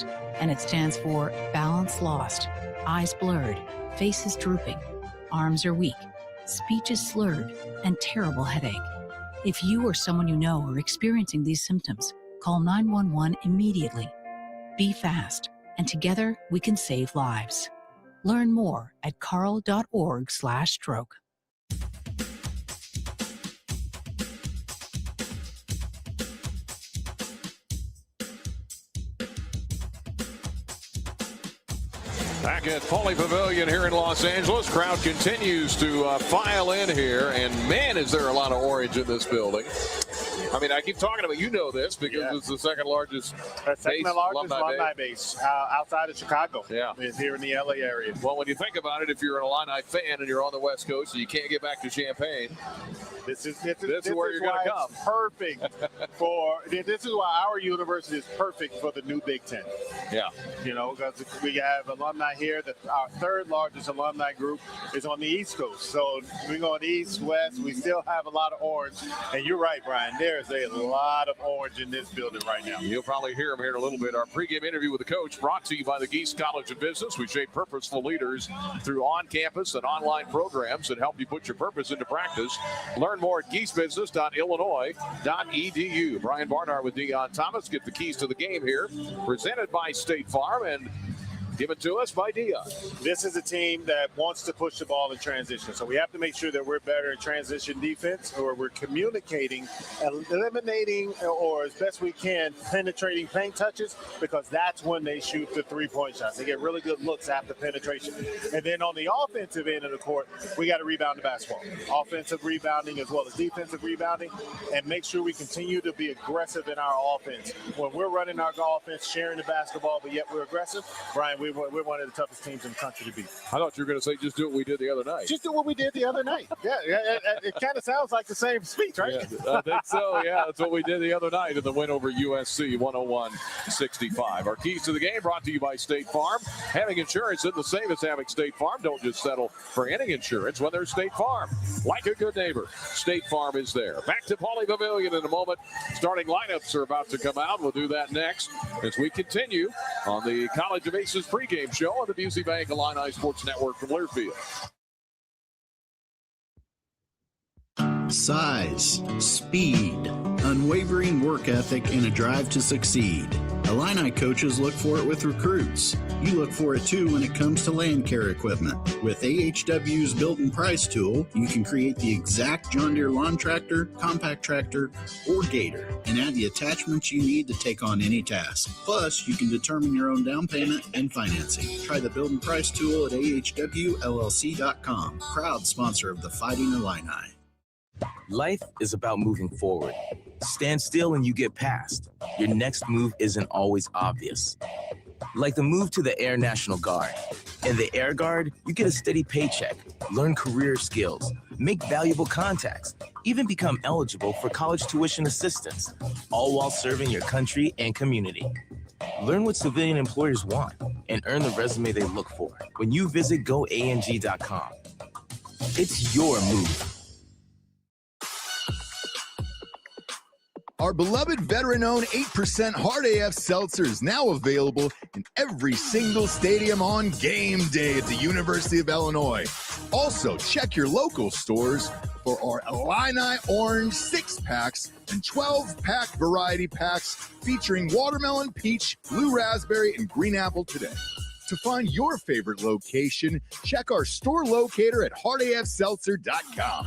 BALANCED, and it stands for balance lost, eyes blurred, faces drooping, arms are weak, speech is slurred, and terrible headache. If you or someone you know are experiencing these symptoms, call 911 immediately. Be fast, and together we can save lives. Learn more at carle.org/stroke. Back at Pauley Pavilion here in Los Angeles, crowd continues to file in here, and man, is there a lot of orange in this building. I mean, I keep talking about, you know this, because it's the second largest alumni base outside of Chicago. Yeah. Here in the LA area. Well, when you think about it, if you're an Illini fan and you're on the West Coast and you can't get back to Champaign, this is where you're going to come. Perfect this is why our university is perfect for the new Big Ten. Yeah. You know, because we have alumni here. Our third largest alumni group is on the East Coast. So we go on East, West. We still have a lot of orange. And you're right, Brian. There's a lot of orange in this building right now. You'll probably hear him here in a little bit. Our pregame interview with the coach brought to you by the Geese College of Business. We shape purposeful leaders through on-campus and online programs that help you put your purpose into practice. Learn more at geesbusiness.illinois.edu. Brian Barnard with Deion Thomas. Get the keys to the game here. Presented by State Farm and given to us by Deion. This is a team that wants to push the ball in transition. So we have to make sure that we're better in transition defense, or we're communicating, eliminating, or as best we can, penetrating paint touches, because that's when they shoot the three-point shots. They get really good looks after penetration. And then on the offensive end of the court, we got to rebound the basketball. Offensive rebounding as well as defensive rebounding, and make sure we continue to be aggressive in our offense. When we're running our offense, sharing the basketball, but yet we're aggressive, Brian, we're one of the toughest teams in the country to beat. I thought you were going to say just do what we did the other night. Just do what we did the other night. Yeah, it kind of sounds like the same speech, right? Yeah, I think so. Yeah, that's what we did the other night in the win over USC, 101-65. Our keys to the game brought to you by State Farm. Having insurance isn't the same as having State Farm. Don't just settle for any insurance when there's State Farm. Like a good neighbor, State Farm is there. Back to Pauley Pavilion in a moment. Starting lineups are about to come out. We'll do that next as we continue on the College of Aces pregame show on the Busey Bank Illini Sports Network from Learfield. Size, speed, unwavering work ethic, and a drive to succeed. Illini coaches look for it with recruits. You look for it too when it comes to land care equipment. With AHW's Build and Price tool, you can create the exact John Deere lawn tractor, compact tractor, or gator, and add the attachments you need to take on any task. Plus, you can determine your own down payment and financing. Try the Build and Price tool at ahwllc.com. Proud sponsor of the Fighting Illini. Life is about moving forward. Stand still and you get past. Your next move isn't always obvious. Like the move to the Air National Guard. In the Air Guard, you get a steady paycheck, learn career skills, make valuable contacts, even become eligible for college tuition assistance, all while serving your country and community. Learn what civilian employers want and earn the resume they look for when you visit goang.com. It's your move. Our beloved veteran-owned 8% Hard AF Seltzer is now available in every single stadium on game day at the University of Illinois. Also, check your local stores for our Illini Orange 6-packs and 12-pack variety packs featuring watermelon, peach, blue raspberry, and green apple today. To find your favorite location, check our store locator at hardafseltzer.com.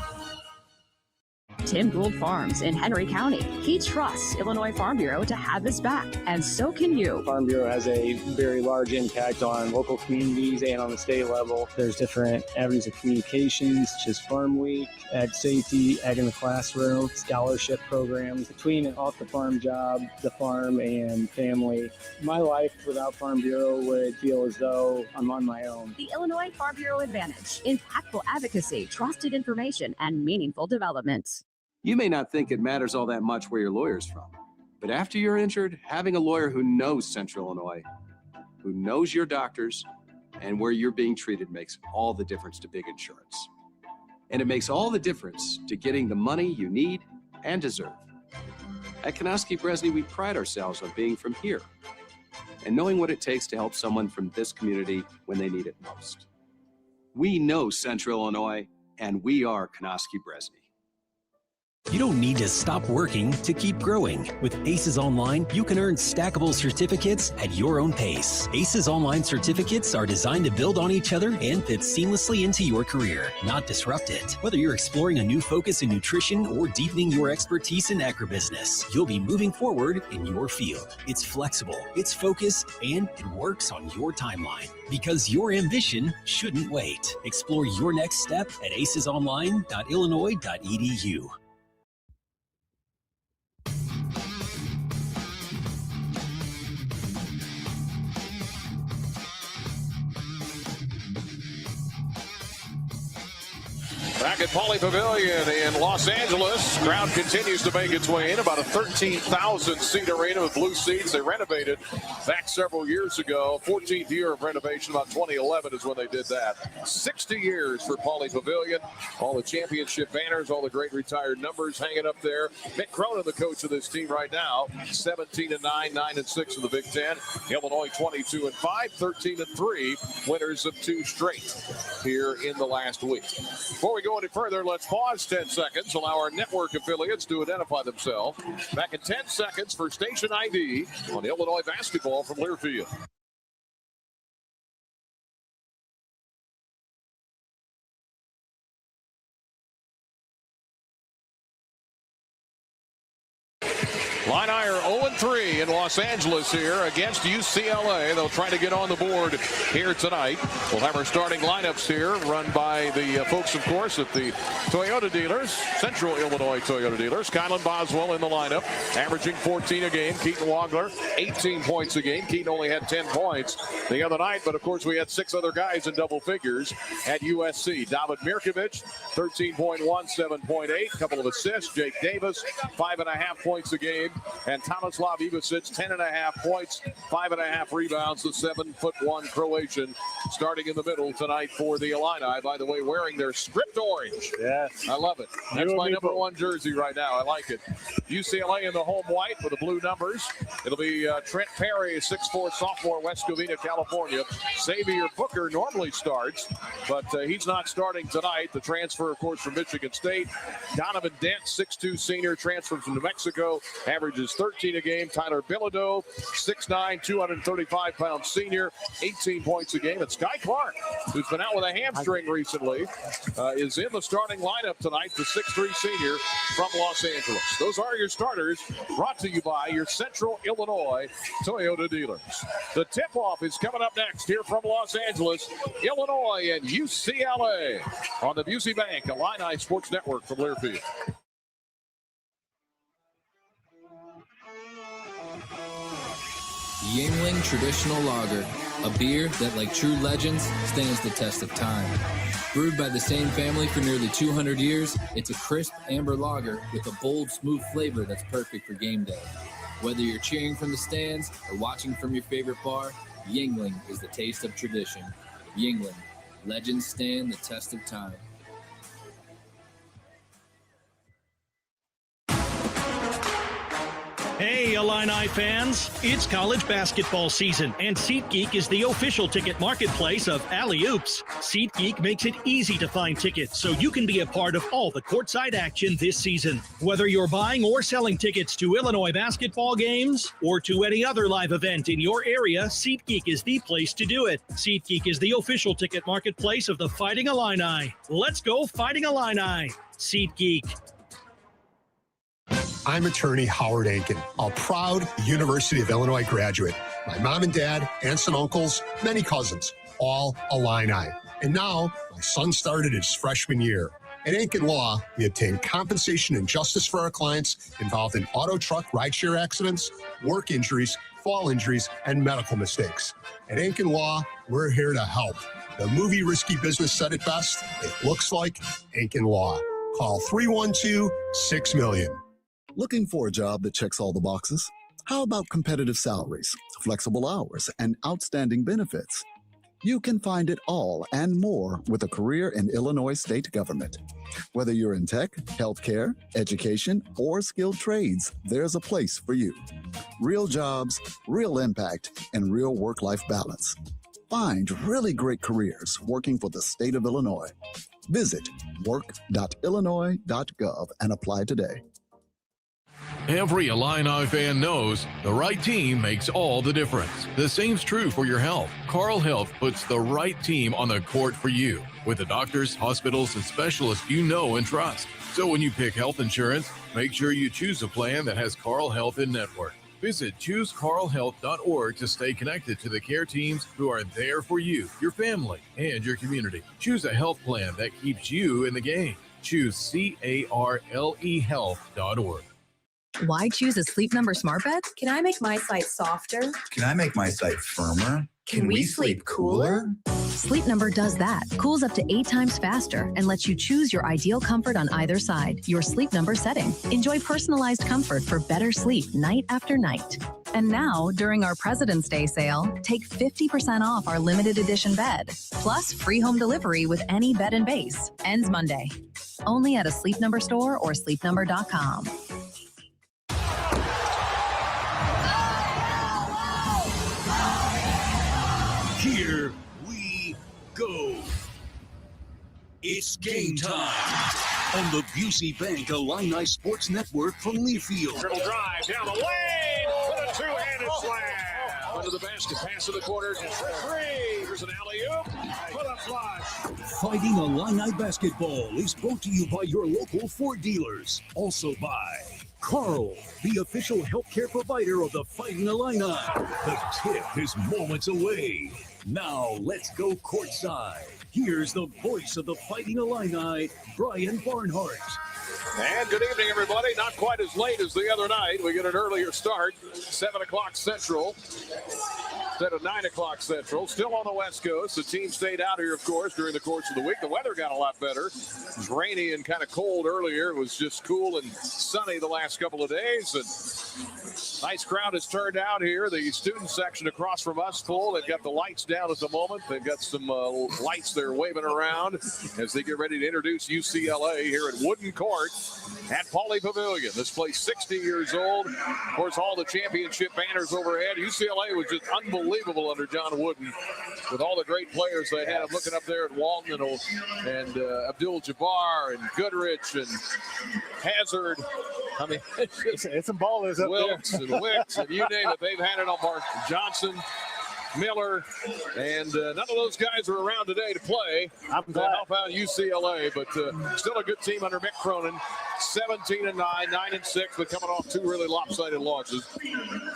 Tim Gould Farms in Henry County. He trusts Illinois Farm Bureau to have his back, and so can you. Farm Bureau has a very large impact on local communities and on the state level. There's different avenues of communications, such as Farm Week, Ag Safety, Ag in the Classroom, scholarship programs. Between an off-the-farm job, the farm, and family, my life without Farm Bureau would feel as though I'm on my own. The Illinois Farm Bureau Advantage. Impactful advocacy, trusted information, and meaningful development. You may not think it matters all that much where your lawyer's from, but after you're injured, having a lawyer who knows Central Illinois, who knows your doctors, and where you're being treated makes all the difference to big insurance. And it makes all the difference to getting the money you need and deserve. At Konowski Bresney, we pride ourselves on being from here. and knowing what it takes to help someone from this community when they need it most. We know Central Illinois, and we are Konoski-Bresny. You don't need to stop working to keep growing. With ACES Online, you can earn stackable certificates at your own pace. ACES Online certificates are designed to build on each other and fit seamlessly into your career, not disrupt it. Whether you're exploring a new focus in nutrition or deepening your expertise in agribusiness, you'll be moving forward in your field. It's flexible, it's focused, and it works on your timeline. Because your ambition shouldn't wait. Explore your next step at acesonline.illinois.edu. Back at Pauley Pavilion in Los Angeles, crowd continues to make its way in. About a 13,000-seat arena with blue seats. They renovated back several years ago. 14th year of renovation, about 2011 is when they did that. 60 years for Pauley Pavilion. All the championship banners, all the great retired numbers hanging up there. Mick Cronin, the coach of this team right now, 17-9, 9-6 in the Big Ten. Illinois 22-5, 13-3, winners of 2 straight here in the last week. Before we go any further, let's pause 10 seconds, allow our network affiliates to identify themselves. Back in 10 seconds for station ID on Illinois basketball from Learfield. Illini are 0-3 in Los Angeles here against UCLA. They'll try to get on the board here tonight. We'll have our starting lineups here, run by the folks, of course, at the Toyota dealers, Central Illinois Toyota dealers. Kylan Boswell in the lineup, averaging 14 a game. Keaton Wagler, 18 points a game. Keaton only had 10 points the other night, but of course we had 6 other guys in double figures at USC. David Mirkovic, 13.1, 7.8, couple of assists. Jake Davis, 5.5 points a game. And Tomislav Ivicic, 10.5 points, 5.5 rebounds. The 7'1" Croatian starting in the middle tonight for the Illini. By the way, wearing their script orange. Yes. I love it. That's my number 1 jersey right now. I like it. UCLA in the home white with the blue numbers. It'll be Trent Perry, 6'4" sophomore, West Covina, California. Xavier Booker normally starts, but he's not starting tonight. The transfer, of course, from Michigan State. Donovan Dent, 6'2" senior, transferred from New Mexico. Averages 13 a game. Tyler Bilodeau, 6'9", 235-pound senior, 18 points a game. And Sky Clark, who's been out with a hamstring recently, is in the starting lineup tonight, the 6'3" senior from Los Angeles. Those are your starters, brought to you by your Central Illinois Toyota dealers. The tip-off is coming up next here from Los Angeles, Illinois and UCLA on the Busey Bank Illini Sports Network from Learfield. Yuengling Traditional Lager, a beer that, like true legends, stands the test of time. Brewed by the same family for nearly 200 years, it's a crisp amber lager with a bold, smooth flavor that's perfect for game day. Whether you're cheering from the stands or watching from your favorite bar, Yuengling is the taste of tradition. Yuengling, legends stand the test of time. Hey, Illini fans, it's college basketball season, and SeatGeek is the official ticket marketplace of Alley Oops. SeatGeek makes it easy to find tickets so you can be a part of all the courtside action this season. Whether you're buying or selling tickets to Illinois basketball games or to any other live event in your area, SeatGeek is the place to do it. SeatGeek is the official ticket marketplace of the Fighting Illini. Let's go Fighting Illini. SeatGeek. I'm attorney Howard Aiken, a proud University of Illinois graduate. My mom and dad, aunts and uncles, many cousins, all Illini. And now my son started his freshman year. At Aiken Law, we obtain compensation and justice for our clients involved in auto truck rideshare accidents, work injuries, fall injuries, and medical mistakes. At Aiken Law, we're here to help. The movie Risky Business said it best. It looks like Aiken Law. Call 312-6-million. Looking for a job that checks all the boxes? How about competitive salaries, flexible hours, and outstanding benefits? You can find it all and more with a career in Illinois state government. Whether you're in tech, healthcare, education, or skilled trades, there's a place for you. Real jobs, real impact, and real work-life balance. Find really great careers working for the state of Illinois. Visit work.illinois.gov and apply today. Every Illini fan knows the right team makes all the difference. The same's true for your health. Carle Health puts the right team on the court for you with the doctors, hospitals, and specialists you know and trust. So when you pick health insurance, make sure you choose a plan that has Carle Health in network. Visit ChooseCarleHealth.org to stay connected to the care teams who are there for you, your family, and your community. Choose a health plan that keeps you in the game. Choose CARLE Health.org. Why choose a Sleep Number smart bed? Can I make my site softer? Can I make my site firmer? Can we sleep cooler? Sleep Number does that. Cools up to 8 times faster and lets you choose your ideal comfort on either side. Your Sleep Number setting. Enjoy personalized comfort for better sleep night after night. And now, during our President's Day sale, take 50% off our limited edition bed. Plus free home delivery with any bed and base. Ends Monday. Only at a Sleep Number store or sleepnumber.com. Here we go. It's game time on the Busey Bank Illini Sports Network from Leafield. Dribble drive down the lane with a two-handed slam. Under the basket, pass to the corner, and for three. Here's an alley-oop for the flush. Fighting Illini basketball is brought to you by your local Ford dealers. Also by Carle, the official healthcare provider of the Fighting Illini. The tip is moments away. Now let's go courtside. Here's the voice of the Fighting Illini, Brian Barnhart. And good evening, everybody. Not quite as late as the other night. We get an earlier start, 7 o'clock Central instead of 9 o'clock Central. Still on the West Coast. The team stayed out here, of course, during the course of the week. The weather got a lot better. It was rainy and kind of cold earlier. It was just cool and sunny the last couple of days. And nice crowd has turned out here. The student section across from us full. They've got the lights down at the moment. They've got some lights they're waving around as they get ready to introduce UCLA here at Wooden Court at Pauley Pavilion. This place 60 years old. Of course, all the championship banners overhead. UCLA was just unbelievable under John Wooden with all the great players they had. I'm looking up there at Walton and Abdul-Jabbar and Goodrich and Hazard. I mean, it's some ballers up Wilkes there. and Wicks and you name it. They've had it on Mark Johnson, Miller, and none of those guys are around today to play to help out UCLA, but still a good team under Mick Cronin. 17-9, 9-6, but coming off 2 really lopsided losses.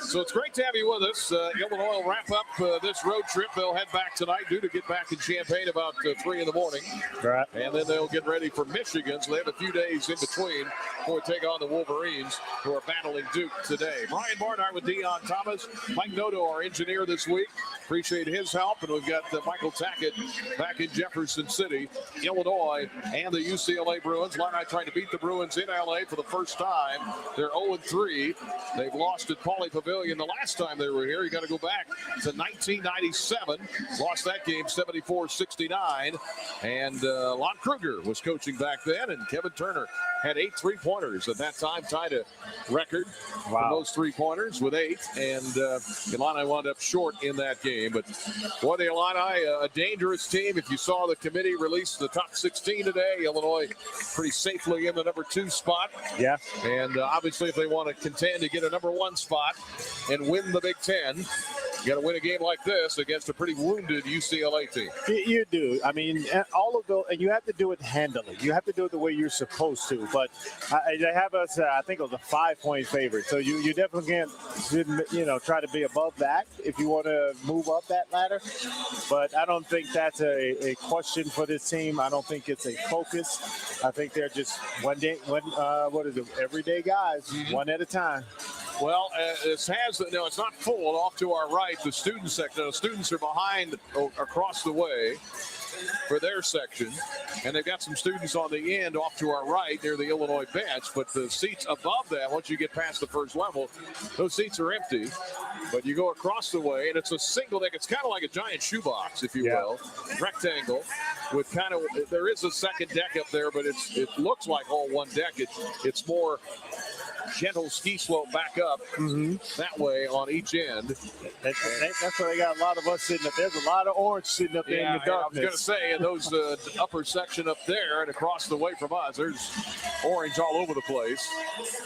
So it's great to have you with us. Illinois will wrap up this road trip. They'll head back tonight, due to get back in Champaign about 3 in the morning. Right. And then they'll get ready for Michigan, so they have a few days in between before they take on the Wolverines, who are battling Duke today. Brian Barnhart with Dion Thomas. Mike Noto, our engineer this week. Appreciate his help. And we've got Michael Tackett back in Jefferson City, Illinois, and the UCLA Bruins. Illini trying to beat the Bruins in LA for the first time. They're 0-3. They've lost at Pauley Pavilion the last time they were here. You got to go back to 1997. Lost that game 74-69. And Lon Kruger was coaching back then, and Kevin Turner had 8 3-pointers at that time, tied a record for those 3-pointers with 8. And Illini wound up short in that game. But boy, the Illini, a dangerous team. If you saw the committee release the top 16 today, Illinois pretty safely in the number 2 spot. Yeah. And obviously, if they want to contend to get a number 1 spot and win the Big Ten, you got to win a game like this against a pretty wounded UCLA team. You do. I mean, all of those, and you have to do it handily. You have to do it the way you're supposed to. But they have us, I think it was a 5-point favorite. So you definitely can't, try to be above that if you want to move up that ladder. But I don't think that's a question for this team. I don't think it's a focus. I think they're just everyday guys, one at a time. Well, it's not full off to our right, the student section. The students are behind across the way for their section, and they've got some students on the end off to our right near the Illinois bench, but the seats above that, once you get past the first level, those seats are empty. But you go across the way, and it's a single deck. It's kind of like a giant shoebox, if you will, rectangle with there is a second deck up there, but it looks like all one deck. It's more gentle ski slope back up that way on each end. That's where they got a lot of us sitting up. There's a lot of orange sitting up there in the darkness. I was going to say, in those upper section up there and across the way from us, there's orange all over the place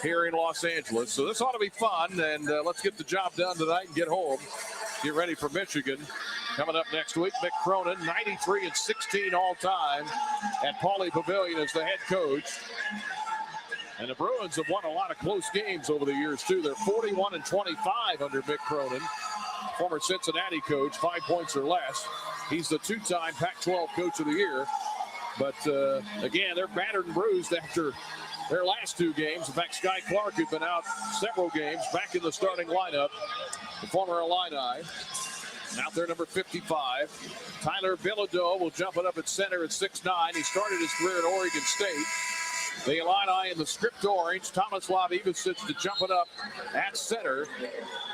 here in Los Angeles. So this ought to be fun, and let's get the job done tonight and get home. Get ready for Michigan. Coming up next week, Mick Cronin, 93-16 all-time at Pauley Pavilion as the head coach. And the Bruins have won a lot of close games over the years, too. They're 41-25 under Mick Cronin, former Cincinnati coach, 5 points or less. He's the two-time Pac-12 Coach of the Year. But, again, they're battered and bruised after their last 2 games. In fact, Sky Clark, who'd been out several games, back in the starting lineup, the former Illini. Out there, number 55. Tyler Bilodeau will jump it up at center at 6'9". He started his career at Oregon State. The Illini in the script orange. Tomislav Ivicic to jump it up at center.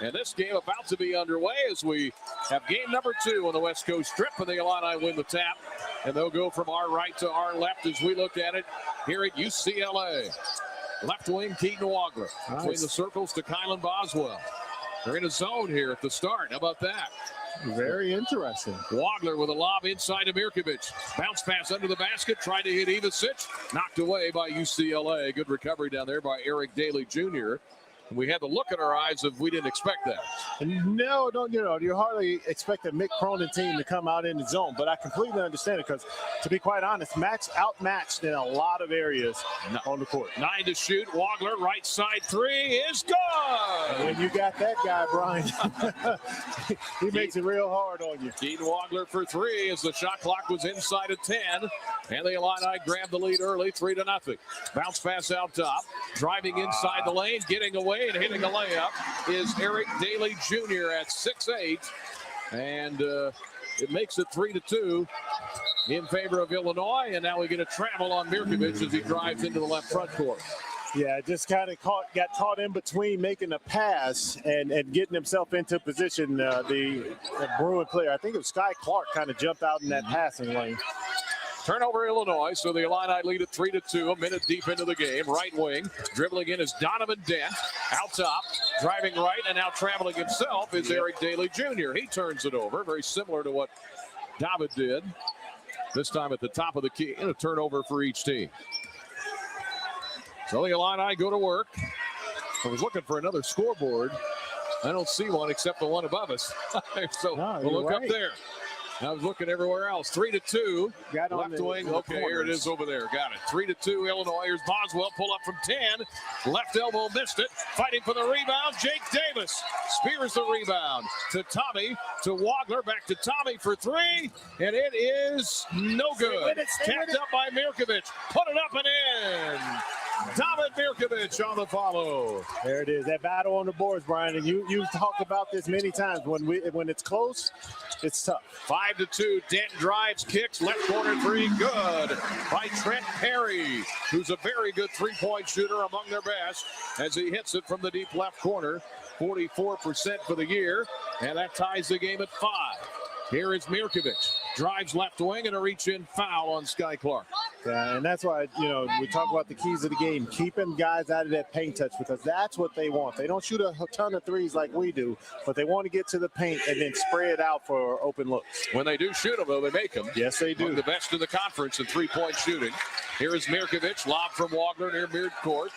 And this game about to be underway as we have game number 2 on the West Coast Strip. And the Illini win the tap. And they'll go from our right to our left as we look at it here at UCLA. Left wing, Keaton Wagler. Nice. Between the circles to Kylan Boswell. They're in a zone here at the start. How about that? Very interesting. Wagler with a lob inside to Mirkovic. Bounce pass under the basket. Tried to hit Ivicic. Knocked away by UCLA. Good recovery down there by Eric Daly Jr. We had the look in our eyes of we didn't expect that. No, you hardly expect a Mick Cronin team to come out in the zone, but I completely understand it because, to be quite honest, outmatched in a lot of areas on the court. 9 to shoot. Wagler, right side 3 is good. And when you got that guy, Brian, he makes it real hard on you. Keaton Wagler for 3 as the shot clock was inside of 10. And the Illini grabbed the lead early, 3-0. Bounce pass out top. Driving inside the lane, getting away and hitting a layup is Eric Daly Jr. at 6'8". And it makes it 3-2 in favor of Illinois. And now we get a travel on Mirkovic as he drives into the left front court. Yeah, just kind of got caught in between making a pass and getting himself into position. The Bruin player, I think it was Sky Clark, kind of jumped out in that passing lane. Turnover Illinois, so the Illini lead at 3-2, a minute deep into the game. Right wing, dribbling in is Donovan Dent. Out top, driving right, and now traveling himself is Eric Daly Jr. He turns it over, very similar to what David did. This time at the top of the key, and a turnover for each team. So the Illini go to work. I was looking for another scoreboard. I don't see one except the one above us. So we'll look up there. I was looking everywhere else. 3-2. Left wing. Okay, here it is over there. Got it. 3-2 Illinois. Here's Boswell. Pull up from 10. Left elbow missed it. Fighting for the rebound. Jake Davis spears the rebound to Tommy, to Wagler. Back to Tommy for 3. And it is no good. Tapped up by Mirkovic. Put it up and in. David Mirkovic on the follow. There it is. That battle on the boards, Brian. And you've talked about this many times. When it's close, it's tough. 5-2. Dent drives, kicks, left corner 3. Good by Trent Perry, who's a very good three-point shooter, among their best, as he hits it from the deep left corner. 44% for the year, and that ties the game at 5. Here is Mirkovic. Drives left wing and a reach-in foul on Sky Clark. Yeah, and that's why, we talk about the keys of the game, keeping guys out of that paint touch, because that's what they want. They don't shoot a ton of threes like we do, but they want to get to the paint and then spray it out for open looks. When they do shoot them, though, they make them. Yes, they do. Among the best in the conference in three-point shooting. Here is Mirkovic. Lob from Wagler near midcourt.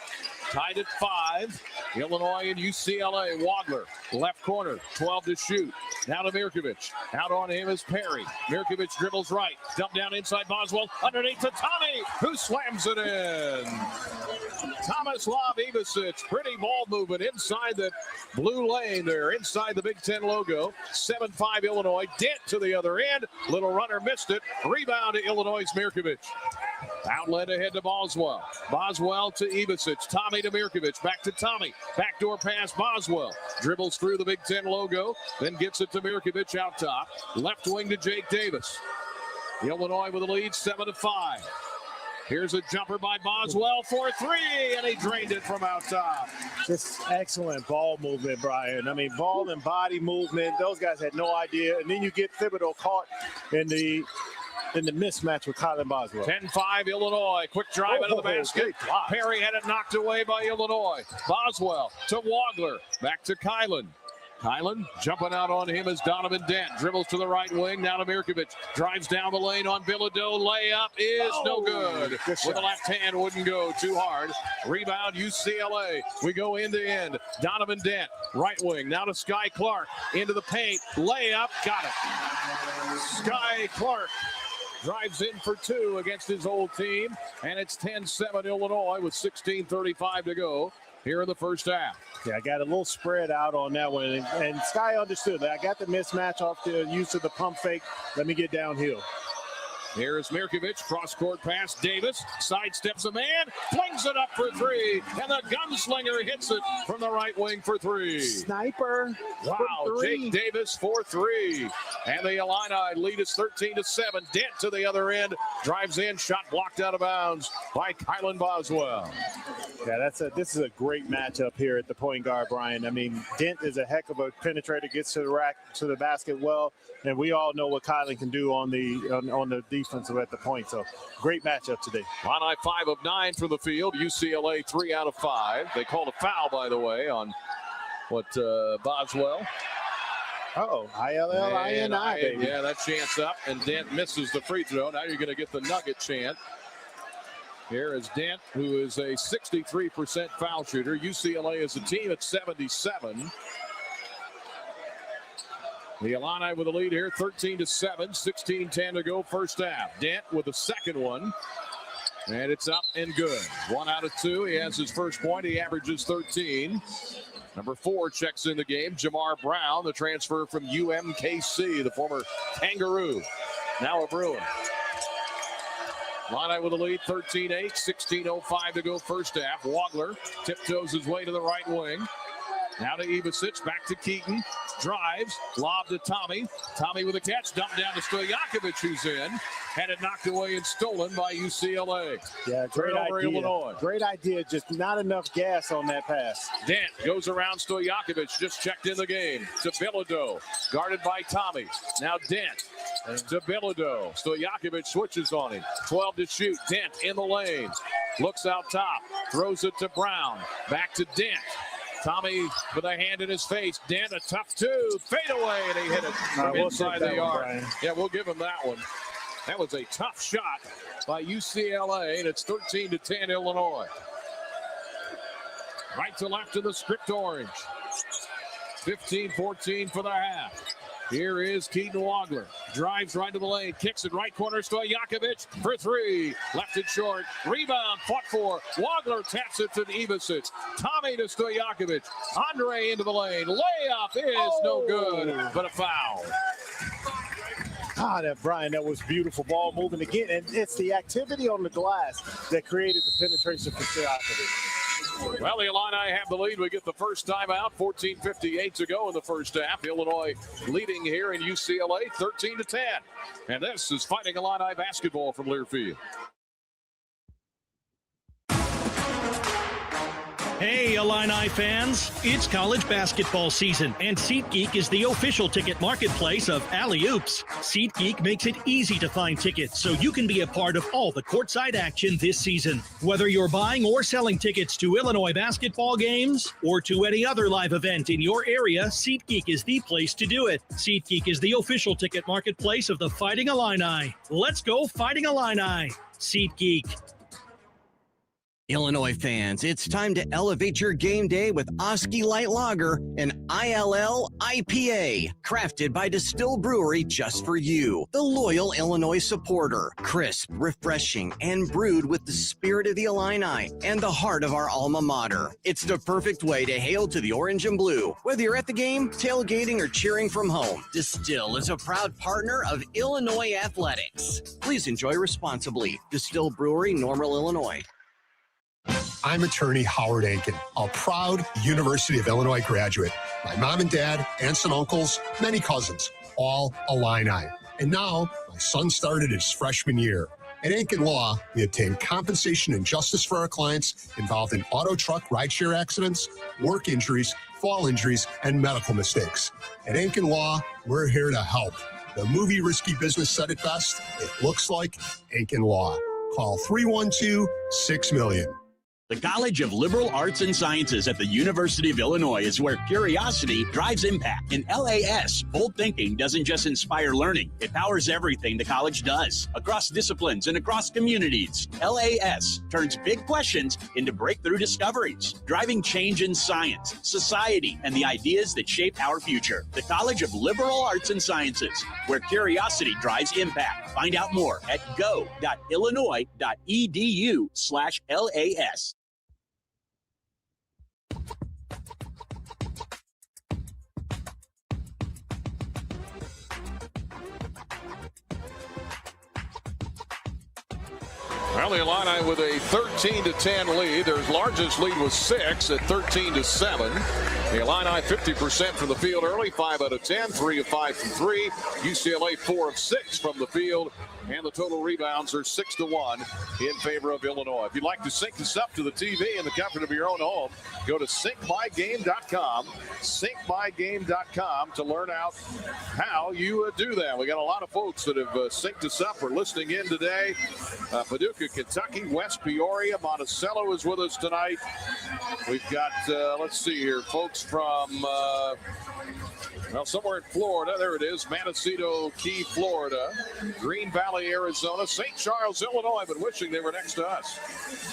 Tied at 5. Illinois and UCLA. Wagler, left corner, 12 to shoot. Now to Mirkovic. Out on him is Perry. Mirkovic dribbles right. Dump down inside Boswell. Underneath to Tommy, who slams it in. Tomislav Ivicic. Pretty ball movement inside the blue lane there, inside the Big Ten logo. 7-5 Illinois. Dent to the other end. Little runner missed it. Rebound to Illinois' Mirkovic. Outlet ahead to Boswell. Boswell to Ibicic. Tommy to Mirkovic. Back to Tommy. Backdoor pass, Boswell. Dribbles through the Big Ten logo, then gets it to Mirkovic out top. Left wing to Jake Davis. Illinois with a lead, 7-5. Here's a jumper by Boswell for three, and he drained it from out top. Just excellent ball movement, Brian. I mean, ball and body movement. Those guys had no idea. And then you get Thibodeau caught in the mismatch with Kylan Boswell. 10-5 Illinois. Quick drive into the basket. Perry had it knocked away by Illinois. Boswell to Wagler. Back to Kylan. Kylan jumping out on him as Donovan Dent dribbles to the right wing. Now to Mirkovic. Drives down the lane on Bilodeau. Layup is no good. With the left hand, wouldn't go too hard. Rebound UCLA. We go end to end. Donovan Dent, right wing. Now to Sky Clark. Into the paint. Layup. Got it. Sky Clark drives in for two against his old team. And it's 10-7 Illinois with 16:35 to go here in the first half. Yeah, I got a little spread out on that one, and Sky understood that. I got the mismatch off the use of the pump fake. Let me get downhill. Here's Mirkovic, cross-court pass, Davis, sidesteps a man, flings it up for three, and the gunslinger hits it from the right wing for three. Sniper. Wow, Jake Davis for three. And the Illini lead is 13-7. Dent to the other end, drives in, shot blocked out of bounds by Kylan Boswell. Yeah, this is a great matchup here at the point guard, Brian. I mean, Dent is a heck of a penetrator, gets to the rack, to the basket well, and we all know what Kylan can do on the defensive at the point. So great matchup today. Illini 5 of 9 from the field. UCLA 3 out of 5. They called a foul, by the way, on Boswell. ILLINI, baby. Yeah, that chance up, and Dent misses the free throw. Now you're going to get the nugget chant. Here is Dent, who is a 63% foul shooter. UCLA is a team at 77. The Illini with a lead here, 13-7, 16-10 to go first half. Dent with the second one, and it's up and good. 1 out of 2. He has his first point. He averages 13. Number 4 checks in the game. Jamar Brown, the transfer from UMKC, the former Kangaroo, now a Bruin. Illini with a lead, 13-8, 16:05 to go first half. Wagler tiptoes his way to the right wing. Now to Ibicic, back to Keaton. Drives, lob to Tommy. Tommy with a catch, dumped down to Stojakovic, who's in. Had it knocked away and stolen by UCLA. Yeah, great idea. Illinois. Great idea, just not enough gas on that pass. Dent goes around Stojakovic, just checked in the game. To Bilodeau, guarded by Tommy. Now Dent to Bilodeau. Stojakovic switches on him. 12 to shoot. Dent in the lane. Looks out top. Throws it to Brown. Back to Dent. Tommy with a hand in his face. Dent, a tough two. Fade away, and he hit it from inside the yard. Yeah, we'll give him that one. That was a tough shot by UCLA, and it's 13-10 Illinois. Right to left of the script orange. 15-14 for the half. Here is Keaton Wagler. Drives right to the lane. Kicks it right corner. Stojakovic for three. Left it short. Rebound. Fought for. Wagler taps it to Ibicic. Tommy to Stojakovic. Andre into the lane. Layup is no good, but a foul. Brian, that was beautiful ball moving again. And it's the activity on the glass that created the penetration for Stojakovic. Well, the Illini have the lead. We get the first time out. 14:58 to go in the first half. Illinois leading here in UCLA 13-10. And this is Fighting Illini basketball from Learfield. Hey, Illini fans, it's college basketball season, and SeatGeek is the official ticket marketplace of Alley Oops. SeatGeek makes it easy to find tickets so you can be a part of all the courtside action this season. Whether you're buying or selling tickets to Illinois basketball games or to any other live event in your area, SeatGeek is the place to do it. SeatGeek is the official ticket marketplace of the Fighting Illini. Let's go Fighting Illini. SeatGeek. Illinois fans, it's time to elevate your game day with Oski Light Lager, an ILL IPA, crafted by Distill Brewery just for you, the loyal Illinois supporter. Crisp, refreshing, and brewed with the spirit of the Illini and the heart of our alma mater. It's the perfect way to hail to the orange and blue. Whether you're at the game, tailgating, or cheering from home, Distill is a proud partner of Illinois Athletics. Please enjoy responsibly. Distill Brewery, Normal, Illinois. I'm attorney Howard Ankin, a proud University of Illinois graduate. My mom and dad, aunts and uncles, many cousins, all Illini. And now my son started his freshman year. At Ankin Law, we obtain compensation and justice for our clients involved in auto truck rideshare accidents, work injuries, fall injuries, and medical mistakes. At Ankin Law, we're here to help. The movie Risky Business said it best. It looks like Ankin Law. Call 312-6-million. The College of Liberal Arts and Sciences at the University of Illinois is where curiosity drives impact. In LAS, bold thinking doesn't just inspire learning, it powers everything the college does, across disciplines and across communities. LAS turns big questions into breakthrough discoveries, driving change in science, society, and the ideas that shape our future. The College of Liberal Arts and Sciences, where curiosity drives impact. Find out more at go.illinois.edu/LAS. Well, the Illini with a 13-10 lead. Their largest lead was 6 at 13-7. The Illini 50% from the field early, 5 out of 10, 3 of 5 from 3. UCLA 4 of 6 from the field. And the total rebounds are 6-1 in favor of Illinois. If you'd like to sync this up to the TV in the comfort of your own home, go to syncmygame.com, syncmygame.com to learn out how you do that. We got a lot of folks that have synced us up. We're listening in today. Paducah, Kentucky, West Peoria, Monticello is with us tonight. We've got, let's see here, folks from... well, somewhere in Florida, there it is, Montecito Key, Florida, Green Valley, Arizona, St. Charles, Illinois. I've been wishing they were next to us.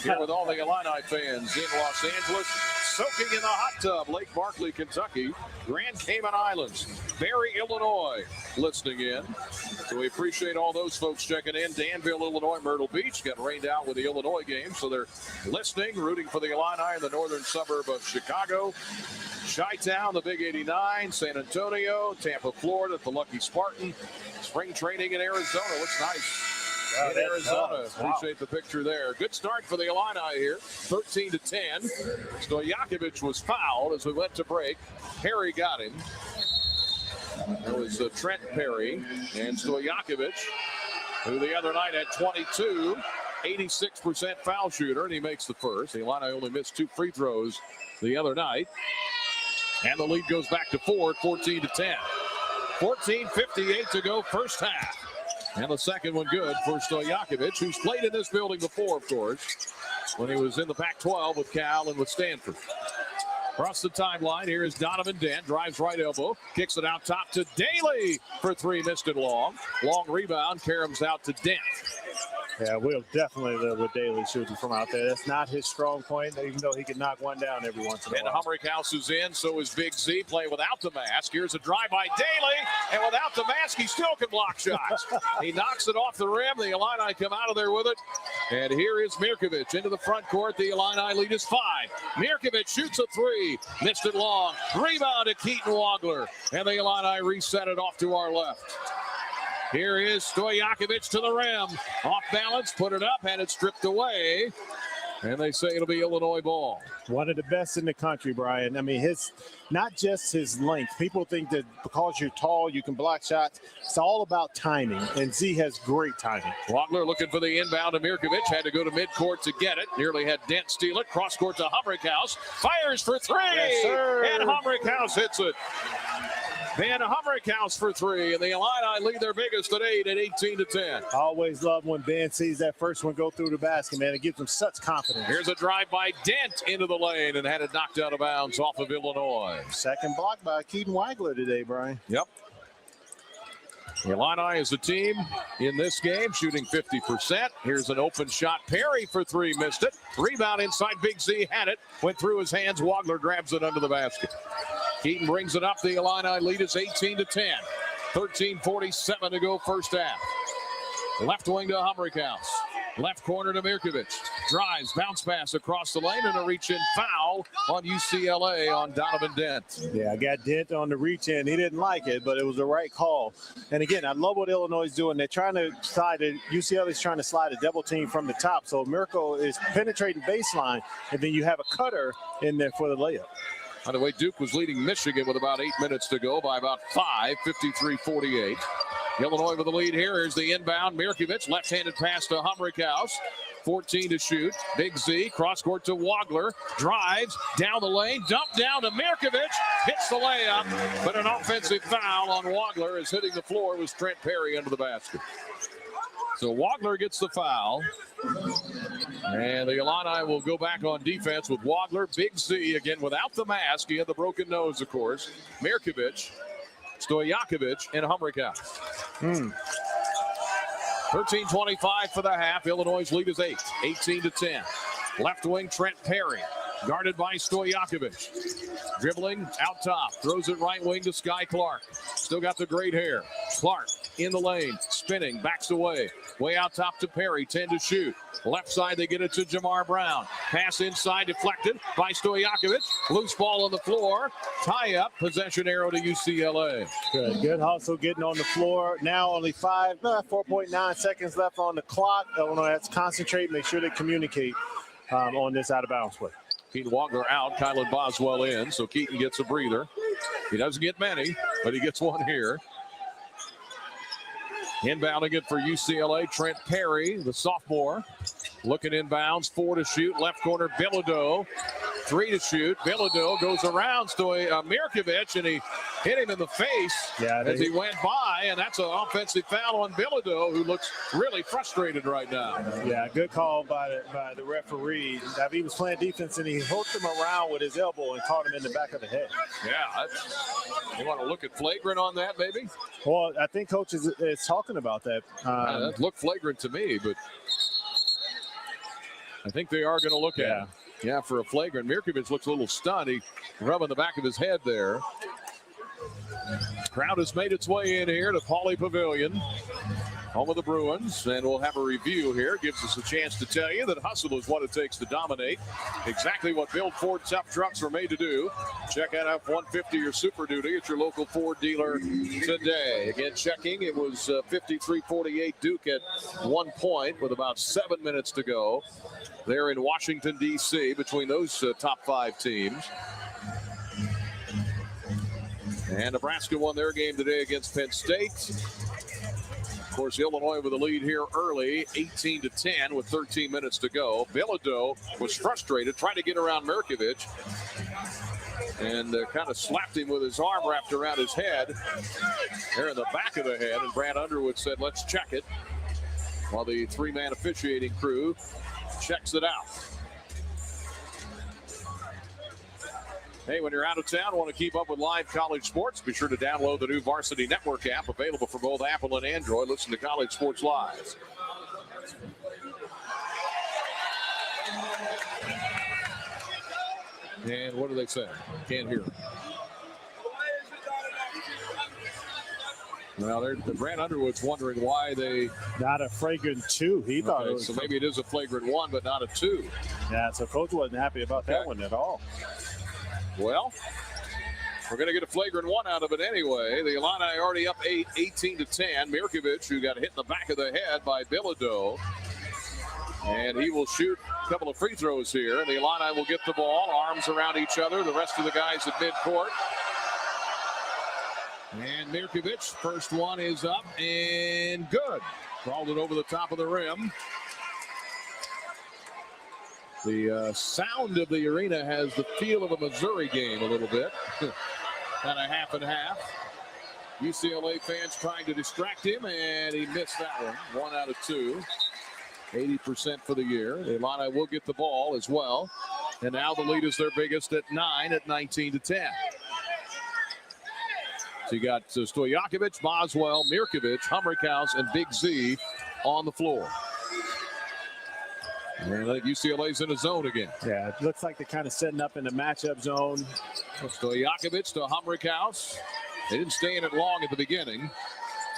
Here with all the Illini fans in Los Angeles, soaking in the hot tub, Lake Barkley, Kentucky, Grand Cayman Islands, Barrie, Illinois, listening in. So we appreciate all those folks checking in. Danville, Illinois, Myrtle Beach got rained out with the Illinois game, so they're listening, rooting for the Illini in the northern suburb of Chicago. Chi-Town, the Big 89, San Antonio, Tampa, Florida, the Lucky Spartan. Spring training in Arizona. Looks nice in Arizona. Appreciate the picture there. Good start for the Illini here. 13-10. Stojakovic was fouled as we went to break. Perry got him. There was Trent Perry and Stojakovic, who the other night had 22, 86% foul shooter, and he makes the first. The Illini only missed 2 free throws the other night. And the lead goes back to 4 at 14-10. 14:58 to go, first half. And the second one good for Stojakovic, who's played in this building before, of course, when he was in the Pac-12 with Cal and with Stanford. Across the timeline, here is Donovan Dent, drives right elbow, kicks it out top to Daly for 3, missed it long. Long rebound, Karams out to Dent. Yeah, we'll definitely live with Daly shooting from out there. That's not his strong point, even though he can knock one down every once in a while. And Humrickhouse is in, so is Big Z playing without the mask. Here's a drive by Daly, and without the mask, he still can block shots. He knocks it off the rim. The Illini come out of there with it. And here is Mirkovic into the front court. The Illini lead is 5. Mirkovic shoots a 3, missed it long. Rebound to Keaton Wagler, and the Illini reset it off to our left. Here is Stojakovic to the rim. Off balance, put it up, had it stripped away. And they say it'll be Illinois ball. One of the best in the country, Brian. I mean, not just his length. People think that because you're tall, you can block shots. It's all about timing, and Z has great timing. Wagler looking for the inbound to Mirkovic. Had to go to midcourt to get it. Nearly had Dent steal it. Cross court to Humrickhouse. Fires for 3. Yes, sir. And Humrickhouse hits it. Van Humrickhouse for 3, and the Illini lead their biggest at 8 at 18-10. I always love when Ben sees that first one go through the basket, man. It gives him such confidence. Here's a drive by Dent into the lane and had it knocked out of bounds off of Illinois. Second block by Keaton Wagler today, Brian. Yep. The Illini is the team in this game, shooting 50%. Here's an open shot. Perry for three, missed it. Rebound inside. Big Z had it. Went through his hands. Wagler grabs it under the basket. Keaton brings it up. The Illini lead is 18-10. 13:47 to go first half. Left wing to Humrickhouse. Left corner to Mirkovic. Drives, bounce pass across the lane, and a reach-in foul on UCLA on Donovan Dent. Yeah, I got Dent on the reach-in. He didn't like it, but it was the right call. And again, I love what Illinois is doing. They're trying to slide it. UCLA is trying to slide a double team from the top. So Mirko is penetrating baseline, and then you have a cutter in there for the layup. By the way, Duke was leading Michigan with about 8 minutes to go by about 5, 53-48. Illinois with the lead here. Here's the inbound. Mirkovic, left-handed pass to Humrickhouse. 14 to shoot. Big Z, cross-court to Wagler. Drives, down the lane, dumped down to Mirkovic. Hits the layup, but an offensive foul on Wagler as hitting the floor was Trent Perry under the basket. So Wagler gets the foul. And the Illini will go back on defense with Wagler. Big Z, again, without the mask. He had the broken nose, of course. Mirkovic, Stojakovic, and Humrickhouse. 13:25 for the half. Illinois' lead is 8, 18-10. Left wing, Trent Perry, guarded by Stojakovic. Dribbling out top, throws it right wing to Sky Clark. Still got the great hair. Clark in the lane, spinning, backs away. Way out top to Perry, 10 to shoot. Left side, they get it to Jamar Brown. Pass inside, deflected by Stojakovic. Loose ball on the floor. Tie up, possession arrow to UCLA. Good hustle getting on the floor. Now only 4.9 seconds left on the clock. Illinois has to concentrate, make sure they communicate on this out of bounds play. Keaton Wagler out, Kylan Boswell in, so Keaton gets a breather. He doesn't get many, but he gets one here. Inbounding it for UCLA, Trent Perry, the sophomore. Looking inbounds, 4 to shoot. Left corner, Bilodeau. 3 to shoot. Bilodeau goes around to Mirkovic, and he hit him in the face as he went by, and that's an offensive foul on Bilodeau, who looks really frustrated right now. Yeah, good call by the referee. He was playing defense, and he hooked him around with his elbow and caught him in the back of the head. Yeah, you want to look at flagrant on that, maybe? Well, I think Coach is talking about that. That looked flagrant to me, but I think they are going to look at it. Yeah, for a flagrant. Mirkovic looks a little stunned. He rubbing the back of his head there. Crowd has made its way in here to Pauley Pavilion, home of the Bruins, and we'll have a review here. Gives us a chance to tell you that hustle is what it takes to dominate. Exactly what Build Ford tough trucks were made to do. Check out F-150 or Super Duty at your local Ford dealer today. Again, checking, it was 53-48 Duke at one point with about 7 minutes to go. There in Washington, D.C., between those top 5 teams. And Nebraska won their game today against Penn State. Of course, Illinois with the lead here early, 18-10 with 13 minutes to go. Bilodeau was frustrated, trying to get around Mirkovic, and kind of slapped him with his arm wrapped around his head, there in the back of the head, and Brad Underwood said, let's check it, while the 3-man officiating crew checks it out. Hey, when you're out of town, want to keep up with live college sports, be sure to download the new Varsity Network app, available for both Apple and Android. Listen to College Sports Live. And what do they say? Can't hear. Well, Brad Underwood's wondering why they... Not a flagrant 2. He thought it was... So maybe it is a flagrant 1, but not a 2. Yeah, so Coach wasn't happy about that one at all. Well, we're going to get a flagrant 1 out of it anyway. The Illini already up 18-10. Mirkovic, who got hit in the back of the head by Bilodeau. And he will shoot a couple of free throws here. And the Illini will get the ball, arms around each other. The rest of the guys at midcourt. And Mirkovic, first one is up and good. Crawled it over the top of the rim. The sound of the arena has the feel of a Missouri game a little bit. Kind of half and half. UCLA fans trying to distract him, and he missed that one. 1 out of 2. 80% for the year. The Illini will get the ball as well. And now the lead is their biggest at 9 at 19-10. So you got Stojakovic, Boswell, Mirkovic, Humrickhouse, and Big Z on the floor. And I think UCLA's in a zone again. Yeah, it looks like they're kind of setting up in the matchup zone. Stojakovic to Humrickhouse. They didn't stay in it long at the beginning.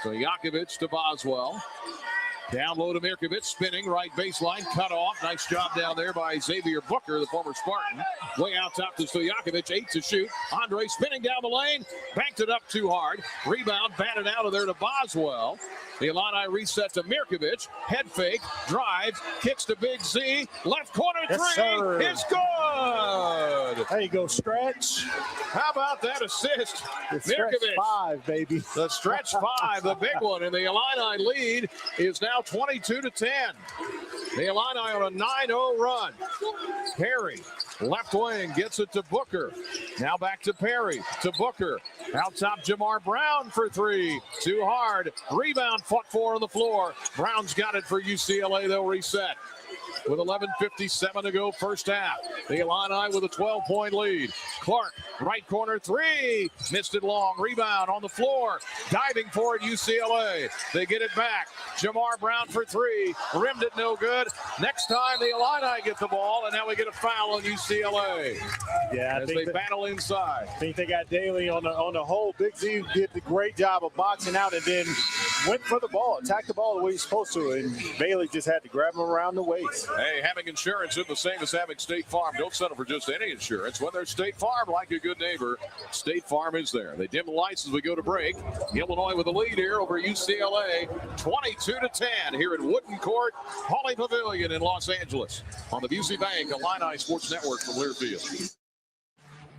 Stojakovic to Boswell. Down low to Mirkovic, spinning, right baseline, cut off. Nice job down there by Xavier Booker, the former Spartan. Way out top to Stojakovic, 8 to shoot. Andre spinning down the lane, banked it up too hard. Rebound, batted out of there to Boswell. The Illini reset to Mirkovic. Head fake, drives, kicks to Big Z. Left corner three is good. There you go, stretch. How about that assist? Mirkovic. 5, baby. The stretch 5, the big one. And the Illini lead is now 22 to 10. The Illini on a 9-0 run. Perry, left wing, gets it to Booker. Now back to Perry, to Booker. Out top, Jamar Brown for 3. Too hard. Rebound, fought for on the floor. Brown's got it for UCLA. They'll reset. With 11:57 to go first half. The Illini with a 12-point lead. Clark, right corner 3. Missed it long. Rebound on the floor. Diving for it, UCLA. They get it back. Jamar Brown for 3. Rimmed it no good. Next time the Illini get the ball, and now we get a foul on UCLA. Yeah, as they battle inside. I think they got Daly on the hole. Big Z did the great job of boxing out and then went for the ball, attacked the ball the way he's supposed to, and Bailey just had to grab him around the waist. Hey, having insurance isn't the same as having State Farm. Don't settle for just any insurance. When there's State Farm, like a good neighbor, State Farm is there. They dim the lights as we go to break. Illinois with a lead here over UCLA, 22 to 10 here at Wooden Court, Hawley Pavilion in Los Angeles on the Busey Bank Illini Sports Network from Learfield.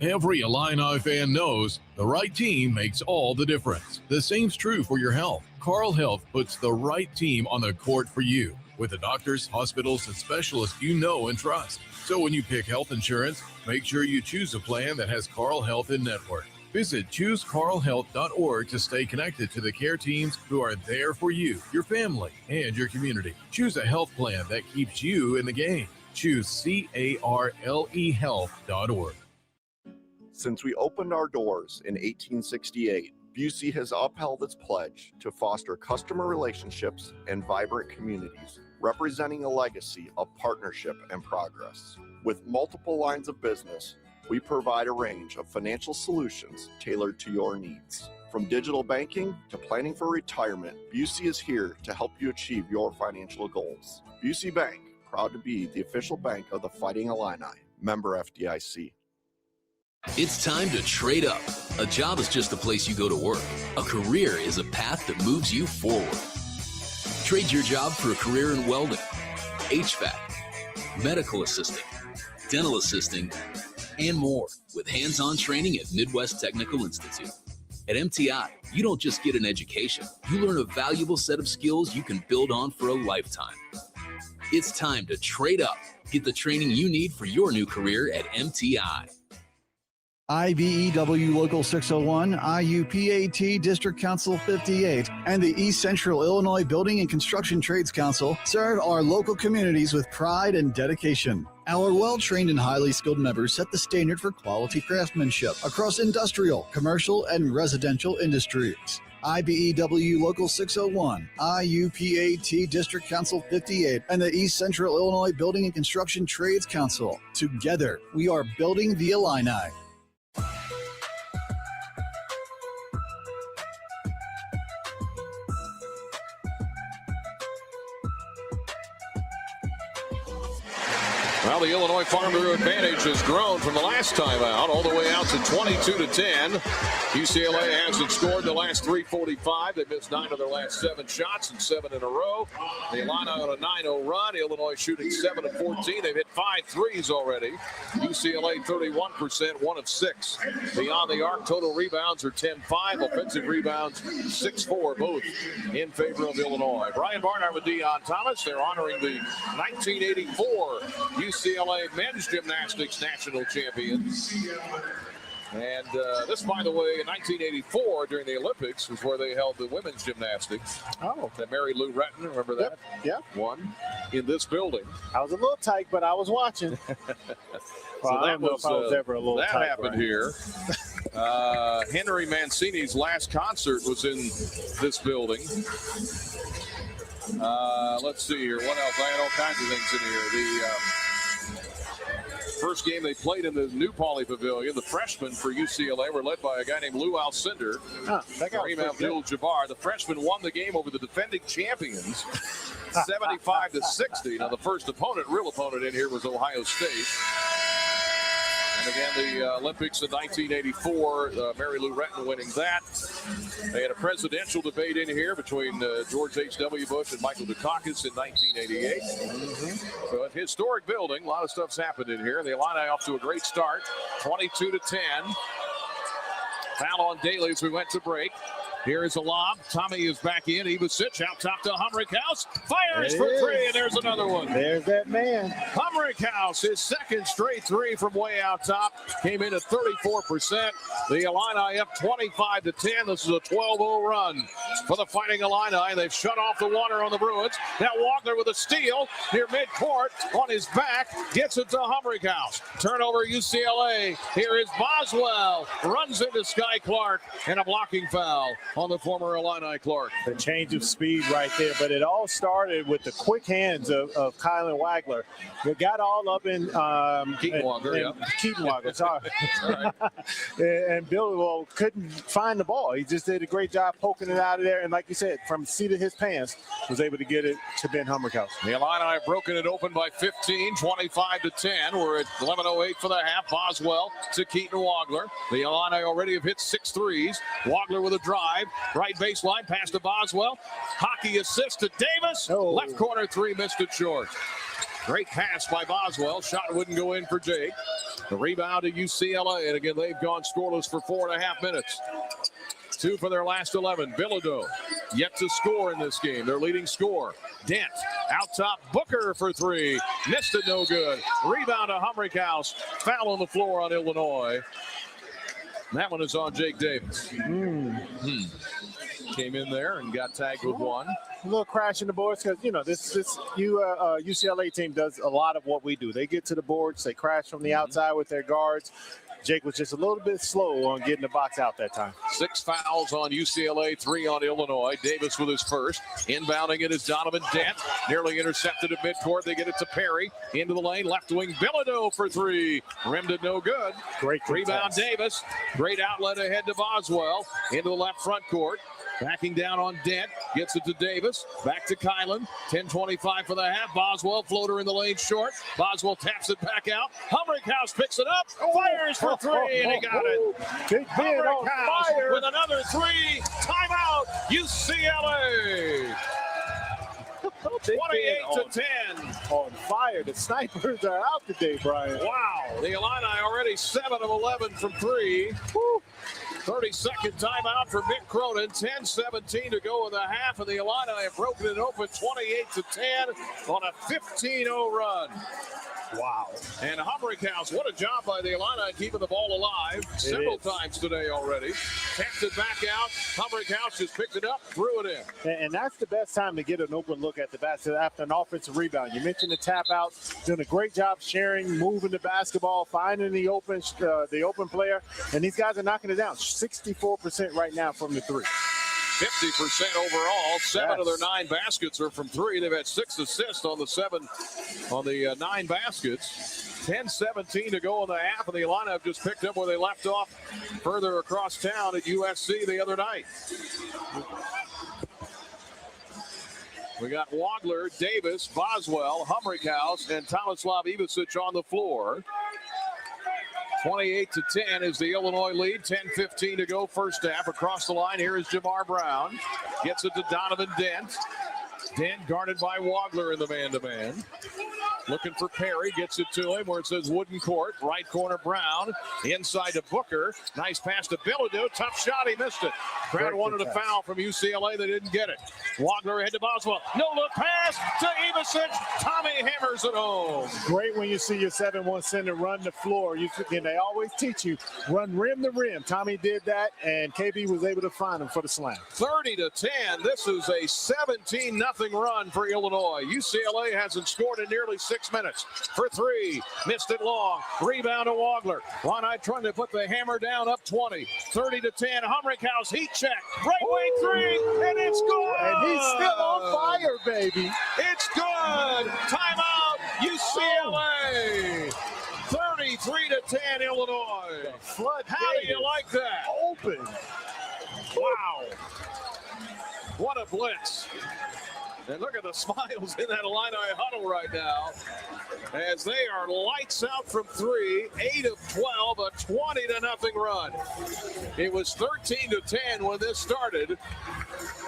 Every Illini fan knows the right team makes all the difference. The same's true for your health. Carl Health puts the right team on the court for you with the doctors, hospitals, and specialists you know and trust. So when you pick health insurance, make sure you choose a plan that has Carl Health in network. Visit ChooseCarlHealth.org to stay connected to the care teams who are there for you, your family, and your community. Choose a health plan that keeps you in the game. Choose CARLE Health.org. Since we opened our doors in 1868, Busey has upheld its pledge to foster customer relationships and vibrant communities, representing a legacy of partnership and progress. With multiple lines of business, we provide a range of financial solutions tailored to your needs. From digital banking to planning for retirement, Busey is here to help you achieve your financial goals. Busey Bank, proud to be the official bank of the Fighting Illini. Member FDIC. It's time to trade up. A job is just a place you go to work. A career is a path that moves you forward. Trade your job for a career in welding, HVAC, medical assisting, dental assisting, and more with hands-on training at Midwest Technical Institute. At MTI, you don't just get an education. You learn a valuable set of skills you can build on for a lifetime. It's time to trade up. Get the training you need for your new career at MTI. IBEW Local 601, IUPAT District Council 58, and the East Central Illinois Building and Construction Trades Council serve our local communities with pride and dedication. Our well-trained and highly skilled members set the standard for quality craftsmanship across industrial, commercial, and residential industries. IBEW Local 601, IUPAT District Council 58, and the East Central Illinois Building and Construction Trades Council. Together, we are building the Illini. Well, the Illinois Farm Bureau advantage has grown from the last time out, all the way out to 22 to 10. UCLA hasn't scored the last 3:45. They missed 9 of their last 7 shots and 7 in a row. The Illini on a 9-0 run. Illinois shooting 7 of 14. They've hit 5 threes already. UCLA 31%, 1 of 6. Beyond the arc, total rebounds are 10-5. Offensive rebounds 6-4, both in favor of Illinois. Brian Barnhart with Deion Thomas. They're honoring the 1984 UCLA men's gymnastics national champions. And this, by the way, in 1984 during the Olympics was where they held the women's gymnastics. Oh. That Mary Lou Retton, remember that? Yep. Won in this building. I was a little tight, but I was watching. So I don't know if I was ever a little that tight. That happened here. Henry Mancini's last concert was in this building. Let's see here. What else? I had all kinds of things in here. The first game they played in the new Pauley Pavilion, the freshmen for UCLA were led by a guy named Lou Alcindor. Kareem Abdul-Jabbar. The freshmen won the game over the defending champions, 75-60. Now, the first real opponent in here was Ohio State. And again, the Olympics in 1984, Mary Lou Retton winning that. They had a presidential debate in here between George H.W. Bush and Michael Dukakis in 1988. So a historic building. A lot of stuff's happened in here. The Illini off to a great start, 22-10. Foul on Daly as we went to break. Here is a lob. Tommy is back in. Ivasic out top to Humrickhouse. Fires for three, and there's another one. There's that man. Humrickhouse, his second straight three from way out top. Came in at 34%. The Illini up 25-10. This is a 12-0 run for the Fighting Illini. They've shut off the water on the Bruins. Now Wagner with a steal near midcourt on his back. Gets it to Humrickhouse. Turnover UCLA. Here is Boswell. Runs into Sky Clark, and a blocking foul on the former Illini Clark. The change of speed right there, but it all started with the quick hands of Kylan Wagler. They got all up in Keaton Wagler, Keaton Wagler, sorry. And Bill couldn't find the ball. He just did a great job poking it out of there, and like you said, from the seat of his pants, was able to get it to Ben Humrickhouse. The Illini have broken it open by 15, 25-10. We're at 11:08 for the half. Boswell to Keaton Wagler. The Illini already have hit 6 threes. Wagler with a drive. Right baseline, pass to Boswell. Hockey assist to Davis. Left corner three, missed it short. Great pass by Boswell. Shot wouldn't go in for Jake. The rebound to UCLA, and again, they've gone scoreless for 4.5 minutes. 2 for their last 11. Bilodeau yet to score in this game. Their leading scorer. Dent out top. Booker for three. Missed it, no good. Rebound to Humrickhouse. Foul on the floor on Illinois. That one is on Jake Davis. Came in there and got tagged with one. A little crash in the boards because, this UCLA team does a lot of what we do. They get to the boards. They crash from the outside with their guards. Jake was just a little bit slow on getting the box out that time. 6 fouls on UCLA, 3 on Illinois. Davis with his first. Inbounding it is Donovan Dent. Nearly intercepted at midcourt. They get it to Perry. Into the lane. Left wing Bilodeau for 3. Rimmed it no good. Great rebound Davis. Great outlet ahead to Boswell. Into the left front court. Backing down on Dent. Gets it to Davis. Back to Kylan. 10:25 for the half. Boswell floater in the lane short. Boswell taps it back out. Humrickhouse picks it up. Fires for 3, and he got it. Humrickhouse with another 3. Timeout, UCLA. 28-10. On fire. The snipers are out today, Brian. Wow. The Illini already 7 of 11 from 3. 30-second timeout for Mick Cronin. 10:17 to go in the half, and the Illini have broken it open 28-10 on a 15-0 run. Wow. And Humrickhouse, what a job by the Illini keeping the ball alive several times today already. Tapped it back out. Humrickhouse just picked it up, threw it in. And that's the best time to get an open look at the basket after an offensive rebound. You mentioned the tap out, doing a great job sharing, moving the basketball, finding the open player, and these guys are knocking it down. 64% right now from the 3. 50% overall. 7 of their 9 baskets are from 3. They've had 6 assists on the 9 baskets. 10:17 to go in the half, and the Illini have just picked up where they left off further across town at USC the other night. We got Wagler, Davis, Boswell, Humrickhouse, and Tomislav Ivasic on the floor. 28-10 is the Illinois lead. 10:15 to go first half. Across the line, here is Jamar Brown. Gets it to Donovan Dent. Dent guarded by Wagler in the man-to-man. Looking for Perry, gets it to him where it says wooden court. Right corner, Brown. Inside to Booker. Nice pass to Bilodeau. Tough shot, he missed it. Crowd wanted a foul from UCLA, they didn't get it. Wagler ahead to Boswell. No-look pass to Ivasic. Tommy hammers it home. Great when you see your 7-1 center run the floor. And they always teach you, run rim to rim. Tommy did that, and KB was able to find him for the slam. 30-10. This is a 17-0 run for Illinois. UCLA hasn't scored in nearly 6 6 minutes for three. Missed it long. Rebound to Wagler. Illini trying to put the hammer down, up 20. 30-10. Humrickhouse heat check. Breakaway three, and it's good. And he's still on fire, baby. It's good. Timeout, UCLA. 33-10, Illinois. How do you like that? Open. Wow. What a blitz. And look at the smiles in that Illini huddle right now as they are lights out from three, 8 of 12, a 20-0 run. It was 13-10 when this started,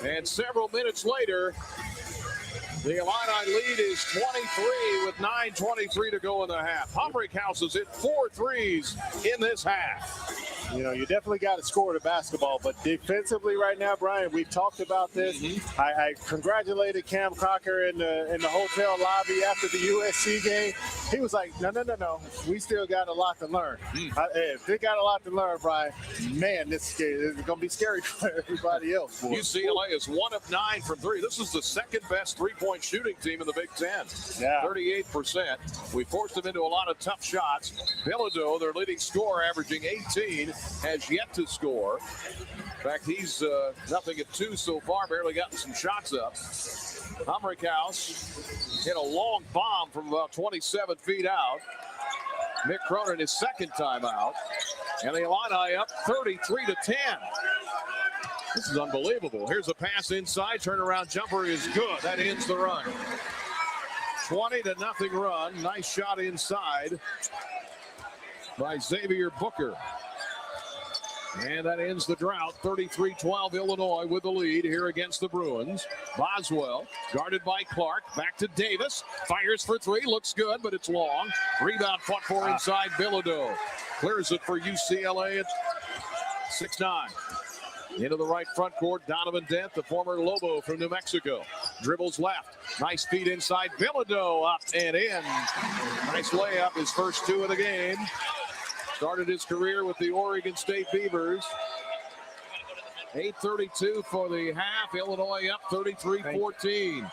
and several minutes later, the Illini lead is 23 with 9:23 to go in the half. Humrickhouse has hit 4 threes in this half. You know, you definitely got to score the basketball, but defensively right now, Brian, we talked about this. I congratulated Cam Crocker in the hotel lobby after the USC game. He was like, no. We still got a lot to learn. If they got a lot to learn, Brian, man, this is going to be scary for everybody else. Boy. UCLA is 1 of 9 from three. This is the second best three-point shooting team in the Big Ten. Yeah. 38%. We forced them into a lot of tough shots. Bilodeau, their leading scorer, averaging 18, has yet to score. In fact, he's nothing at 2 so far, barely gotten some shots up. Humrickhouse hit a long bomb from about 27 feet out. Mick Cronin, his second time out. And the Illini up 33-10. This is unbelievable. Here's a pass inside. Turnaround jumper is good. That ends the run. 20-0 run. Nice shot inside by Xavier Booker. And that ends the drought. 33-12 Illinois with the lead here against the Bruins. Boswell guarded by Clark. Back to Davis. Fires for three. Looks good, but it's long. Rebound fought for inside Bilodeau. Clears it for UCLA at 6'9". Into the right front court, Donovan Dent, the former Lobo from New Mexico. Dribbles left. Nice feed inside. Bilodeau up and in. Nice layup, his first 2 of the game. Started his career with the Oregon State Beavers. 8:32 for the half. Illinois up 33-14.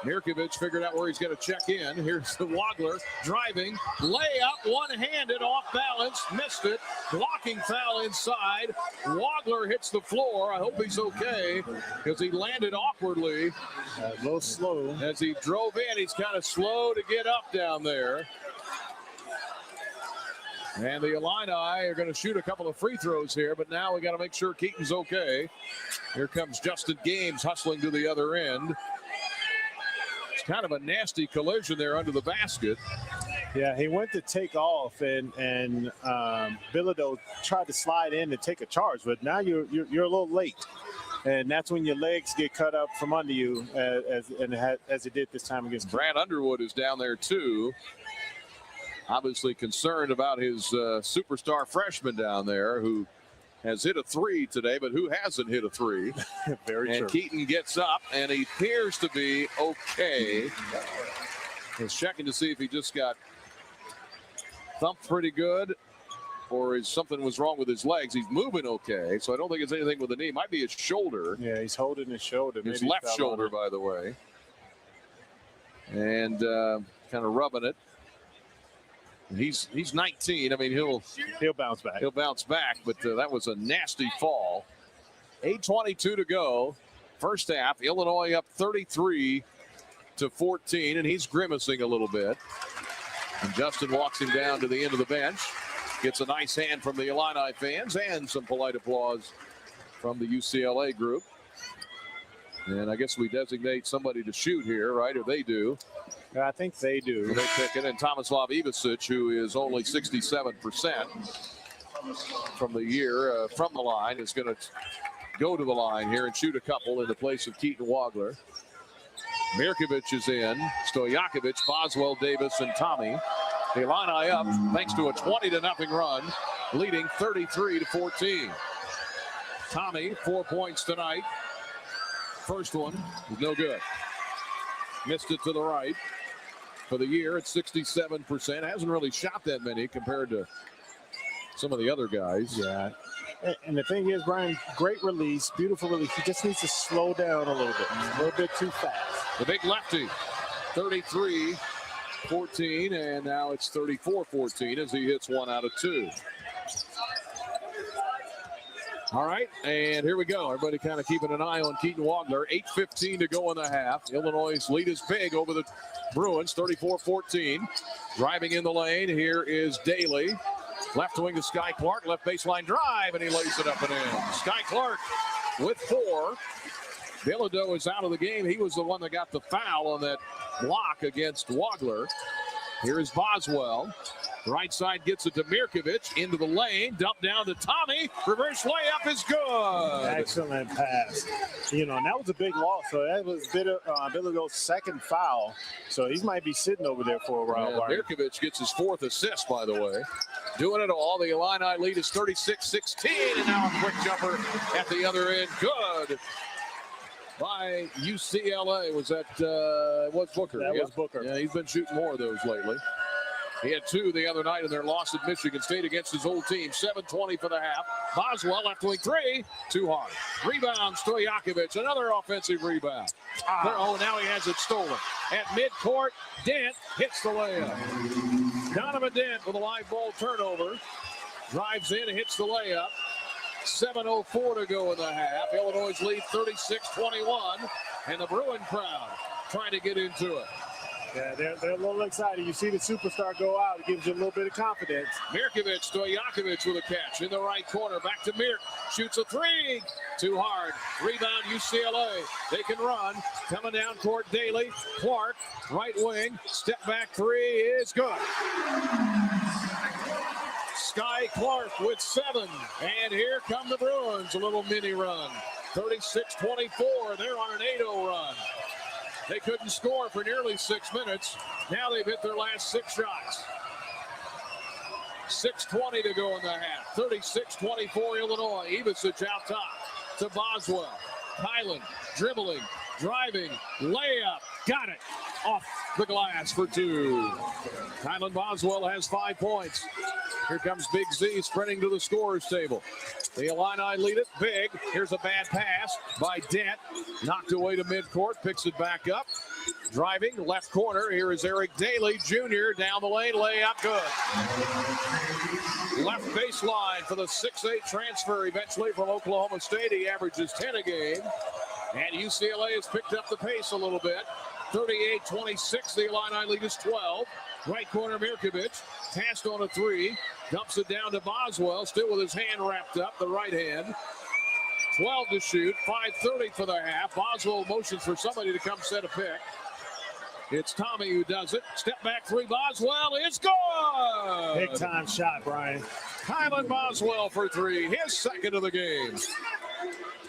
Mirkovic figured out where he's going to check in. Here's the Wagler driving. Layup, one-handed, off balance. Missed it. Blocking foul inside. Wagler hits the floor. I hope he's okay because he landed awkwardly. A little slow. As he drove in, he's kind of slow to get up down there. And the Illini are going to shoot a couple of free throws here, but now we got to make sure Keaton's okay. Here comes Justin Games hustling to the other end. It's kind of a nasty collision there under the basket. Yeah, he went to take off, and Bilodeau tried to slide in to take a charge, but now you're a little late. And that's when your legs get cut up from under you, as it did this time against Brad Underwood is down there too. Obviously concerned about his superstar freshman down there who has hit a 3 today, but who hasn't hit a 3? Very true. And Keaton gets up, and he appears to be okay. He's checking to see if he just got thumped pretty good or is something was wrong with his legs. He's moving okay, so I don't think it's anything with the knee. It might be his shoulder. Yeah, he's holding his shoulder. His left shoulder, by the way. And kind of rubbing it. He's 19. I mean, he'll bounce back. He'll bounce back, but that was a nasty fall. 8:22 to go. First half, Illinois up 33-14, and he's grimacing a little bit. And Justin walks him down to the end of the bench. Gets a nice hand from the Illini fans and some polite applause from the UCLA group. And I guess we designate somebody to shoot here, right? Or they do. Yeah, I think they do. They pick it. And Tomislav Ivicic, who is only 67% from the year from the line, is going to go to the line here and shoot a couple in the place of Keaton Wagler. Mirkovic is in. Stojakovic, Boswell, Davis, and Tommy. The Illini up thanks to a 20-0 run, leading 33-14. Tommy, 4 points tonight. First one is no good. Missed it to the right. For the year, it's 67%. Hasn't really shot that many compared to some of the other guys. Yeah. And the thing is, Brian, great release, beautiful release. He just needs to slow down a little bit too fast. The big lefty, 33 14, and now it's 34-14 as he hits 1 out of 2. All right, and here we go. Everybody kind of keeping an eye on Keaton Wagler. 8:15 to go in the half. Illinois' lead is big over the Bruins, 34-14. Driving in the lane, here is Daly. Left wing to Sky Clark, left baseline drive, and he lays it up and in. Sky Clark with 4. Bilodeau is out of the game. He was the one that got the foul on that block against Wagler. Here is Boswell. Right side gets it to Mirkovic. Into the lane. Dump down to Tommy. Reverse layup is good. Excellent pass. And that was a big loss. So that was Bilodeau's second foul. So he might be sitting over there for a while. Mirkovic gets his 4th assist, by the way. Doing it all. The Illini lead is 36-16. And now a quick jumper at the other end. Good. By UCLA. Was Booker? That was Booker. Yeah, he's been shooting more of those lately. He had 2 the other night in their loss at Michigan State against his old team. 7:20 for the half. Boswell left wing 3. Too hard. Rebound, Stojakovic. Another offensive rebound. Oh, now he has it stolen. At midcourt, Dent hits the layup. Donovan Dent with a live ball turnover. Drives in and hits the layup. 7:04 to go in the half. Illinois lead 36-21. And the Bruin crowd trying to get into it. Yeah, they're a little excited. You see the superstar go out. It gives you a little bit of confidence. Mirkovic, Stojakovic with a catch in the right corner. Back to Mirk. Shoots a 3. Too hard. Rebound UCLA. They can run. Coming down court Daly. Clark, right wing. Step back 3 is good. Sky Clark with 7. And here come the Bruins. A little mini run. 36-24. They're on an 8-0 run. They couldn't score for nearly 6 minutes. Now they've hit their last 6 shots. 6:20 to go in the half. 36-24 Illinois. Ivicic out top to Boswell. Kylan dribbling, driving, layup. Got it. Off the glass for 2. Kylan Boswell has 5 points. Here comes Big Z sprinting to the scorer's table. The Illini lead it big. Here's a bad pass by Dent. Knocked away to midcourt. Picks it back up. Driving left corner. Here is Eric Daly Jr. down the lane. Layup good. Left baseline for the 6'8 transfer eventually from Oklahoma State. He averages 10 a game. And UCLA has picked up the pace a little bit. 38-26. The Illini lead is 12. Right corner Mirkovic. Passed on a 3. Dumps it down to Boswell. Still with his hand wrapped up. The right hand. 12 to shoot. 5:30 for the half. Boswell motions for somebody to come set a pick. It's Tommy who does it. Step back 3. Boswell is good. Big time shot, Brian. Kylan Boswell for 3. His 2nd of the game.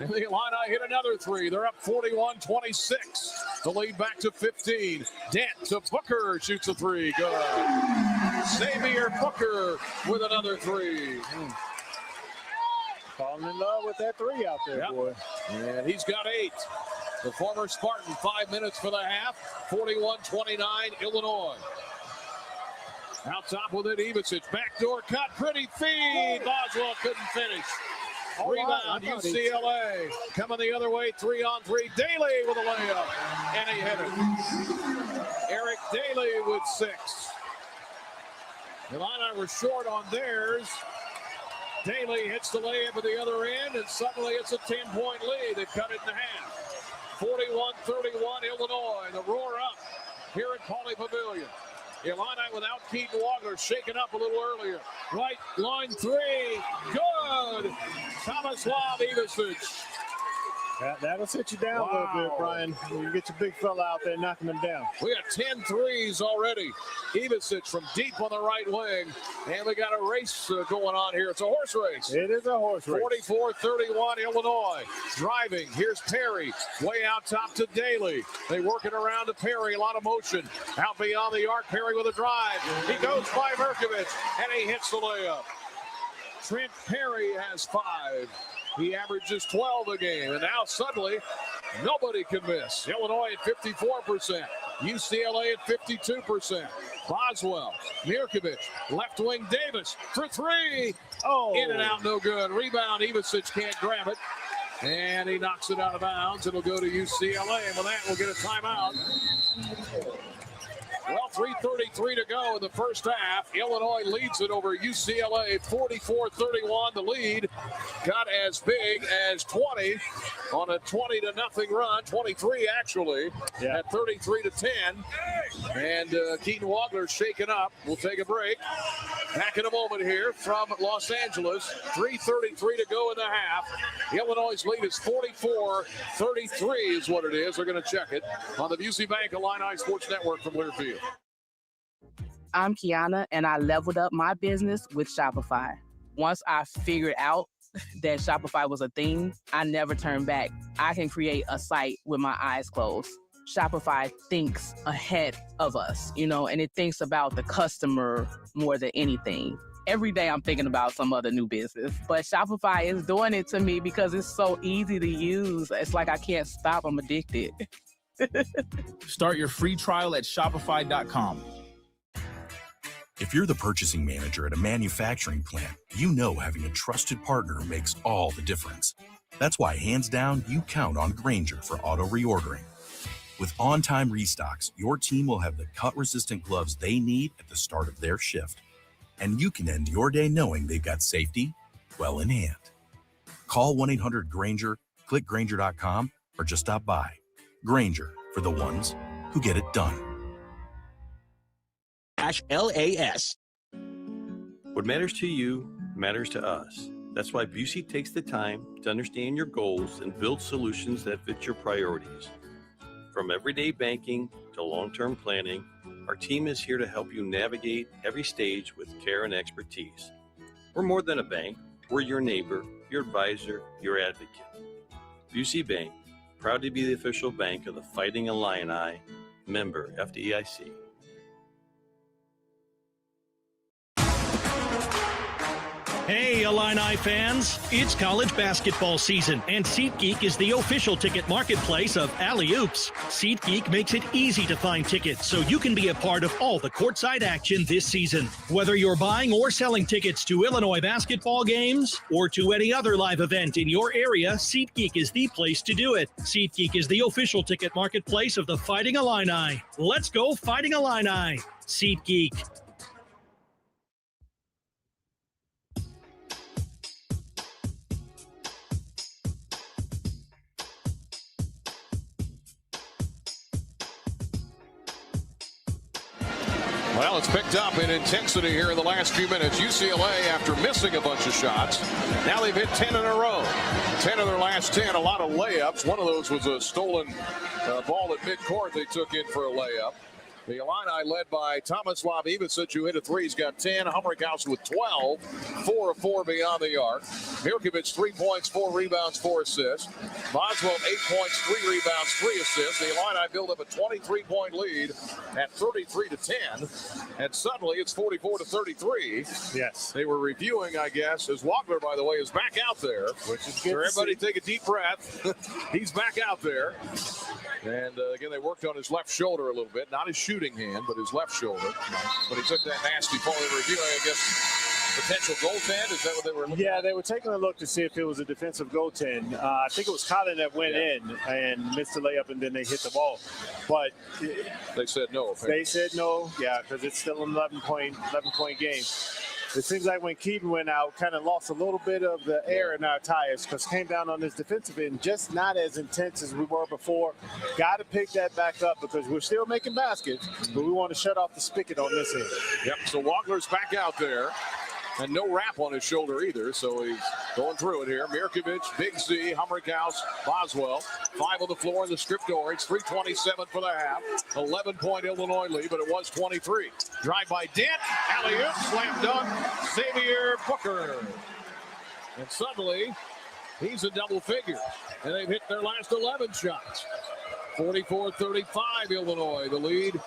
And the Illini hit another 3. They're up 41-26. The lead back to 15. Dent to Booker. Shoots a 3. Good. Xavier Booker with another 3. Falling in love with that 3 out there, boy. And he's got 8. The former Spartan, 5 minutes for the half. 41-29 Illinois. Out top with it, Ivicic. Backdoor cut. Pretty feed. Boswell couldn't finish. Rebound, UCLA. Coming the other way, 3-on-3. Daly with a layup. And he hit it. Eric Daly with 6. The Illini were short on theirs. Daly hits the layup at the other end, and suddenly it's a 10-point lead. They cut it in half. 41-31 Illinois. The roar up here at Pauley Pavilion. Illini without Keaton Wagler, shaken up a little earlier. Right, line 3, good! Tomislav Ivicic. That'll sit you down a little bit, Brian. You get your big fella out there knocking them down. We got 10 threes already. Ivicic from deep on the right wing. And we got a race going on here. It's a horse race. It is a horse race. 44-31 Illinois. Driving. Here's Perry. Way out top to Daly. They work it around to Perry. A lot of motion. Out beyond the arc. Perry with a drive. He goes by Mirkovic. And he hits the layup. Trent Perry has 5. He averages 12 a game, and now suddenly nobody can miss. Illinois at 54%, UCLA at 52%. Boswell, Mirkovic, left wing Davis for 3. Oh, in and out, no good. Rebound, Ivicic can't grab it, and he knocks it out of bounds. It'll go to UCLA, and with that, we'll get a timeout. Well, 3:33 to go in the first half. Illinois leads it over UCLA 44-31. The lead got as big as 20 on a 20-0 run, 23 actually, at 33-10. And Keaton Wagler shaken up. We'll take a break. Back in a moment here from Los Angeles. 3:33 to go in the half. Illinois' lead is 44-33 is what it is. They're going to check it on the Busey Bank Illini Sports Network from Learfield. I'm Kiana, and I leveled up my business with Shopify. Once I figured out that Shopify was a thing, I never turned back. I can create a site with my eyes closed. Shopify thinks ahead of us, and it thinks about the customer more than anything. Every day I'm thinking about some other new business, but Shopify is doing it to me because it's so easy to use. It's like I can't stop. I'm addicted. Start your free trial at Shopify.com. If you're the purchasing manager at a manufacturing plant, you know having a trusted partner makes all the difference. That's why, hands down, you count on Grainger for auto reordering. With on-time restocks, your team will have the cut-resistant gloves they need at the start of their shift. And you can end your day knowing they've got safety well in hand. Call 1-800-GRAINGER, click Grainger.com, or just stop by. Grainger, for the ones who get it done. LAS. What matters to you matters to us. That's why Busey takes the time to understand your goals and build solutions that fit your priorities. From everyday banking to long-term planning, our team is here to help you navigate every stage with care and expertise. We're more than a bank. We're your neighbor, your advisor, your advocate. Busey Bank, proud to be the official bank of the Fighting Illini, member FDIC. Hey, Illini fans! It's college basketball season, and SeatGeek is the official ticket marketplace of Alley Oops. SeatGeek makes it easy to find tickets so you can be a part of all the courtside action this season. Whether you're buying or selling tickets to Illinois basketball games or to any other live event in your area, SeatGeek is the place to do it. SeatGeek is the official ticket marketplace of the Fighting Illini. Let's go Fighting Illini! SeatGeek. Well, it's picked up in intensity here in the last few minutes. UCLA, after missing a bunch of shots, now they've hit 10 in a row. 10 of their last 10, a lot of layups. One of those was a stolen ball at midcourt they took in for a layup. The Illini led by Tomislav Ivic, who hit a three. He's got 10. Humrickhouse with 12. 4 of 4 beyond the arc. Mirkovic, 3 points, 4 rebounds, 4 assists. Boswell, 8 points, 3 rebounds, 3 assists. The Illini build up a 23-point lead at 33-10. And suddenly it's 44-33. Yes. They were reviewing, I guess, as Wagler, by the way, is back out there. Which is good. So everybody take a deep breath. He's back out there. And again, they worked on his left shoulder a little bit. Not his shooting hand, but his left shoulder. But he took that nasty ball in review. I guess potential goaltend. Is that what they were looking at? They were taking a look to see if it was a defensive goaltend. I think it was Collin that went in and missed the layup, and then they hit the ball. But they said no. Apparently. They said no, because it's still an 11-point game. It seems like when Keaton went out, kind of lost a little bit of the air in our tires because came down on this defensive end, just not as intense as we were before. Got to pick that back up because we're still making baskets, but we want to shut off the spigot on this end. Yep, so Wagler's back out there. And no wrap on his shoulder either, so he's going through it here. Mirkovic, Big Z, Humrickhouse, Boswell. 5 on the floor in the Scriptor. It's 3:27 for the half. 11-point Illinois lead, but it was 23. Drive by Dent. Alley-oop, slam dunk. Xavier Booker. And suddenly, he's in double figures. And they've hit their last 11 shots. 44-35 Illinois, the lead.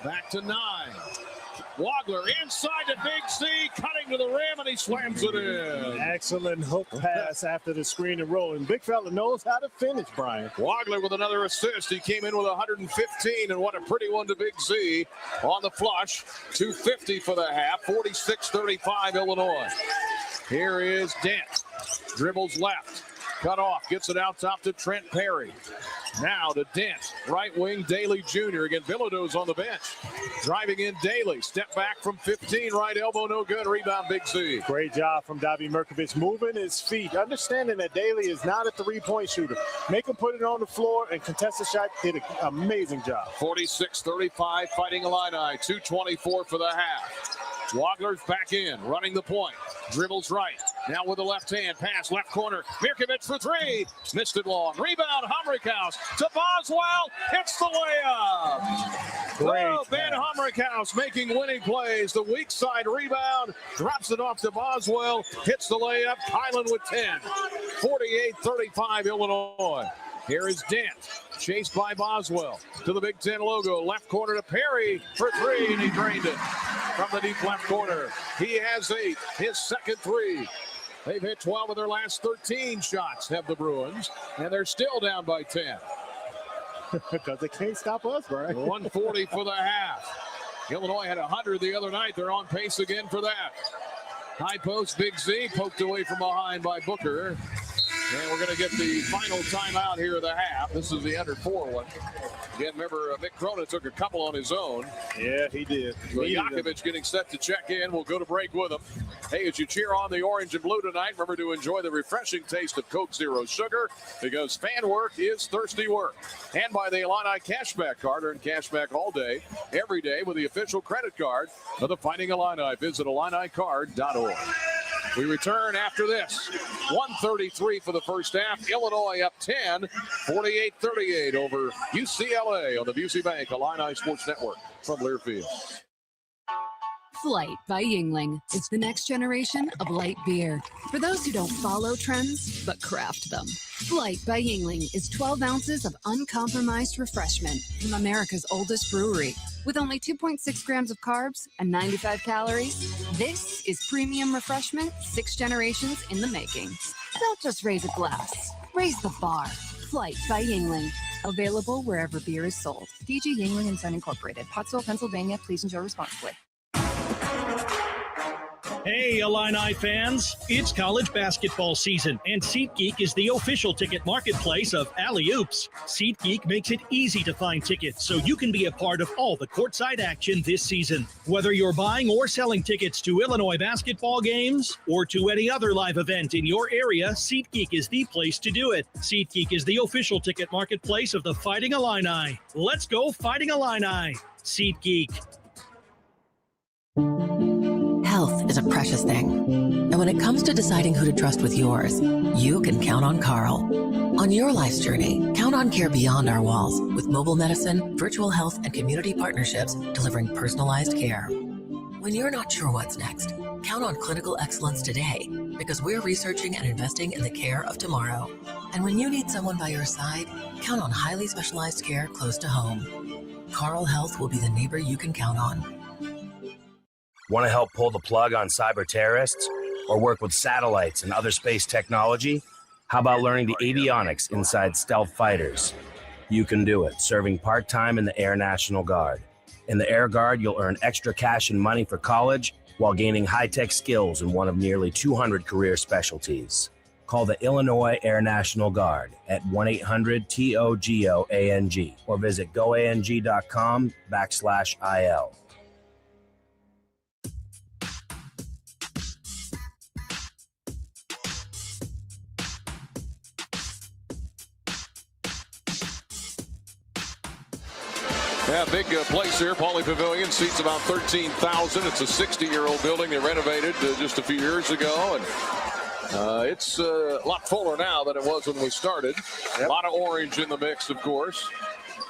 Back to 9. Wagler inside the Big C, cutting to the rim, and he slams it in. Excellent hook pass after the screen and roll. And big fella knows how to finish, Brian. Wagler with another assist. He came in with 115, and what a pretty one to Big Z on the flush. 250 for the half, 46-35 Illinois. Here is Dent. Dribbles left. Cut off, gets it out top to Trent Perry. Now to Dent, right wing Daly Jr. Again, Bilodeau's on the bench. Driving in Daly, step back from 15, right elbow, no good. Rebound, Big Z. Great job from Davi Mirkovic, moving his feet, understanding that Daly is not a three-point shooter. Make him put it on the floor and contest the shot. Did an amazing job. 46-35, Fighting Illini, 2:24 for the half. Wagler's back in, running the point. Dribbles right. Now with the left hand. Pass left corner. Mirkovic for three. Missed it long. Rebound. Humrickhouse to Boswell. Hits the layup. Great Ben Humrickhouse making winning plays. The weak side rebound. Drops it off to Boswell. Hits the layup. Highland with 10. 48-35 Illinois. Here is Dent, chased by Boswell. To the Big Ten logo. Left corner to Perry for three, and he drained it from the deep left corner. He has 8, his second three. They've hit 12 of their last 13 shots, have the Bruins, and they're still down by 10. Because they can't stop us, Brian. 140 for the half. Illinois had 100 the other night. They're on pace again for that. High post, Big Z, poked away from behind by Booker. And we're going to get the final timeout here of the half. This is the under 4 one. Again, remember, Mick Cronin took a couple on his own. Yeah, he did. So Jakovic getting set to check in. We'll go to break with him. Hey, as you cheer on the orange and blue tonight, remember to enjoy the refreshing taste of Coke Zero Sugar, because fan work is thirsty work. And by the Illini Cashback Card. Earn cashback all day, every day with the official credit card of the Fighting Illini. Visit IlliniCard.org. We return after this. 1:33 for the first half. Illinois up 10, 48-38 over UCLA on the Busey Bank Illini Sports Network from Learfield. Flight by Yingling. It's the next generation of light beer. For those who don't follow trends, but craft them. Flight by Yingling is 12 ounces of uncompromised refreshment from America's oldest brewery. With only 2.6 grams of carbs and 95 calories, this is premium refreshment 6 generations in the making. Don't just raise a glass, raise the bar. Flight by Yingling. Available wherever beer is sold. DG Yingling & Son Incorporated, Pottsville, Pennsylvania. Please enjoy responsibly. Hey, Illini fans, it's college basketball season, and SeatGeek is the official ticket marketplace of Alley Oops. SeatGeek makes it easy to find tickets so you can be a part of all the courtside action this season. Whether you're buying or selling tickets to Illinois basketball games or to any other live event in your area, SeatGeek is the place to do it. SeatGeek is the official ticket marketplace of the Fighting Illini. Let's go Fighting Illini. SeatGeek. Health is a precious thing. And when it comes to deciding who to trust with yours, you can count on Carl. On your life's journey, count on care beyond our walls with mobile medicine, virtual health, and community partnerships delivering personalized care. When you're not sure what's next, count on clinical excellence today because we're researching and investing in the care of tomorrow. And when you need someone by your side, count on highly specialized care close to home. Carl Health will be the neighbor you can count on. Want to help pull the plug on cyber terrorists or work with satellites and other space technology? How about learning the avionics inside stealth fighters? You can do it, serving part-time in the Air National Guard. In the Air Guard, you'll earn extra cash and money for college while gaining high-tech skills in one of nearly 200 career specialties. Call the Illinois Air National Guard at 1-800-TOGOANG or visit goang.com/IL. Yeah, big place here. Pauley Pavilion seats about 13,000. It's a 60-year-old building they renovated just a few years ago, and it's a lot fuller now than it was when we started. Yep. A lot of orange in the mix, of course,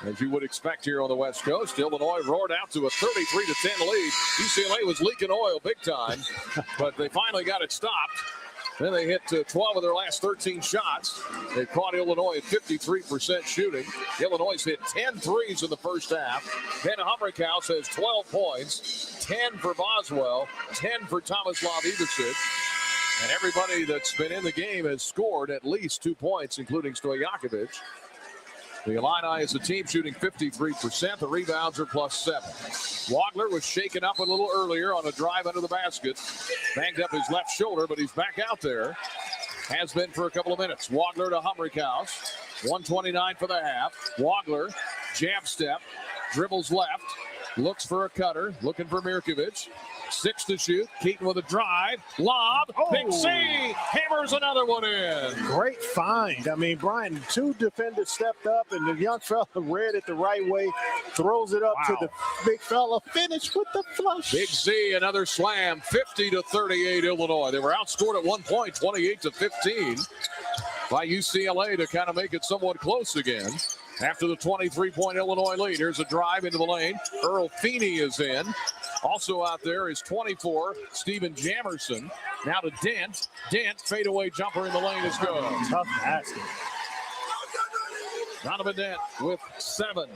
as you would expect here on the West Coast. Illinois roared out to a 33-10 lead. UCLA was leaking oil big time, but they finally got it stopped. Then they hit 12 of their last 13 shots. They caught Illinois at 53% shooting. Illinois hit 10 threes in the first half. Ben Humrickhouse has 12 points, 10 for Boswell, 10 for Tomislav Ivicic. And everybody that's been in the game has scored at least 2 points, including Stojakovic. The Illini as a team shooting 53%. The rebounds are +7. Wagler was shaken up a little earlier on a drive under the basket. Banged up his left shoulder, but he's back out there. Has been for a couple of minutes. Wagler to Humrickhouse. 1:29 for the half. Wagler, jab step, dribbles left, looks for a cutter, looking for Mirkovic. 6 to shoot. Keaton with a drive. Lob. Big C. Hammers another one in. Great find. I mean, Brian, 2 defenders stepped up, and the young fella read it the right way. Throws it up to the big fella. Finish with the flush. Big Z, another slam. 50-38 Illinois. They were outscored at one point, 28-15 by UCLA to kind of make it somewhat close again. After the 23-point Illinois lead, here's a drive into the lane. Earl Feeney is in. Also out there is 24, Steven Jamerson. Now to Dent. Dent, fadeaway jumper in the lane is good. Tough basket. Donovan Dent with 7.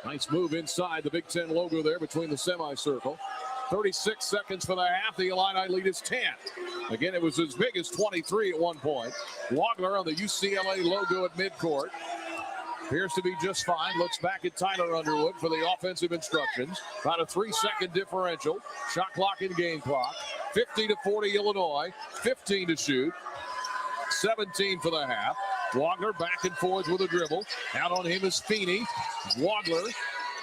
Nice move inside the Big Ten logo there between the semicircle. 36 seconds for the half. The Illini lead is 10. Again, it was as big as 23 at one point. Wagler on the UCLA logo at midcourt. Appears to be just fine. Looks back at Tyler Underwood for the offensive instructions. About a 3-second differential. Shot clock and game clock. 50-40 Illinois. 15 to shoot. 17 for the half. Wagler back and forth with a dribble. Out on him is Feeney. Wagler,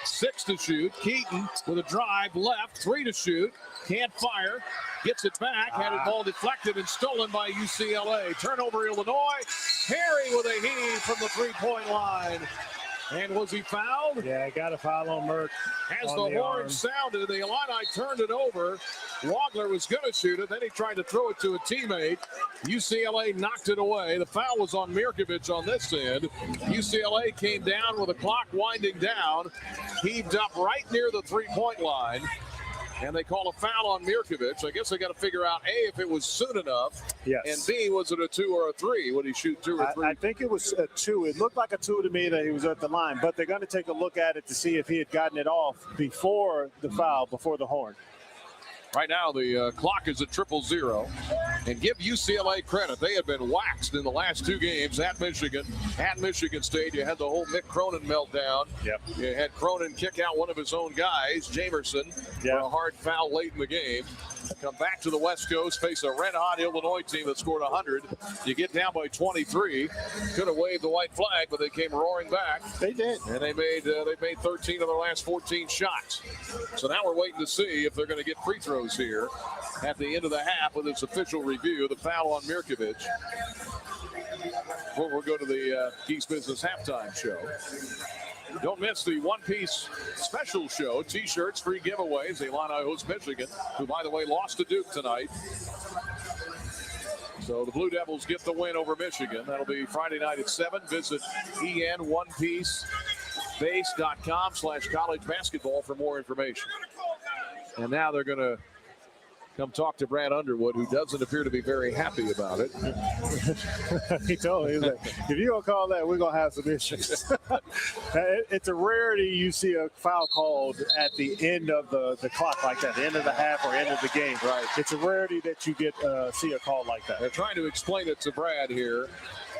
6 to shoot. Keaton with a drive left. 3 to shoot. Can't fire. Gets it back. Had it ball deflected and stolen by UCLA. Turnover Illinois. Perry with a heave from the three-point line. And was he fouled? Yeah, got a foul on Merck. As the horn sounded, the Illini turned it over. Wagler was going to shoot it. Then he tried to throw it to a teammate. UCLA knocked it away. The foul was on Mirkovic on this end. UCLA came down with the clock winding down. Heaved up right near the three-point line. And they call a foul on Mirkovic. I guess they got to figure out, A, if it was soon enough. Yes. And B, was it a 2 or a 3? Would he shoot 2 or 3? I think it was a 2. It looked like a 2 to me that he was at the line. But they're going to take a look at it to see if he had gotten it off before the foul, before the horn. Right now, the clock is at 0-0. And give UCLA credit. They had been waxed in the last 2 games at Michigan. At Michigan State, you had the whole Mick Cronin meltdown. Yep. You had Cronin kick out one of his own guys, Jamerson, for a hard foul late in the game. Come back to the West Coast, face a red-hot Illinois team that scored 100. You get down by 23. Could have waved the white flag, but they came roaring back. They did. And they made 13 of their last 14 shots. So now we're waiting to see if they're going to get free throws here at the end of the half with its official review. The foul on Mirkovic. We'll go to the Geese Business halftime show. Don't miss the one-piece special show. T-shirts, free giveaways. The Illini host Michigan, who, by the way, lost to Duke tonight. So the Blue Devils get the win over Michigan. That'll be Friday night at 7. Visit enOnePieceBase.com/college basketball for more information. And now they're going to come talk to Brad Underwood, who doesn't appear to be very happy about it. He told me, like, if you're going to call that, we're going to have some issues. It's a rarity you see a foul called at the end of the clock like that, the end of the half or end of the game. Right. It's a rarity that you get see a call like that. They're trying to explain it to Brad here.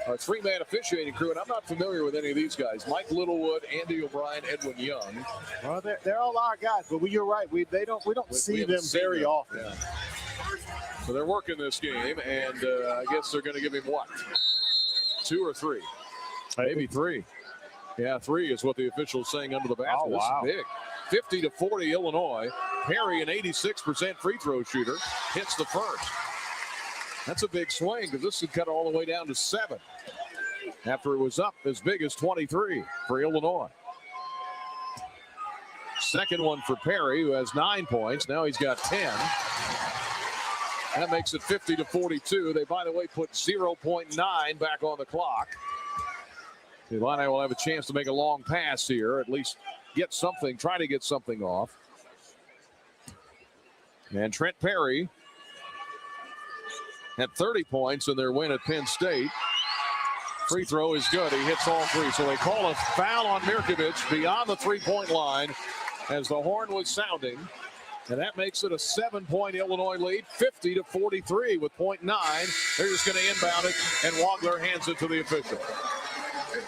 Our 3-man officiating crew, and I'm not familiar with any of these guys. Mike Littlewood, Andy O'Brien, Edwin Young. Well, they're all our guys, but you're right. We don't see them very often. Yeah. So they're working this game, and I guess they're going to give him what? 2 or 3? Maybe 3. Yeah, 3 is what the official's saying under the basket. Oh, wow. This is big. 50-40 Illinois. Perry, an 86% free throw shooter, hits the first. That's a big swing because this could cut all the way down to 7 after it was up as big as 23 for Illinois. Second one for Perry, who has 9 points. Now he's got 10. That makes it 50-42. They, by the way, put 0.9 back on the clock. The Illini will have a chance to make a long pass here, at least get something, try to get something off. And Trent Perry had 30 points in their win at Penn State. Free throw is good. He hits all 3. So they call a foul on Mirkovic beyond the three-point line as the horn was sounding. And that makes it a 7-point Illinois lead, 50-43 with .9. They're just going to inbound it, and Wagler hands it to the official.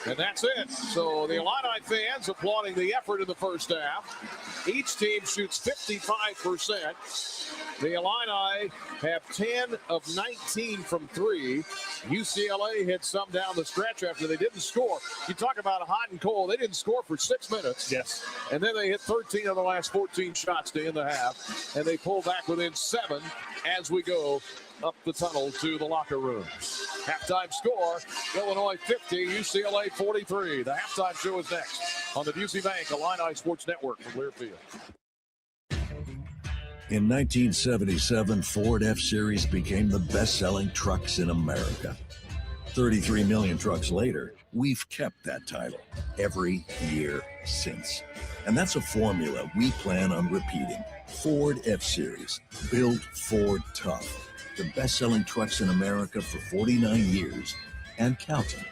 And that's it. So the Illini fans applauding the effort in the first half. Each team shoots 55%. The Illini have 10 of 19 from three. UCLA hit some down the stretch after they didn't score. You talk about hot and cold. They didn't score for 6 minutes. Yes. And then they hit 13 of the last 14 shots to end the half. And they pull back within 7 as we go up the tunnel to the locker room. Halftime score, Illinois 50, UCLA 43. The halftime show is next on the Busey Bank Illini Sports Network from Learfield. In 1977, Ford F-Series became the best-selling trucks in America. 33 million trucks later, we've kept that title every year since. And that's a formula we plan on repeating. Ford F-Series, built Ford tough. The best-selling trucks in America for 49 years and counting.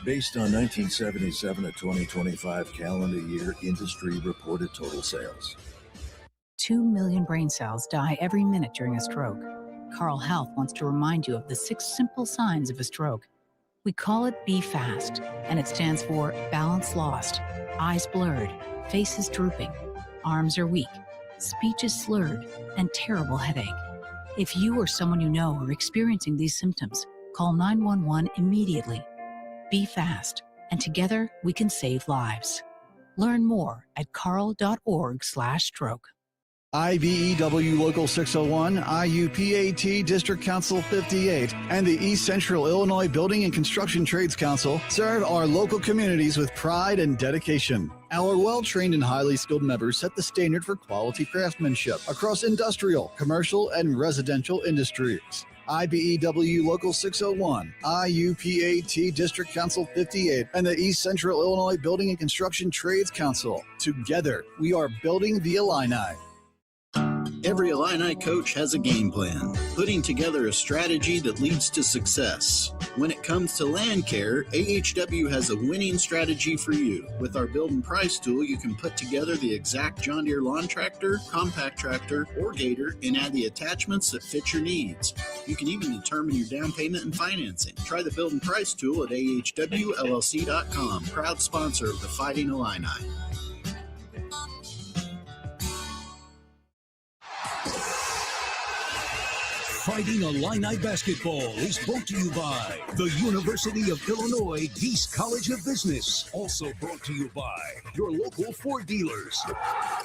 Based on 1977 to 2025 calendar year industry reported total sales. 2 million brain cells die every minute during a stroke. Carle Health wants to remind you of the 6 simple signs of a stroke. We call it Be Fast, and it stands for balance lost, eyes blurred, faces drooping, arms are weak, speech is slurred, and terrible headache. If you or someone you know are experiencing these symptoms, call 911 immediately. Be fast, and together we can save lives. Learn more at carle.org/stroke. IBEW Local 601, IUPAT District Council 58, and the East Central Illinois Building and Construction Trades Council serve our local communities with pride and dedication. Our well-trained and highly skilled members set the standard for quality craftsmanship across industrial, commercial, and residential industries. IBEW Local 601, IUPAT District Council 58, and the East Central Illinois Building and Construction Trades Council. Together, we are building the Illini. Every Illini coach has a game plan, putting together a strategy that leads to success. When it comes to land care, AHW has a winning strategy for you. With our build and price tool, you can put together the exact John Deere lawn tractor, compact tractor, or gator and add the attachments that fit your needs. You can even determine your down payment and financing. Try the build and price tool at ahwllc.com. Proud sponsor of the Fighting Illini. Fighting Illini basketball is brought to you by the University of Illinois Geese College of Business. Also brought to you by your local Ford dealers.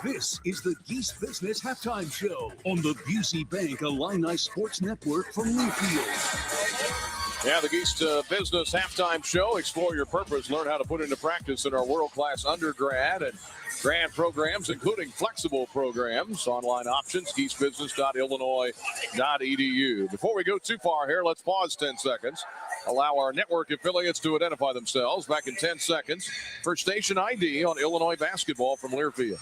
This is the Geese Business Halftime Show on the Busey Bank Illini Sports Network from Learfield. Yeah, the Geese Business Halftime Show. Explore your purpose. Learn how to put into practice in our world-class undergrad and grad programs, including flexible programs. Online options, geesebusiness.illinois.edu. Before we go too far here, let's pause 10 seconds. Allow our network affiliates to identify themselves. Back in 10 seconds for station ID on Illinois basketball from Learfield.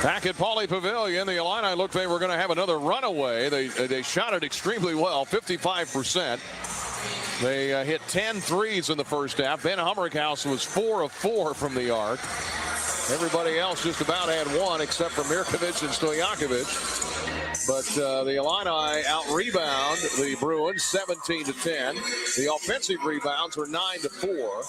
Back at Pauley Pavilion, the Illini looked they were going to have another runaway. They shot it extremely well, 55%. They hit 10 threes in the first half. Ben Hummerkhouse was 4 of 4 from the arc. Everybody else just about had one except for Mirkovic and Stojakovic. But the Illini out-rebound the Bruins 17-10. The offensive rebounds were 9-4.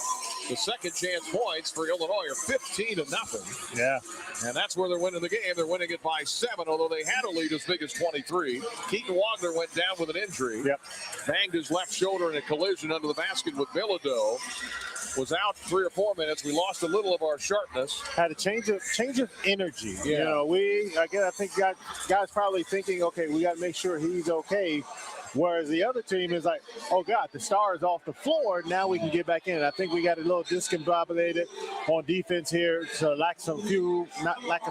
The second chance points for Illinois are 15-0. Yeah. And that's where they're winning the game. They're winning it by 7, although they had a lead as big as 23. Keaton Wagner went down with an injury. Yep. Banged his left shoulder in a collision under the basket with Bilodeau. Was out 3 or 4 minutes. We lost a little of our sharpness. Had a change of energy. Yeah. You know, I think guys probably thinking, okay, we got to make sure he's okay. Whereas the other team is like, oh, God, the star is off the floor. Now we can get back in. I think we got a little discombobulated on defense here. So lack of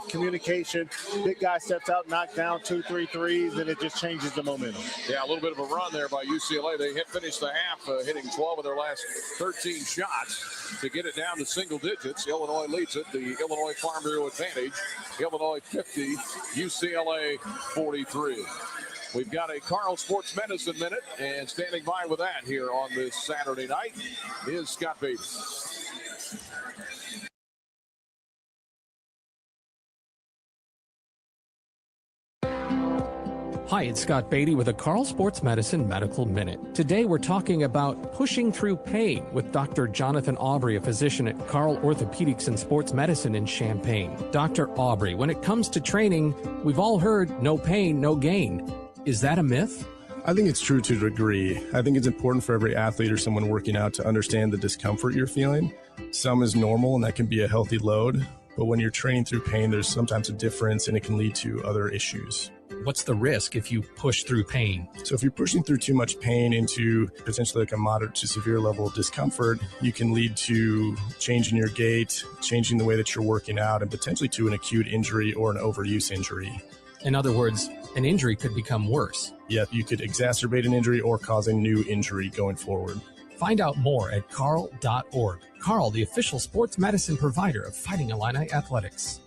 communication. Big guy steps out, knocks down 2-3 threes, and it just changes the momentum. Yeah, a little bit of a run there by UCLA. They finished the half hitting 12 of their last 13 shots to get it down to single digits. Illinois leads it. The Illinois Farm Bureau advantage. Illinois 50, UCLA 43. We've got a Carle Sports Medicine Minute, and standing by with that here on this Saturday night is Scott Bates. Hi, it's Scott Beatty with a Carl Sports Medicine Medical Minute. Today we're talking about pushing through pain with Dr. Jonathan Aubry, a physician at Carl Orthopedics and Sports Medicine in Champaign. Dr. Aubry, when it comes to training, we've all heard no pain, no gain. Is that a myth? I think it's true to a degree. I think it's important for every athlete or someone working out to understand the discomfort you're feeling. Some is normal and that can be a healthy load, but when you're training through pain, there's sometimes a difference and it can lead to other issues. What's the risk if you push through pain? So if you're pushing through too much pain into potentially like a moderate to severe level of discomfort, you can lead to changing your gait, changing the way that you're working out, and potentially to an acute injury or an overuse injury. In other words, an injury could become worse. Yeah, you could exacerbate an injury or cause a new injury going forward. Find out more at carl.org. Carl, the official sports medicine provider of Fighting Illini Athletics.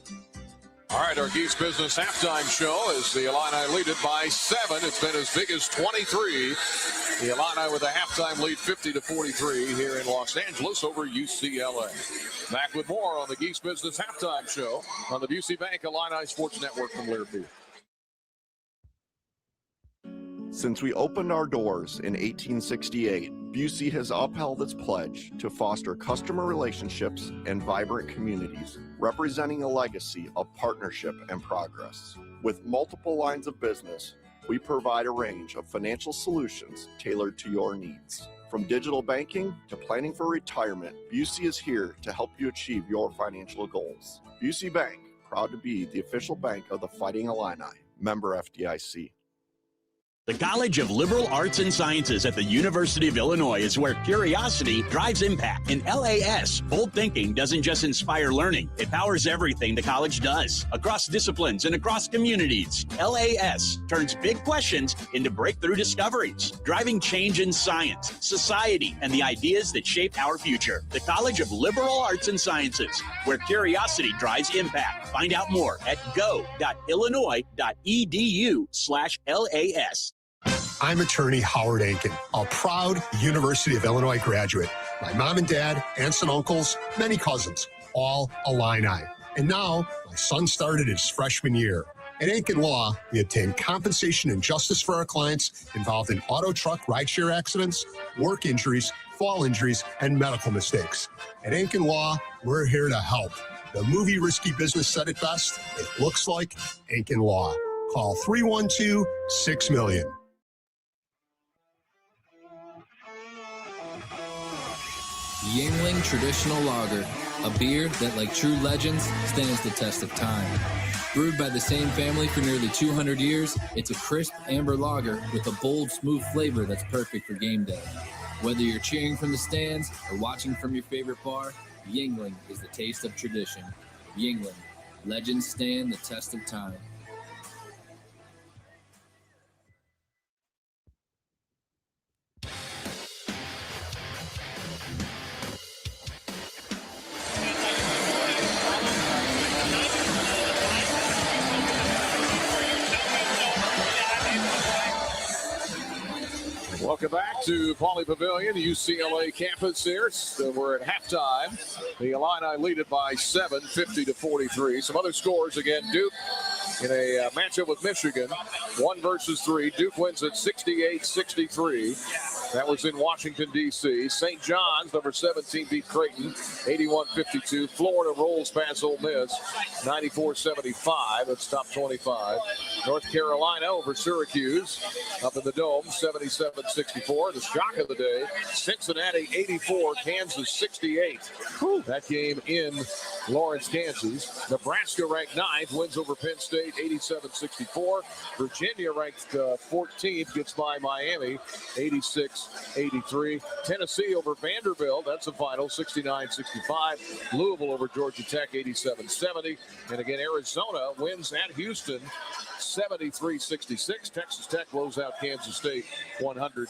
All right, our Geese Business halftime show as the Illini lead it by 7. It's been as big as 23. The Illini with a halftime lead 50-43 here in Los Angeles over UCLA. Back with more on the Geese Business halftime show on the Busey Bank Illini Sports Network from Learfield. Since we opened our doors in 1868, Busey has upheld its pledge to foster customer relationships and vibrant communities, representing a legacy of partnership and progress. With multiple lines of business, we provide a range of financial solutions tailored to your needs. From digital banking to planning for retirement, Busey is here to help you achieve your financial goals. Busey Bank, proud to be the official bank of the Fighting Illini, member FDIC. The College of Liberal Arts and Sciences at the University of Illinois is where curiosity drives impact. In LAS, bold thinking doesn't just inspire learning, it powers everything the college does, across disciplines and across communities. LAS turns big questions into breakthrough discoveries, driving change in science, society, and the ideas that shape our future. The College of Liberal Arts and Sciences, where curiosity drives impact. Find out more at go.illinois.edu/LAS. I'm attorney Howard Aiken, a proud University of Illinois graduate. My mom and dad, aunts and uncles, many cousins, all Illini. And now my son started his freshman year. At Aiken Law, we obtain compensation and justice for our clients involved in auto truck rideshare accidents, work injuries, fall injuries, and medical mistakes. At Aiken Law, we're here to help. The movie Risky Business said it best. It looks like Aiken Law. Call 312-6-million. Yingling Traditional Lager, a beer that, like true legends, stands the test of time. Brewed by the same family for nearly 200 years, it's a crisp amber lager with a bold, smooth flavor that's perfect for game day. Whether you're cheering from the stands or watching from your favorite bar, Yingling is the taste of tradition. Yingling, legends stand the test of time. Welcome back to Pauley Pavilion, the UCLA campus here. So we're at halftime. The Illini lead it by 7, 50-43. Some other scores again. Duke in a matchup with Michigan, 1-3. Duke wins at 68-63. That was in Washington, D.C. St. John's, number 17, beat Creighton, 81-52. Florida rolls past Ole Miss, 94-75. That's top 25. North Carolina over Syracuse, up in the Dome, 77-64. The shock of the day, Cincinnati 84, Kansas 68. That game in Lawrence, Kansas. Nebraska ranked 9th, wins over Penn State, 87-64. Virginia ranked 14th, gets by Miami, 86-83. Tennessee over Vanderbilt, that's the final, 69-65. Louisville over Georgia Tech, 87-70. And again, Arizona wins at Houston, 73-66. Texas Tech blows out Kansas State, 100-72.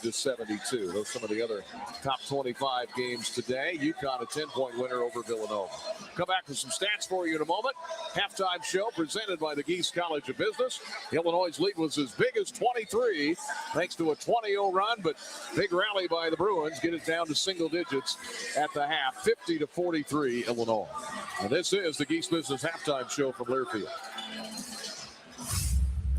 Those are some of the other top 25 games today. UConn, a 10-point winner over Villanova. Come back with some stats for you in a moment. Halftime show presented by the Geese College of Business. Illinois' lead was as big as 23, thanks to a 20-0 run, but big rally by the Bruins. Get it down to single digits at the half, 50-43 And this is the Geese Business Halftime Show from Learfield.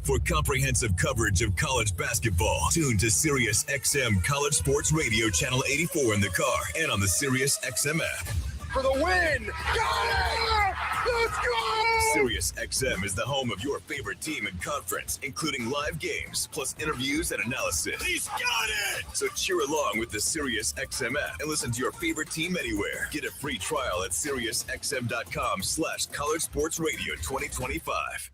For comprehensive coverage of college basketball, tune to Sirius XM College Sports Radio Channel 84 in the car and on the Sirius XM app. For the win! Got it! Let's go! Sirius XM is the home of your favorite team and conference, including live games, plus interviews and analysis. He's got it! So cheer along with the Sirius XM app and listen to your favorite team anywhere. Get a free trial at SiriusXM.com/College Sports Radio 2025.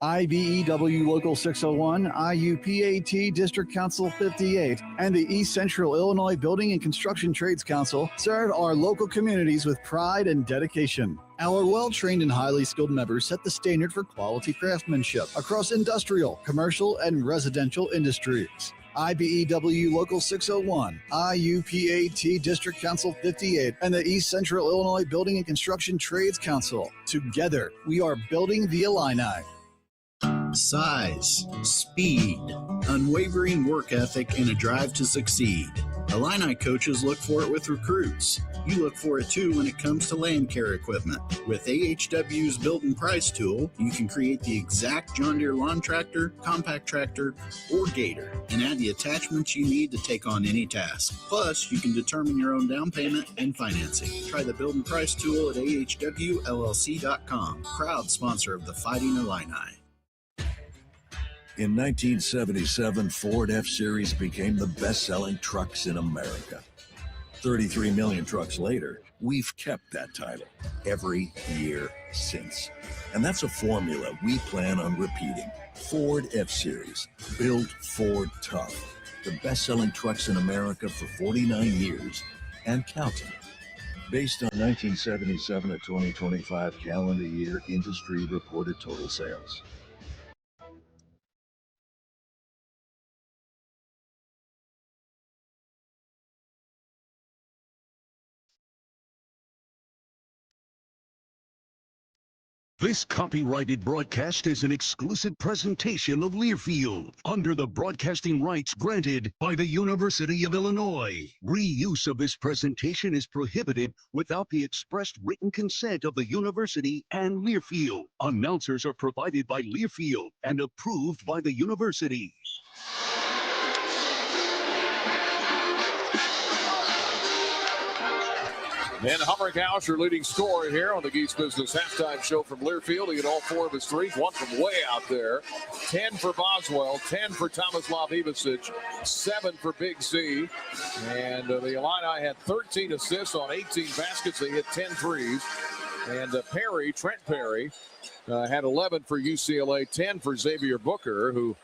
IBEW Local 601, IUPAT District Council 58, and the East Central Illinois Building and Construction Trades Council serve our local communities with pride and dedication. Our well-trained and highly skilled members set the standard for quality craftsmanship across industrial, commercial, and residential industries. IBEW Local 601, IUPAT District Council 58, and the East Central Illinois Building and Construction Trades Council. Together, we are building the Illini. Size, speed, unwavering work ethic, and a drive to succeed. Illini coaches look for it with recruits. You look for it too when it comes to land care equipment. With AHW's Build and Price tool, you can create the exact John Deere lawn tractor, compact tractor, or gator, and add the attachments you need to take on any task. Plus, you can determine your own down payment and financing. Try the Build and Price tool at ahwllc.com. Proud sponsor of the Fighting Illini. In 1977, Ford F-Series became the best-selling trucks in America. 33 million trucks later, we've kept that title every year since. And that's a formula we plan on repeating. Ford F-Series, built Ford tough. The best-selling trucks in America for 49 years and counting. Based on 1977 to 2025 calendar year industry reported total sales. This copyrighted broadcast is an exclusive presentation of Learfield under the broadcasting rights granted by the University of Illinois. Reuse of this presentation is prohibited without the expressed written consent of the university and Learfield. Announcers are provided by Learfield and approved by the university. And Hummerhouse, your leading scorer here on the Geese Business halftime show from Learfield. He hit all four of his threes, one from way out there. 10 for Boswell, 10 for Tomislav Ivicic, 7 for Big Z. And the Illini had 13 assists on 18 baskets. They hit 10 threes. And Trent Perry, had 11 for UCLA, 10 for Xavier Booker, who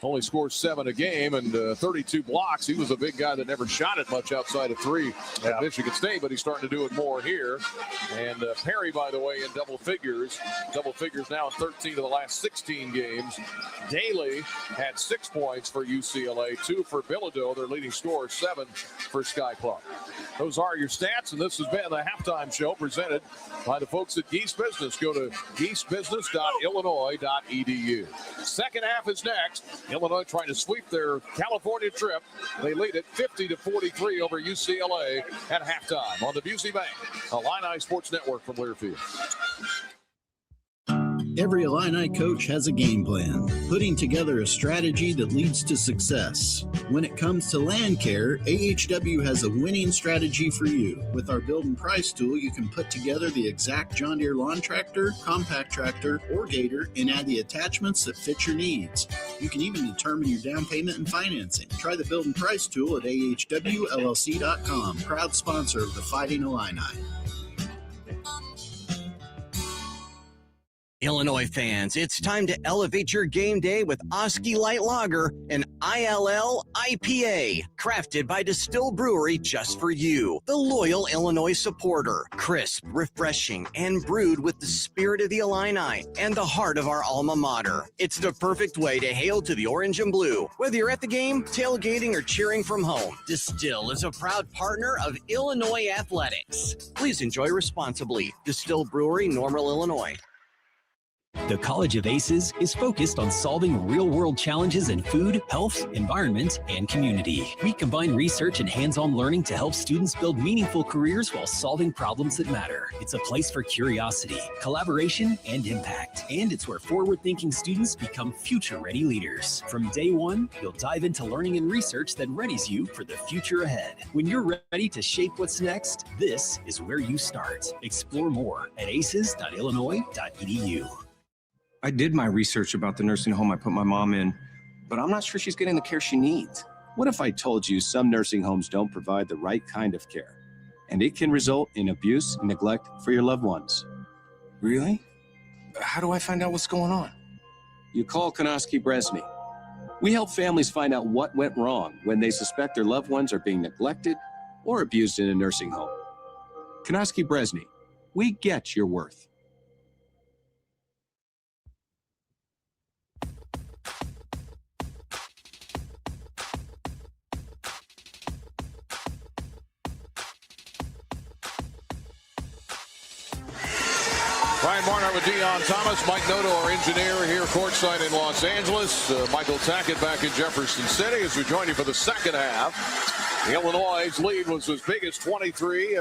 only scores 7 a game and 32 blocks. He was a big guy that never shot it much outside of 3 at Michigan State, but he's starting to do it more here. And Perry, by the way, in double figures now in 13 of the last 16 games. Daly had 6 points for UCLA, 2 for Bilodeau, their leading scorer, 7 for Sky Clark. Those are your stats, and this has been the halftime show presented by the folks at Geese Business. Go to geesebusiness.illinois.edu. Second half is next. Illinois trying to sweep their California trip. They lead it 50-43 over UCLA at halftime on the Busey Bank Illini Sports Network from Learfield. Every Illini coach has a game plan, putting together a strategy that leads to success. When it comes to land care, AHW has a winning strategy for you. With our Build and Price tool, you can put together the exact John Deere lawn tractor, compact tractor, or gator, and add the attachments that fit your needs. You can even determine your down payment and financing. Try the Build and Price tool at ahwllc.com. Proud sponsor of the Fighting Illini. Illinois fans, it's time to elevate your game day with Oski Light Lager, an ILL IPA, crafted by Distill Brewery just for you, the loyal Illinois supporter. Crisp, refreshing, and brewed with the spirit of the Illini and the heart of our alma mater. It's the perfect way to hail to the orange and blue, whether you're at the game, tailgating, or cheering from home. Distill is a proud partner of Illinois Athletics. Please enjoy responsibly. Distill Brewery, Normal, Illinois. The College of Aces is focused on solving real-world challenges in food, health, environment, and community. We combine research and hands-on learning to help students build meaningful careers while solving problems that matter. It's a place for curiosity, collaboration, and impact. And it's where forward-thinking students become future-ready leaders. From day one, you'll dive into learning and research that readies you for the future ahead. When you're ready to shape what's next, this is where you start. Explore more at aces.illinois.edu. I did my research about the nursing home I put my mom in, but I'm not sure she's getting the care she needs. What if I told you some nursing homes don't provide the right kind of care, and it can result in abuse and neglect for your loved ones? Really? How do I find out what's going on? You call Konoski Bresney. We help families find out what went wrong when they suspect their loved ones are being neglected or abused in a nursing home. Konoski Bresney, we get your worth. Brian Barnhart with Dion Thomas, Mike Noto, our engineer here courtside in Los Angeles. Michael Tackett back in Jefferson City as we join you for the second half. Illinois' lead was as big as 23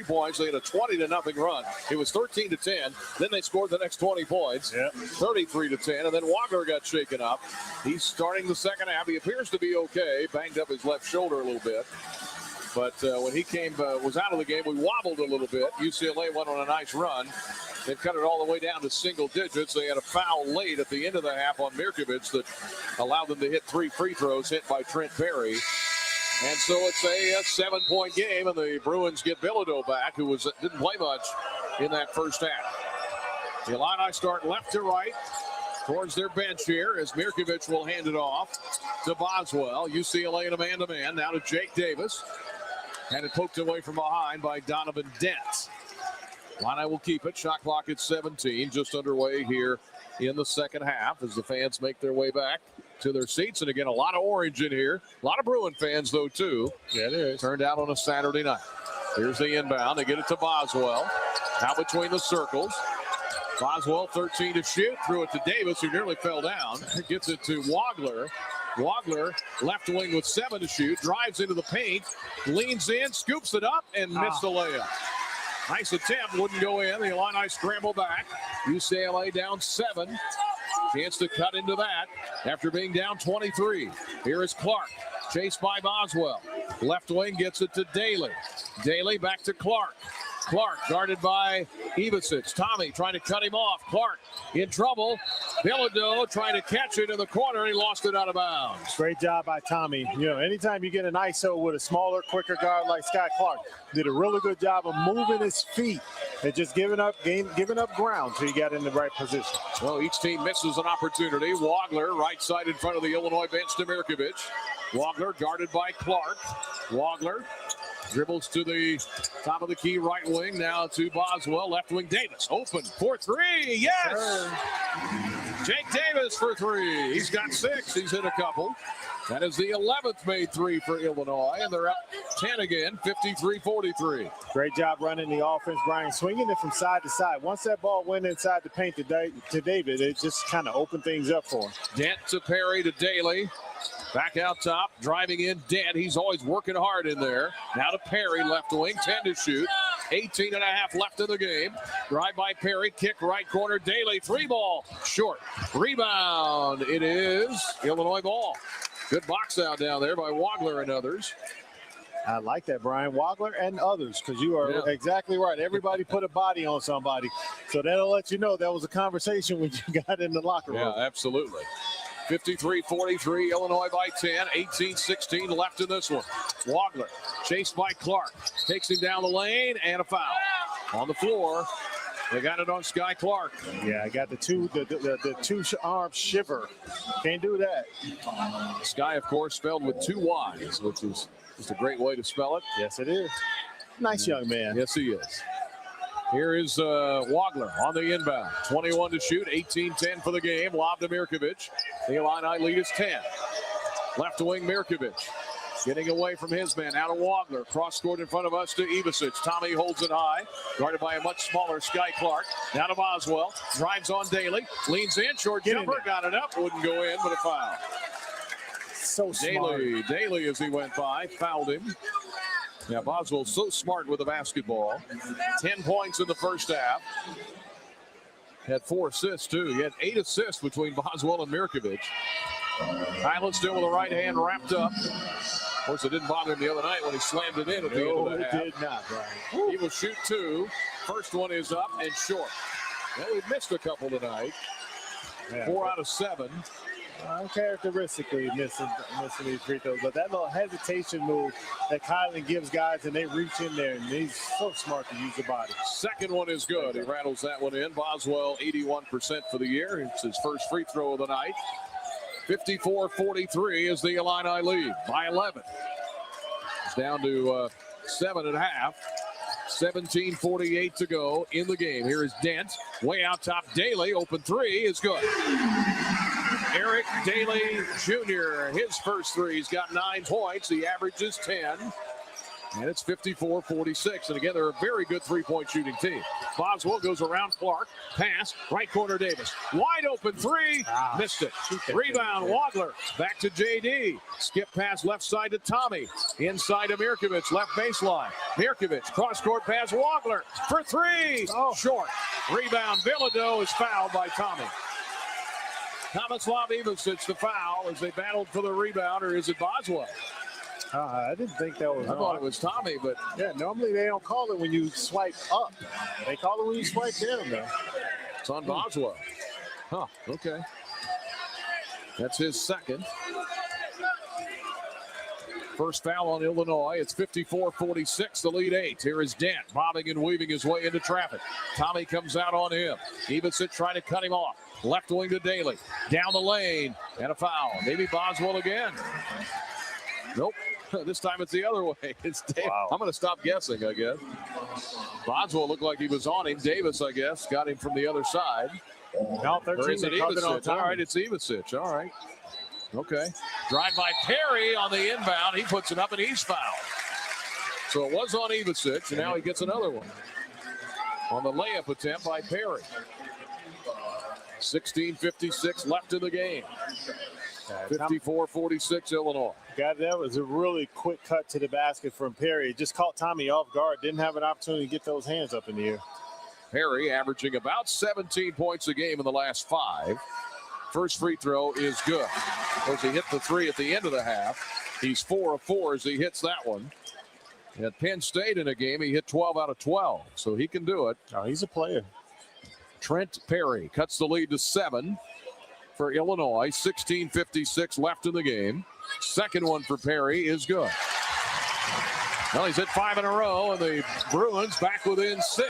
points. They had a 20-0 run. It was 13-10. Then they scored the next 20 points, 33-10. And then Wagner got shaken up. He's starting the second half. He appears to be okay. Banged up his left shoulder a little bit. But when he was out of the game, we wobbled a little bit. UCLA went on a nice run. They cut it all the way down to single digits. They had a foul late at the end of the half on Mirkovic that allowed them to hit 3 free throws hit by Trent Berry. And so it's a 7-point game, and the Bruins get Bilodeau back, who didn't play much in that first half. The Illini start left to right towards their bench here as Mirkovic will hand it off to Boswell. UCLA in a man-to-man. Now to Jake Davis. And it poked away from behind by Donovan Dent. Illini will keep it. Shot clock at 17. Just underway here in the second half as the fans make their way back to their seats. And again, a lot of orange in here. A lot of Bruin fans, though, too. Yeah, there is. Turned out on a Saturday night. Here's the inbound. They get it to Boswell. Out between the circles. Boswell, 13 to shoot. Threw it to Davis, who nearly fell down. Gets it to Wagler. Wagler, left wing with 7 to shoot. Drives into the paint. Leans in, scoops it up, and missed the layup. Nice attempt, wouldn't go in. The Illini scramble back. UCLA down 7. Chance to cut into that after being down 23. Here is Clark, chased by Boswell. Left wing gets it to Daly. Daly back to Clark. Clark guarded by Ivicic. Tommy trying to cut him off. Clark in trouble. Bilodeau trying to catch it in the corner, and he lost it out of bounds. Great job by Tommy. You know, anytime you get an ISO with a smaller, quicker guard like Sky Clark, did a really good job of moving his feet and just giving up ground till he got in the right position. Well, each team misses an opportunity. Wagler, right side in front of the Illinois bench to Mirkovic. Wagler guarded by Clark. Wagler dribbles to the top of the key right wing. Now to Boswell. Left wing Davis. Open for 3. Yes! Jake Davis for 3. He's got 6. He's hit a couple. That is the 11th made 3 for Illinois. And they're up 10 again, 53-43. Great job running the offense, Brian. Swinging it from side to side. Once that ball went inside the paint to David, it just kind of opened things up for him. Dent to Perry to Daly. Back out top, driving in Dent. He's always working hard in there. Now to Perry, left wing, 10 to shoot. 18.5 left in the game. Drive by Perry, kick right corner. Daly, 3 ball, short. Rebound, it is Illinois ball. Good box out down there by Wagler and others. I like that, Brian. Wagler and others, because you are exactly right. Everybody put a body on somebody. So that'll let you know that was a conversation when you got in the locker room. Yeah, absolutely. 53-43, Illinois by 10, 18-16 left in this one. Wagler, chased by Clark, takes him down the lane, and a foul. On the floor, they got it on Sky Clark. Yeah, I got the two-arm shiver. Can't do that. Sky, of course, spelled with 2 Y's, which is just a great way to spell it. Yes, it is. Nice young man. Yes, he is. Here is Wagler on the inbound. 21 to shoot, 18-10 for the game. Lob to Mirkovic. The Illini lead is 10. Left wing Mirkovic. Getting away from his man, out of Wagler. Cross court in front of us to Ivasic. Tommy holds it high, guarded by a much smaller Sky Clark. Now to Boswell, drives on Daly, leans in, short jumper, got it up, wouldn't go in, but a foul. So smart. Daly as he went by, fouled him. Yeah, Boswell's so smart with the basketball. 10 points in the first half. Had 4 assists, too. He had 8 assists between Boswell and Mirkovic. Highland still with the right hand wrapped up. Of course, it didn't bother him the other night when he slammed it in at the end of the half. It did not, Brian. He will shoot 2. First one is up and short. Well, we've missed a couple tonight. Yeah. 4 out of 7. Uncharacteristically missing these free throws, but that little hesitation move that Kylan gives guys, and they reach in there, and he's so smart to use the body. Second one is good. He rattles that one in. Boswell, 81% for the year. It's his first free throw of the night. 54-43 is the Illini lead by 11. It's down to 7 at half. 17:48 to go in the game. Here is Dent, way out top. Daly, open 3 is good. Eric Daly Jr., his first 3. He's got 9 points. He averages 10. And it's 54-46. And again, they're a very good three-point shooting team. Boswell goes around Clark. Pass. Right corner Davis. Wide open 3. Missed it. Rebound Wagler. Back to JD. Skip pass left side to Tommy. Inside to Mirkovic. Left baseline. Mirkovic. Cross-court pass. Wagler for 3. Short. Rebound. Bilodeau is fouled by Tommy. Tomislav Ivasic the foul as they battled for the rebound, or is it Boswell? I didn't think that was. I thought it was Tommy, but yeah, normally they don't call it when you swipe up. They call it when you swipe down, though. It's on Boswell. Huh, okay. That's his second. First foul on Illinois. It's 54-46, the lead 8. Here is Dent, bobbing and weaving his way into traffic. Tommy comes out on him. Ivasic trying to cut him off. Left wing to Daly. Down the lane. And a foul. Maybe Boswell again. Nope. This time it's the other way. It's wow. I'm going to stop guessing, I guess. Boswell looked like he was on him. Davis, I guess, got him from the other side. No, 13. Or is it Ivasic? All right, it's Ivasic. All right. Okay. Drive by Perry on the inbound. He puts it up and he's fouled. So it was on Ivasic, and now he gets another one on the layup attempt by Perry. 16:56 left in the game. 54-46 Illinois. God, that was a really quick cut to the basket from Perry. Just caught Tommy off guard. Didn't have an opportunity to get those hands up in the air. Perry averaging about 17 points a game in the last 5. First free throw is good. Of course, he hit the 3 at the end of the half. He's 4 of 4 as he hits that one. At Penn State in a game, he hit 12 out of 12, so he can do it. Oh, he's a player. Trent Perry cuts the lead to 7 for Illinois. 16:56 left in the game. Second one for Perry is good. Well, he's hit 5 in a row, and the Bruins back within 6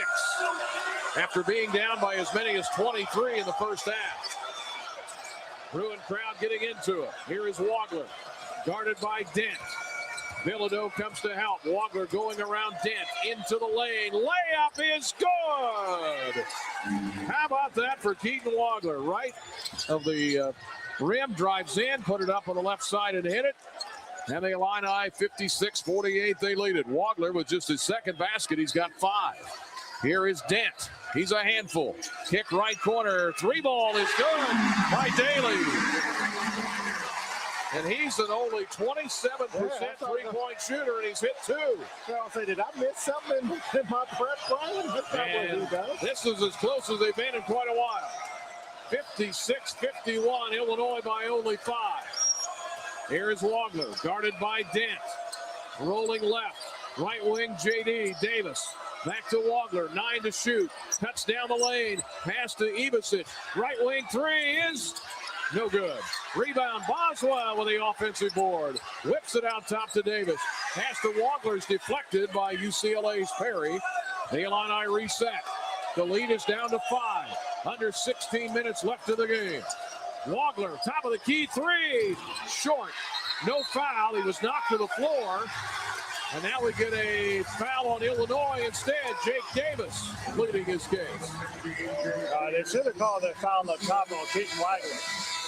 after being down by as many as 23 in the first half. Bruin crowd getting into it. Here is Wagler, guarded by Dent. Bilodeau comes to help. Wagler going around Dent into the lane. Layup is good. How about that for Keaton Wagler? Right of the rim, drives in, put it up on the left side and hit it. And the Illini 56-48, they lead it. Wagler with just his second basket. He's got 5. Here is Dent. He's a handful. Kick right corner. 3 ball is good by Daly. And he's an only 27% three-point shooter, and he's hit 2. I'll say, did I miss something in my prep, Brian? That's not what he does. This is as close as they've been in quite a while. 56-51, Illinois by only 5. Here is Wagler, guarded by Dent. Rolling left, right wing JD Davis. Back to Wagler, 9 to shoot. Cuts down the lane, pass to Ivasic. Right wing 3 is no good. Rebound, Boswell with the offensive board. Whips it out top to Davis. Pass to Wagler's deflected by UCLA's Perry. The Illini reset. The lead is down to 5. Under 16 minutes left in the game. Wagler, top of the key 3. Short. No foul. He was knocked to the floor. And now we get a foul on Illinois instead. Jake Davis pleading his case. They should have called that foul up top on Keaton Wagler.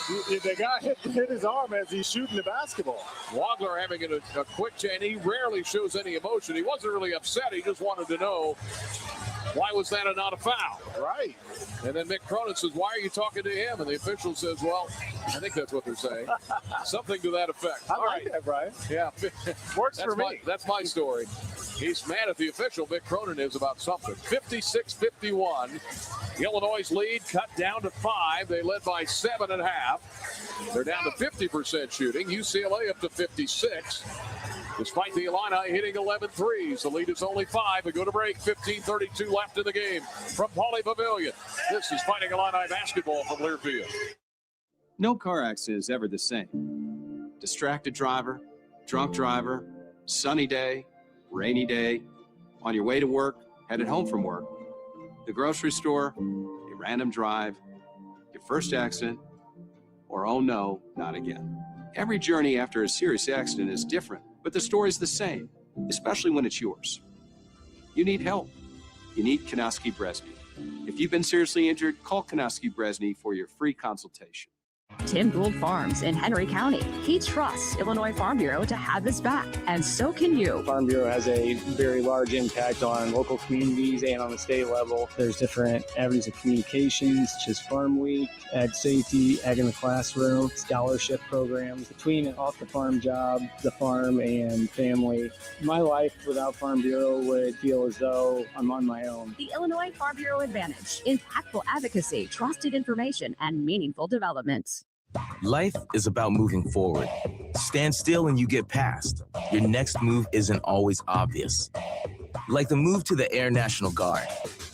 The guy hit his arm as he's shooting the basketball. Wagler having a quick change. He rarely shows any emotion. He wasn't really upset. He just wanted to know, why was that not a foul? Right. And then Mick Cronin says, why are you talking to him? And the official says, well, I think that's what they're saying. Something to that effect. I like that, Brian. Yeah. Works for me. That's my story. He's mad at the official. Mick Cronin is about something. 56-51. Illinois' lead cut down to 5. They led by 7.5. They're down to 50% shooting. UCLA up to 56. Despite the Illini hitting 11 threes, the lead is only 5. We go to break. 15:32 left in the game from Pauley Pavilion. This is Fighting Illini basketball from Learfield. No car accident is ever the same. Distracted driver, drunk driver, sunny day, rainy day, on your way to work, headed home from work, the grocery store, a random drive, your first accident, or oh no, not again. Every journey after a serious accident is different, but the story's the same, especially when it's yours. You need help. You need Kanoski Bresney. If you've been seriously injured, call Kanoski Bresney for your free consultation. Tim Gould Farms in Henry County. He trusts Illinois Farm Bureau to have his back, and so can you. Farm Bureau has a very large impact on local communities and on the state level. There's different avenues of communications, such as Farm Week, Ag Safety, Ag in the Classroom, scholarship programs. Between an off-the-farm job, the farm, and family, my life without Farm Bureau would feel as though I'm on my own. The Illinois Farm Bureau Advantage. Impactful advocacy, trusted information, and meaningful developments. Life is about moving forward. Stand still and you get past. Your next move isn't always obvious. Like the move to the Air National Guard.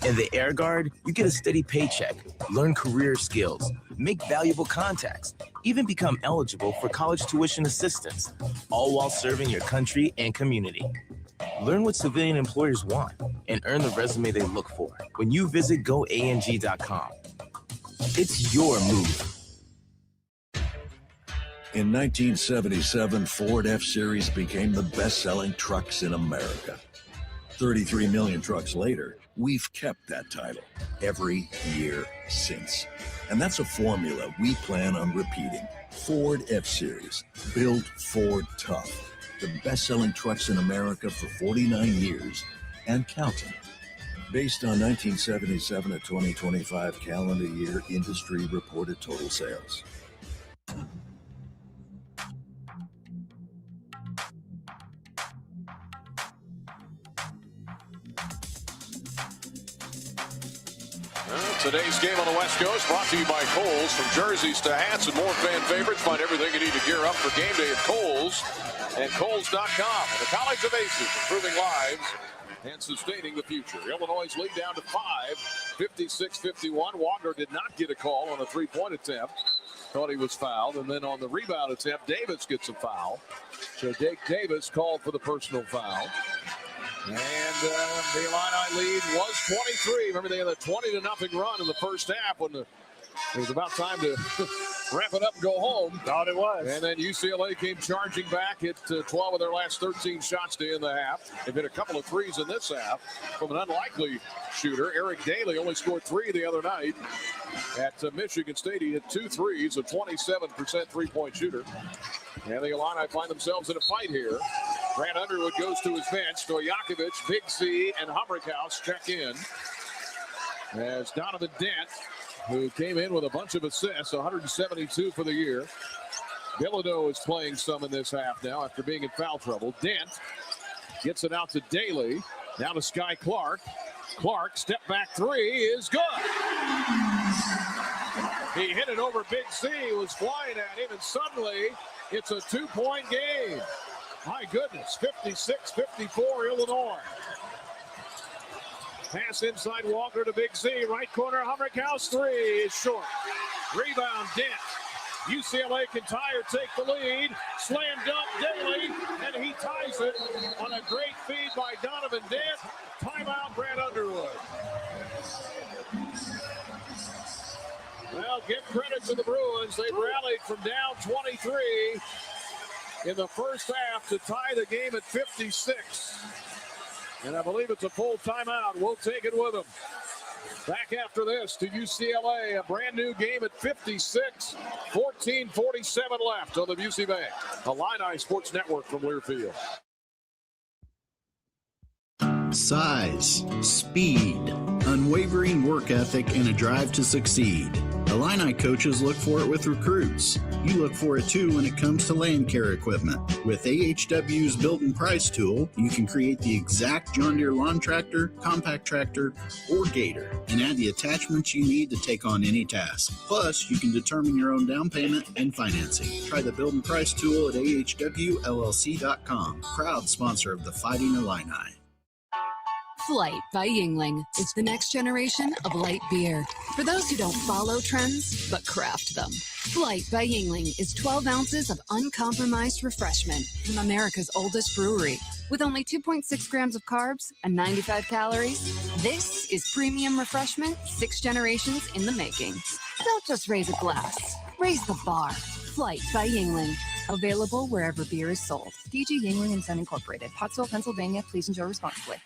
In the Air Guard, you get a steady paycheck, learn career skills, make valuable contacts, even become eligible for college tuition assistance, all while serving your country and community. Learn what civilian employers want and earn the resume they look for when you visit goang.com. It's your move. In 1977, Ford F-Series became the best-selling trucks in America. 33 million trucks later, we've kept that title every year since. And that's a formula we plan on repeating. Ford F-Series, built Ford tough. The best-selling trucks in America for 49 years and counting. Based on 1977 to 2025 calendar year industry reported total sales. Today's game on the West Coast brought to you by Kohl's. From jerseys to hats and more fan favorites, find everything you need to gear up for game day at Kohl's and Kohl's.com. The College of Aces, improving lives and sustaining the future. Illinois' lead down to 5, 56-51. Wagner did not get a call on a three-point attempt. Thought he was fouled. And then on the rebound attempt, Davis gets a foul. So Jake Davis called for the personal foul. And the Illini lead was 23. Remember, they had a 20-0 run in the first half when it was about time to wrap it up and go home. Thought it was. And then UCLA came charging back at 12 of their last 13 shots to end the half. They've hit a couple of threes in this half from an unlikely shooter. Eric Daly only scored 3 the other night at Michigan State. He hit 2 threes, a 27% three-point shooter. And the Illini find themselves in a fight here. Grant Underwood goes to his bench. Stojakovic, Big C, and Humberkaus check in. As Donovan Dent, who came in with a bunch of assists, 172 for the year. Bilodeau is playing some in this half now after being in foul trouble. Dent gets it out to Daly. Now to Sky Clark. Clark, step back three is good. He hit it over Big C, who was flying at him, and suddenly it's a 2-point game. My goodness, 56-54 Illinois. Pass inside Walker to Big C. Right corner, Humberkaus 3 is short. Rebound, Dent. UCLA can tie or take the lead. Slam dunk, Daly, and he ties it on a great feed by Donovan Dent. Timeout, Grant Underwood. Well, give credit to the Bruins. They rallied from down 23 in the first half to tie the game at 56. And I believe it's a full timeout. We'll take it with them. Back after this to UCLA, a brand new game at 56. 14:47 left on the Busey Bank. Illini Sports Network from Learfield. Size, speed, unwavering work ethic, and a drive to succeed. Illini coaches look for it with recruits. You look for it too when it comes to land care equipment. With AHW's Build and Price tool, you can create the exact John Deere lawn tractor, compact tractor, or gator, and add the attachments you need to take on any task. Plus, you can determine your own down payment and financing. Try the Build and Price tool at ahwllc.com. Proud sponsor of the Fighting Illini. Flight by Yingling is the next generation of light beer. For those who don't follow trends, but craft them. Flight by Yingling is 12 ounces of uncompromised refreshment from America's oldest brewery. With only 2.6 grams of carbs and 95 calories, this is premium refreshment 6 generations in the making. Don't just raise a glass, raise the bar. Flight by Yingling. Available wherever beer is sold. DG Yingling & Son Incorporated, Pottsville, Pennsylvania. Please enjoy responsibly.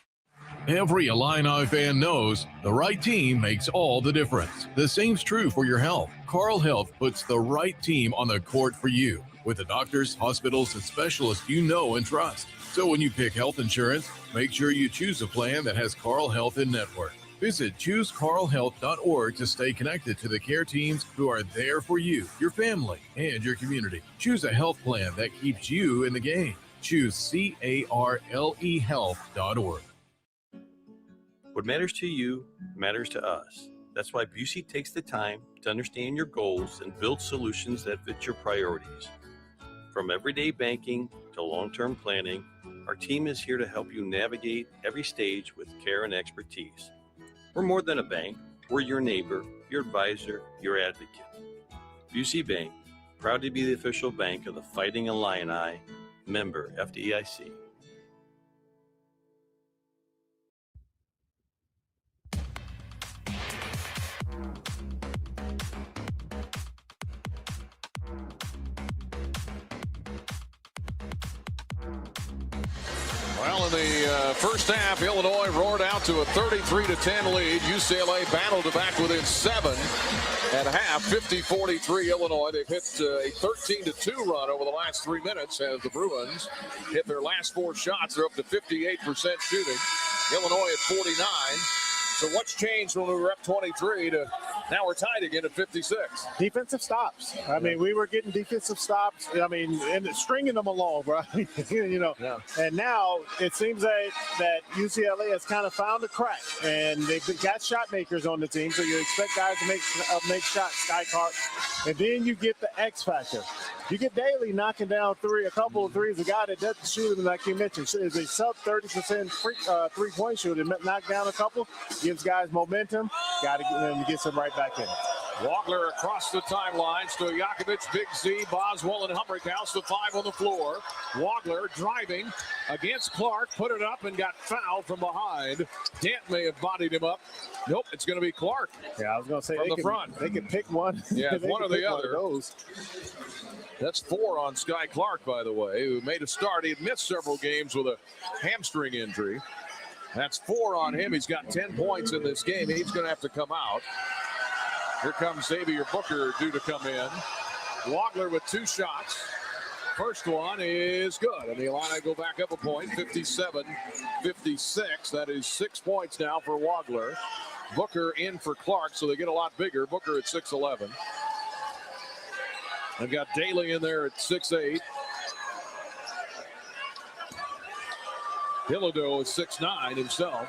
Every Illini fan knows the right team makes all the difference. The same's true for your health. Carle Health puts the right team on the court for you with the doctors, hospitals, and specialists you know and trust. So when you pick health insurance, make sure you choose a plan that has Carle Health in network. Visit ChooseCarleHealth.org to stay connected to the care teams who are there for you, your family, and your community. Choose a health plan that keeps you in the game. Choose CarleHealth.org. What matters to you matters to us. That's why Busey takes the time to understand your goals and build solutions that fit your priorities. From everyday banking to long-term planning, our team is here to help you navigate every stage with care and expertise. We're more than a bank. We're your neighbor, your advisor, your advocate. Busey Bank, proud to be the official bank of the Fighting Illini, member FDIC. Well, in the first half, Illinois roared out to a 33-10 lead. UCLA battled it back within 7 at half. 50-43 Illinois. They've hit a 13-2 run over the last 3 minutes as the Bruins hit their last 4 shots. They're up to 58% shooting. Illinois at 49. So what's changed when we were up 23 to now we're tied again at 56? Defensive stops. I mean, we were getting defensive stops. I mean, and stringing them along, bro. You know. Yeah. And now it seems that UCLA has kind of found a crack, and they've got shot makers on the team. So you expect guys to make shots. Sky Clark, and then you get the X factor. You get Daly knocking down a couple of threes. A guy that doesn't shoot them, like you mentioned, is a sub 30% three-point shooter. Knock down a couple, gives guys momentum. Got to get them to get some right back in. Wagler across the timeline. Stojakovic, Big Z, Boswell, and Humbrickhouse, the 5 on the floor. Wagler driving against Clark, put it up and got fouled from behind. Dent may have bodied him up. Nope, it's going to be Clark. Yeah, I was going to say from the front. They can pick one. Yeah, one or the other. That's 4 on Sky Clark, by the way, who made a start. He had missed several games with a hamstring injury. That's 4 on him. He's got 10 points in this game. He's going to have to come out. Here comes Xavier Booker due to come in. Wagler with 2 shots. First one is good. And the Illini go back up a point, 57-56. That is 6 points now for Wagler. Booker in for Clark, so they get a lot bigger. Booker at 6'11". They've got Daly in there at 6'8". Bilodeau is 6'9" himself.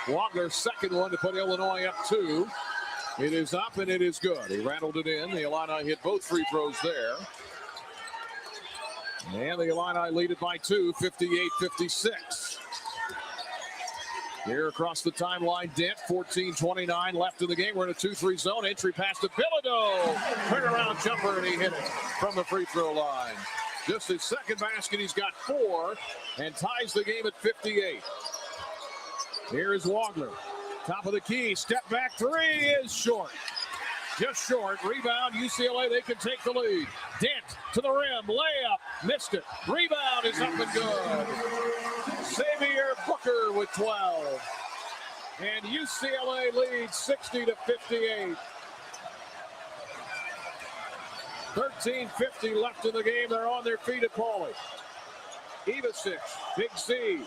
Wagler's second one to put Illinois up 2. It is up and it is good. He rattled it in. The Illini hit both free throws there. And the Illini lead it by 2, 58-56. Here across the timeline, Dent, 14:29 left in the game. We're in a 2-3 zone. Entry pass to Bilodeau. Turnaround jumper, and he hit it from the free throw line. Just his second basket. He's got 4 and ties the game at 58. Here is Wagler. Top of the key. Step back 3 is short. Just short. Rebound. UCLA, they can take the lead. Dent to the rim. Layup. Missed it. Rebound is up and good. Xavier Booker with 12. And UCLA leads 60-58. 13:50 left in the game. They're on their feet at Pauly. Ivasic, Big Z,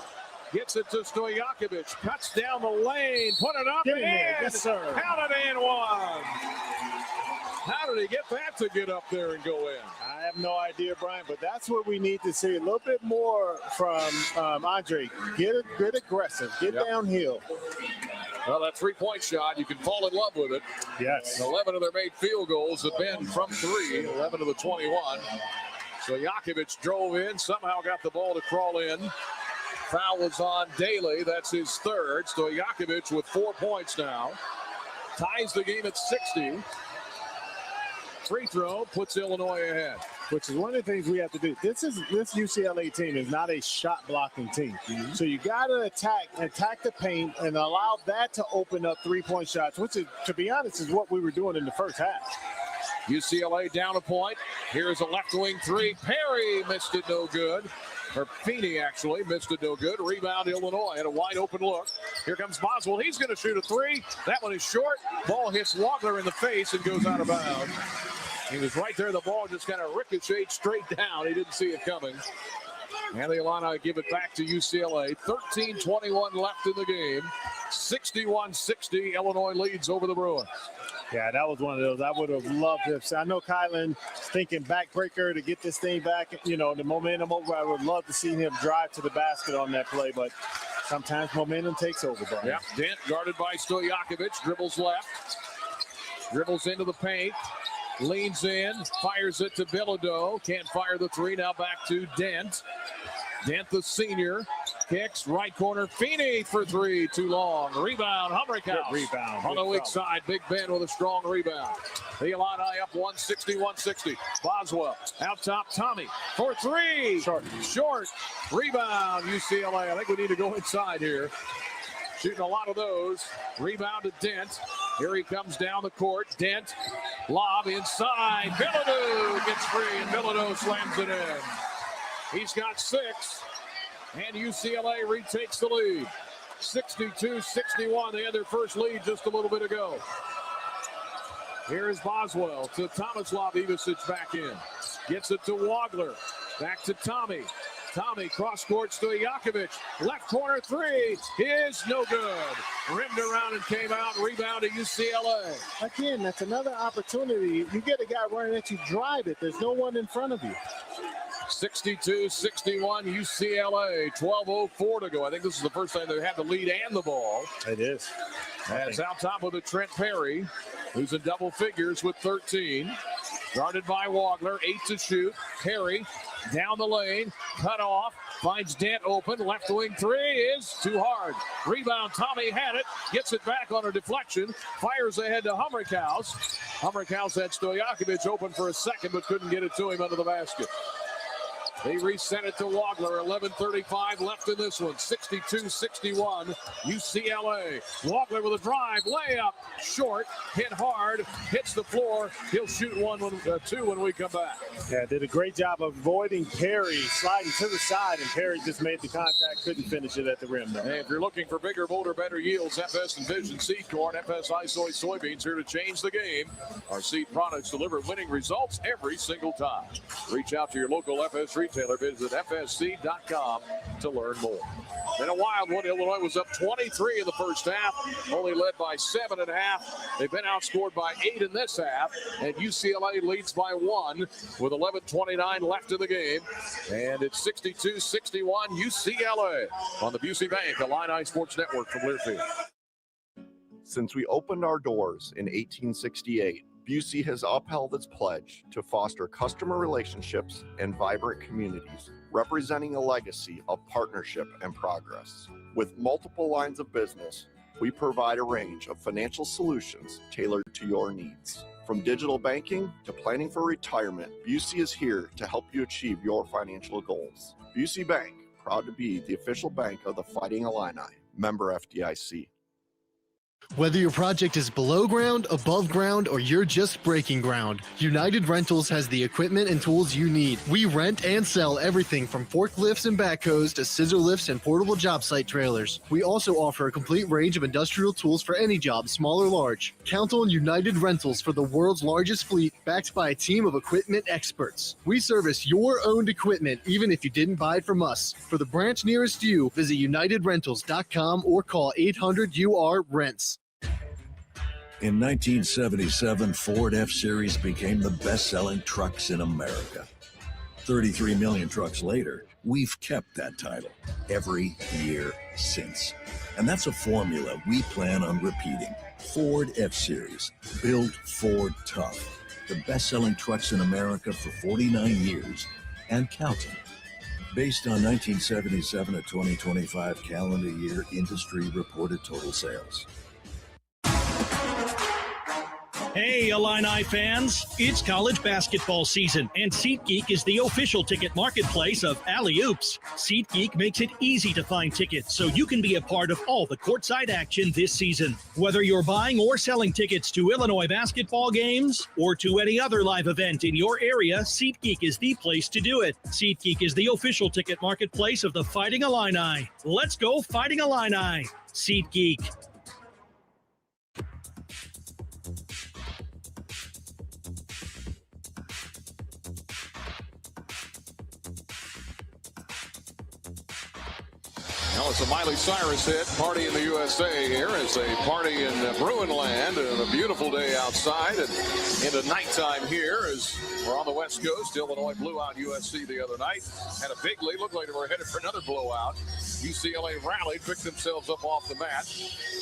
gets it to Stojakovic, cuts down the lane, put it up and in. Yes, sir. Counted and one. How did he get that to get up there and go in? I have no idea, Brian, but that's what we need to see. A little bit more from Andre. Get aggressive. Get downhill. Well, that three-point shot, you can fall in love with it. Yes. 11 of their made field goals have been from three, 11 of the 21. So Stojakovic drove in, somehow got the ball to crawl in. Foul was on Daly. That's his third. Stojakovic with 4 points now. Ties the game at 60. Free throw puts Illinois ahead. Which is one of the things we have to do. This UCLA team is not a shot blocking team. So you got to attack the paint and allow that to open up 3-point shots, which is, to be honest, is what we were doing in the first half. UCLA down a point. Here's a left wing three. Perry missed it, no good. Or Feeney actually missed it, no good. Rebound Illinois had a wide open look. Here comes Boswell. He's going to shoot a three. That one is short. Ball hits Wagler in the face and goes out of bounds. He was right there. The ball just kind of ricocheted straight down. He didn't see it coming. And the Illini give it back to UCLA. 13:21 left in the game. 61-60. Illinois leads over the Bruins. Yeah, that was one of those. I would have loved it. I know Kylan thinking backbreaker to get this thing back, the momentum over. I would love to see him drive to the basket on that play, but sometimes momentum takes over, Brian. Yeah, Dent guarded by Stojakovic, dribbles left, dribbles into the paint, leans in, fires it to Bilodeau. Can't fire the three. Now back to Dent. Dent, the senior, kicks right corner. Feeney for three, too long. Rebound, Humrickhouse. Good rebound. On the weak side, Big Ben with a strong rebound. The Illini up 160-160. Boswell out top, Tommy for three. Short. Rebound, UCLA. I think we need to go inside here. Shooting a lot of those. Rebound to Dent. Here he comes down the court. Dent, lob inside. Bilodeau gets free, and Bilodeau slams it in. He's got 6, and UCLA retakes the lead. 62-61. They had their first lead just a little bit ago. Here is Boswell to Tomislav Ivasic back in. Gets it to Wagler. Back to Tommy. Tommy cross-court Stojakovic. Left corner three is no good. Rimmed around and came out. Rebound to UCLA. Again, that's another opportunity. You get a guy running at you, drive it. There's no one in front of you. 62-61 UCLA. 12:04 to go. I think this is the first time they've had the lead and the ball. It is. As out top with a Trent Perry, who's in double figures with 13. Guarded by Wagler, 8 to shoot. Perry down the lane, cut off, finds Dent open. Left wing three is too hard. Rebound, Tommy had it, gets it back on a deflection, fires ahead to Humrickhouse. Humrickhouse had Stojakovic open for a second, but couldn't get it to him under the basket. They reset it to Wagler. 11:35 left in this one. 62-61 UCLA. Wagler with a drive, layup, short, hit hard, hits the floor. He'll shoot two when we come back. Yeah, did a great job of avoiding Perry sliding to the side, and Perry just made the contact, couldn't finish it at the rim. Hey, if you're looking for bigger, bolder, better yields, FS Envision Seed Corn, FSI Soy Soybeans here to change the game. Our seed products deliver winning results every single time. Reach out to your local FS retailer. Visit fsc.com to learn more. In a wild one, Illinois was up 23 in the first half, only led by 7.5. They've been outscored by 8 in this half, and UCLA leads by 1 with 11:29 left in the game. And it's 62-61 UCLA on the Busey Bank Illini Sports Network from Learfield. Since we opened our doors in 1868, Busey has upheld its pledge to foster customer relationships and vibrant communities, representing a legacy of partnership and progress. With multiple lines of business, we provide a range of financial solutions tailored to your needs. From digital banking to planning for retirement, Busey is here to help you achieve your financial goals. Busey Bank, proud to be the official bank of the Fighting Illini. Member FDIC. Whether your project is below ground, above ground, or you're just breaking ground, United Rentals has the equipment and tools you need. We rent and sell everything from forklifts and backhoes to scissor lifts and portable job site trailers. We also offer a complete range of industrial tools for any job, small or large. Count on United Rentals for the world's largest fleet, backed by a team of equipment experts. We service your owned equipment, even if you didn't buy it from us. For the branch nearest you, visit UnitedRentals.com or call 800-UR-RENTS. In 1977, Ford F-Series became the best-selling trucks in America. 33 million trucks later, we've kept that title every year since. And that's a formula we plan on repeating. Ford F-Series, built Ford tough. The best-selling trucks in America for 49 years and counting. Based on 1977 to 2025 calendar year industry reported total sales. Hey, Illini fans, it's college basketball season, and SeatGeek is the official ticket marketplace of Alley Oops. SeatGeek makes it easy to find tickets so you can be a part of all the courtside action this season. Whether you're buying or selling tickets to Illinois basketball games or to any other live event in your area, SeatGeek is the place to do it. SeatGeek is the official ticket marketplace of the Fighting Illini. Let's go Fighting Illini. SeatGeek. Now it's a Miley Cyrus hit, Party in the USA here. It's a party in Bruinland and a beautiful day outside and into nighttime here as we're on the West Coast. Illinois blew out USC the other night. Had a big lead, looked like they were headed for another blowout. UCLA rallied, picked themselves up off the mat.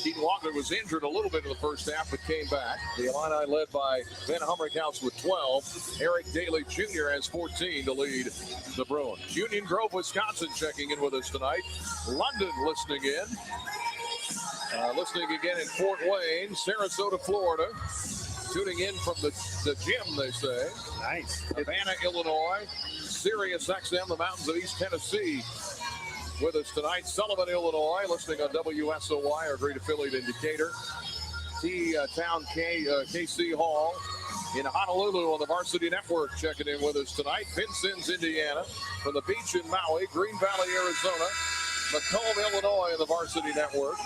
Keaton Walker was injured a little bit in the first half, but came back. The Illini led by Van Humrichhouse with 12. Eric Daly Jr. has 14 to lead the Bruins. Union Grove, Wisconsin checking in with us tonight. London listening in. Listening again in Fort Wayne, Sarasota, Florida. Tuning in from the gym, they say. Nice. Havana, Illinois. Sirius XM, the mountains of East Tennessee. With us tonight, Sullivan, Illinois, listening on WSOY, our great affiliate in Decatur. T-Town KC Hall in Honolulu on the Varsity Network checking in with us tonight. Vincennes, Indiana, from the beach in Maui, Green Valley, Arizona. Macomb, Illinois on the Varsity Network.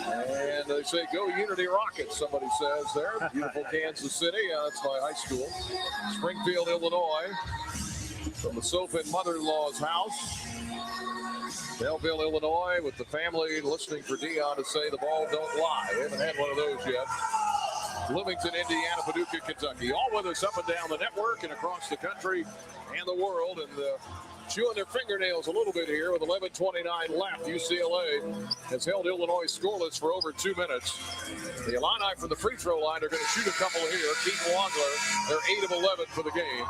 And they say, go Unity Rockets, somebody says there. Beautiful Kansas City, that's my high school. Springfield, Illinois, from the Sofin mother-in-law's house. Belleville, Illinois, with the family listening for Dion to say the ball don't lie. We haven't had one of those yet. Bloomington, Indiana, Paducah, Kentucky. All with us up and down the network and across the country and the world. And chewing their fingernails a little bit here with 11:29 left. UCLA has held Illinois scoreless for over 2 minutes. The Illini from the free throw line are going to shoot a couple here. Keaton Wagler, they're 8 of 11 for the game.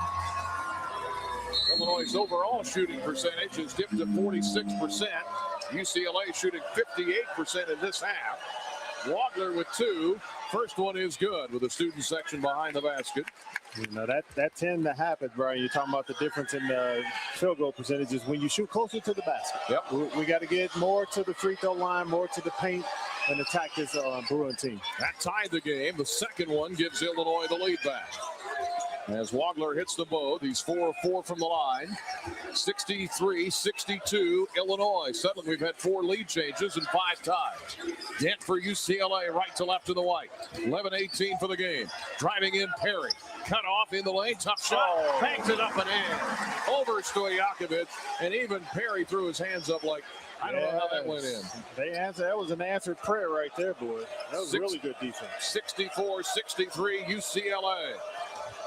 Illinois' overall shooting percentage has dipped to 46%. UCLA shooting 58% in this half. Wagler with 2. First one is good with the student section behind the basket. You know, that tend to happen, Brian. You're talking about the difference in the field goal percentages when you shoot closer to the basket. Yep. We got to get more to the free throw line, more to the paint, and attack this Bruin team. That tied the game. The second one gives Illinois the lead back. As Wagler hits the both, he's 4 of 4 from the line. 63-62, Illinois. Suddenly we've had 4 lead changes and 5 ties. Dent for UCLA, right to left in the white. 11-18 for the game. Driving in Perry. Cut off in the lane, tough shot. Bangs it up and in. Over Stojakovic, and even Perry threw his hands up like, I don't know how that went in. That was an answered prayer right there, boy. That was really good defense. 64-63, UCLA.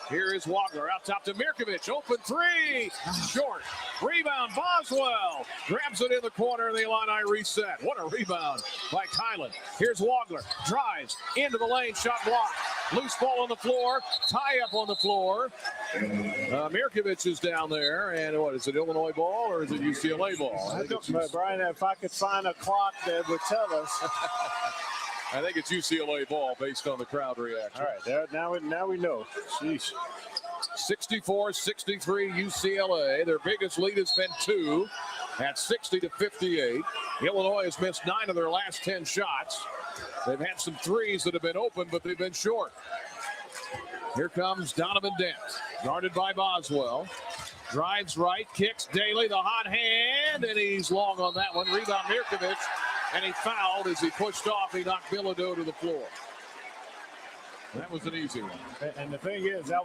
Here is Wagler out top to Mirkovic. Open 3. Short. Rebound. Boswell grabs it in the corner. And the Illini reset. What a rebound by Kylan. Here's Wagler. Drives into the lane. Shot blocked. Loose ball on the floor. Tie up on the floor. Mirkovic is down there. And what is it, Illinois ball or is it UCLA ball? Brian, if I could find a clock that would tell us. I think it's UCLA ball based on the crowd reaction. All right, now we know. Sheesh. 64-63 UCLA. Their biggest lead has been 2 at 60-58. Illinois has missed 9 of their last 10 shots. They've had some threes that have been open, but they've been short. Here comes Donovan Dent, guarded by Boswell. Drives right, kicks Daly, the hot hand, and he's long on that one. Rebound Mirkovic, and he fouled as he pushed off. He knocked Bilodeau to the floor. That was an easy one. And the thing is, I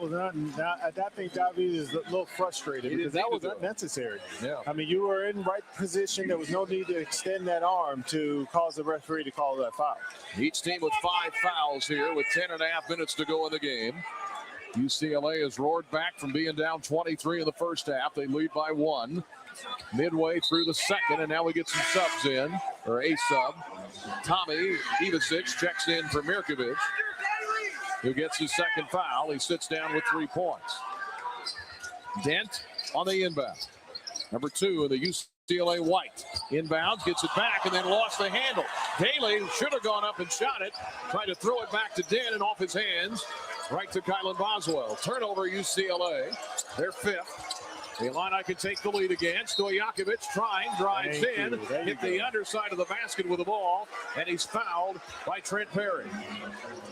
think David is a little frustrated because that was unnecessary. Yeah. I mean, you were in right position. There was no need to extend that arm to cause the referee to call that foul. Each team with 5 fouls here with 10.5 minutes to go in the game. UCLA has roared back from being down 23 in the first half. They lead by 1 midway through the second, and now we get some subs in, or a sub. Tommy Ivasic checks in for Mirkovic, who gets his second foul. He sits down with 3 points. Dent on the inbound. Number 2 in the UCLA white. Inbounds, gets it back, and then lost the handle. Daly should have gone up and shot it. Tried to throw it back to Dent, and off his hands. Right to Kylan Boswell. Turnover UCLA. They're 5th. The Illini can take the lead again. Stojakovic trying, drives in, hit the underside of the basket with the ball, and he's fouled by Trent Perry.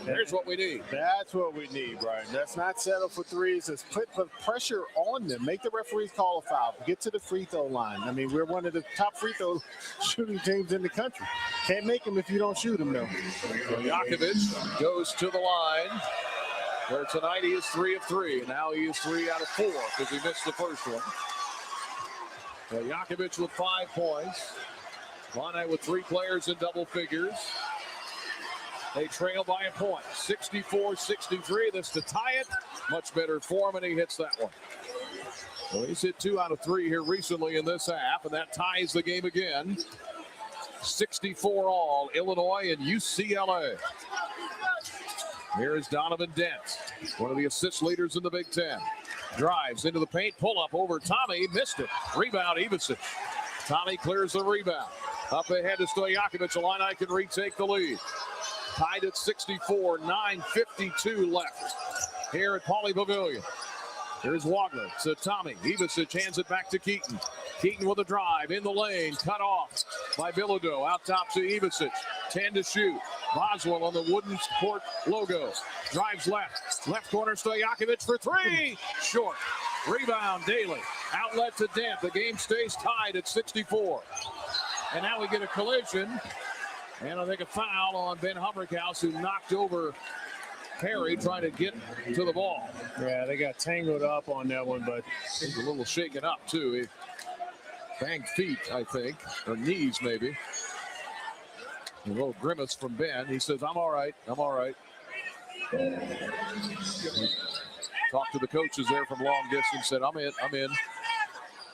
There's what we need. That's what we need, Brian. Let's not settle for threes. Let's put pressure on them. Make the referees call a foul. Get to the free throw line. I mean, we're one of the top free throw shooting teams in the country. Can't make them if you don't shoot them, though. Stojakovic goes to the line, where tonight he is 3 of 3. Now he is 3 out of 4 because he missed the first one. Stojakovic with 5 points. Illini with 3 players in double figures. They trail by a point, 64-63. This to tie it. Much better form, and he hits that one. Well, he's hit 2 out of 3 here recently in this half, and that ties the game again. 64 all, Illinois and UCLA. Here is Donovan Dent, one of the assist leaders in the Big Ten. Drives into the paint, pull up over Tommy, missed it. Rebound, Ivasic. Tommy clears the rebound. Up ahead to Stojakovic, Illini can retake the lead. Tied at 64, 9:52 left here at Pauley Pavilion. Here's Wagner to Tommy. Ivasic hands it back to Keaton. Keaton with a drive in the lane, cut off by Bilodeau. Out top to Ivasic. 10 to shoot. Boswell on the wooden court logo. Drives left. Left corner, Stojakovic for 3. Short. Rebound, Daly. Outlet to Dent. The game stays tied at 64. And now we get a collision. And I think a foul on Ben Humrickhouse, who knocked over Perry trying to get to the ball. Yeah, they got tangled up on that one, but he's a little shaken up, too. He banged feet, I think, or knees, maybe. A little grimace from Ben. He says, I'm all right. I'm all right. Talked to the coaches there from long distance, said, I'm in. I'm in.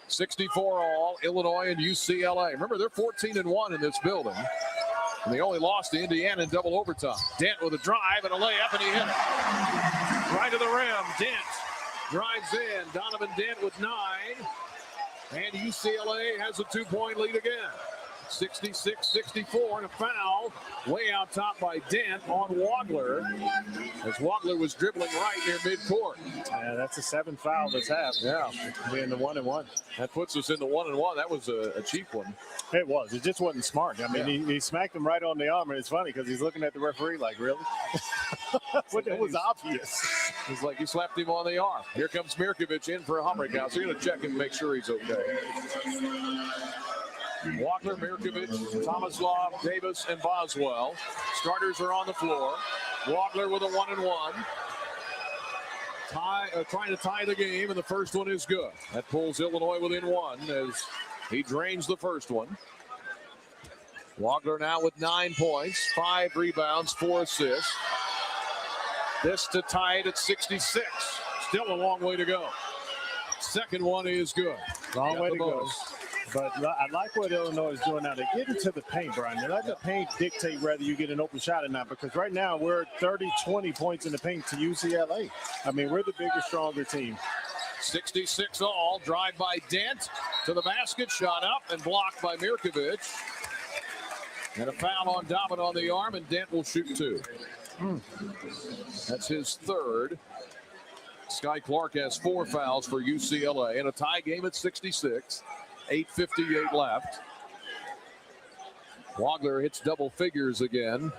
64 all, Illinois and UCLA. Remember, they're 14-1 in this building. And they only lost to Indiana in double overtime. Dent with a drive and a layup, and he hit it. Right to the rim. Dent drives in. Donovan Dent with 9. And UCLA has a 2-point lead again. 66-64, and a foul way out top by Dent on Wagler, as Wagler was dribbling right near midcourt. Yeah, that's a 7th foul this half. Yeah. Being the 1-1. That puts us in the 1-1. That was a cheap one. It was. It just wasn't smart. I mean, he smacked him right on the arm, and it's funny because he's looking at the referee like, really? But it was obvious. It's like he slapped him on the arm. Here comes Mirkovic in for Humrickhouse. They're going to check him and make sure he's okay. Wagner, Mirkovic, Tomislav, Davis, and Boswell. Starters are on the floor. Wagner with a 1-1. Trying to tie the game, and the first one is good. That pulls Illinois within 1 as he drains the first one. Wagner now with 9 points, 5 rebounds, 4 assists. This to tie it at 66. Still a long way to go. Second one is good. Long way to go. But I like what Illinois is doing now. They're getting to the paint, Brian. They let the paint dictate whether you get an open shot or not, because right now we're 30-20 points in the paint to UCLA. I mean, we're the bigger, stronger team. 66 all. Drive by Dent to the basket. Shot up and blocked by Mirkovic. And a foul on Dobbin on the arm, and Dent will shoot 2. That's his 3rd. Sky Clark has 4 fouls for UCLA, and a tie game at 66. 8:58 left. Wagner hits double figures again.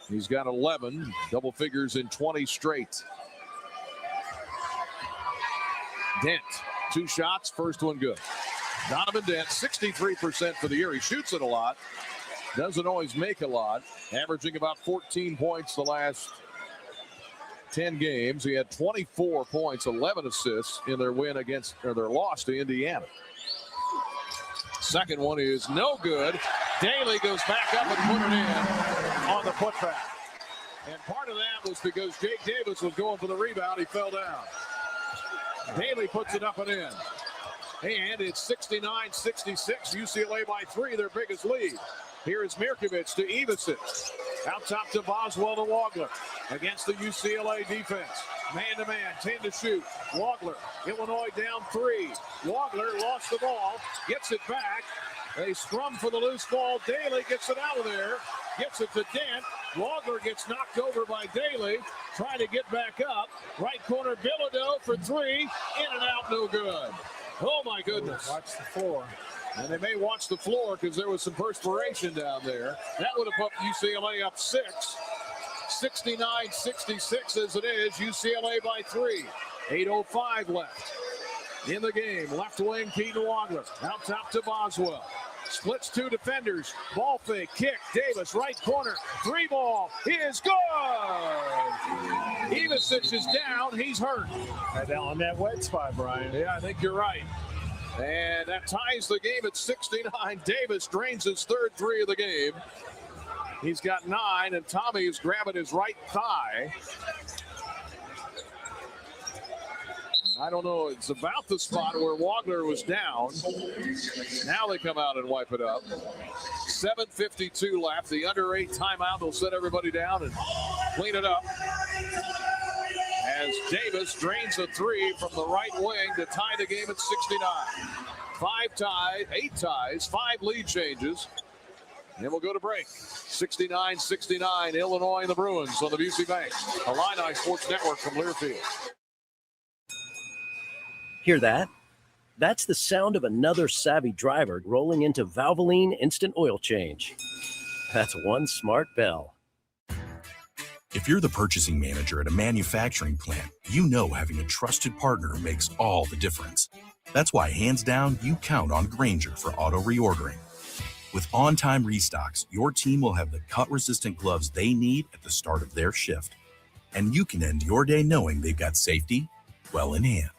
He's got 11, double figures in 20 straight. Dent, 2 shots, first one good. Donovan Dent, 63% for the year. He shoots it a lot, doesn't always make a lot, averaging about 14 points the last 10 games. He had 24 points, 11 assists in their win against, or their loss to Indiana. Second one is no good. Daly goes back up and put it in on the putback. And part of that was because Jake Davis was going for the rebound. He fell down. Daly puts it up and in. And it's 69-66. UCLA by 3, their biggest lead. Here is Mirkovic to Ivicic. Out top to Boswell to Wagler. Against the UCLA defense. Man-to-man, 10 to shoot. Wagler, Illinois down 3. Wagler lost the ball, gets it back. They scrum for the loose ball. Daly gets it out of there. Gets it to Dent. Wagler gets knocked over by Daly. Trying to get back up. Right corner, Bilodeau for 3. In and out, no good. Oh, my goodness. Watch the floor. And they may watch the floor because there was some perspiration down there. That would have put UCLA up 6. 69-66 as it is. UCLA by 3. 8:05 left in the game. Left wing, Keaton Wagler. Out top to Boswell. Splits 2 defenders. Ball fake, kick. Davis, right corner. 3 ball is good. Ivicic is down. He's hurt. Right down on that wet spot, Brian. Yeah, I think you're right. And that ties the game at 69. Davis drains his 3rd 3 of the game. He's got 9, and Tommy is grabbing his right thigh. I don't know. It's about the spot where Wagler was down. Now they come out and wipe it up. 7:52 left. The under 8 timeout will set everybody down and clean it up. As Davis drains a 3 from the right wing to tie the game at 69. 8 ties, 5 lead changes. And we'll go to break. 69-69, Illinois and the Bruins on the Busey Bank. Illini Sports Network from Learfield. Hear that? That's the sound of another savvy driver rolling into Valvoline Instant Oil Change. That's one smart bell. If you're the purchasing manager at a manufacturing plant, you know having a trusted partner makes all the difference. That's why, hands down, you count on Grainger for auto reordering. With on-time restocks, your team will have the cut-resistant gloves they need at the start of their shift. And you can end your day knowing they've got safety well in hand.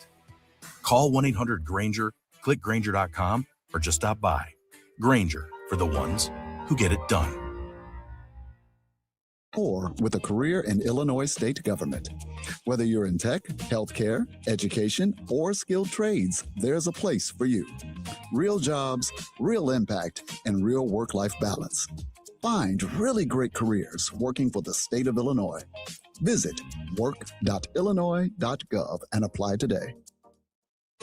Call 1-800-GRAINGER, click Grainger.com, or just stop by. Grainger, for the ones who get it done. Or with a career in Illinois state government. Whether you're in tech, healthcare, education, or skilled trades, there's a place for you. Real jobs, real impact, and real work-life balance. Find really great careers working for the state of Illinois. Visit work.illinois.gov and apply today.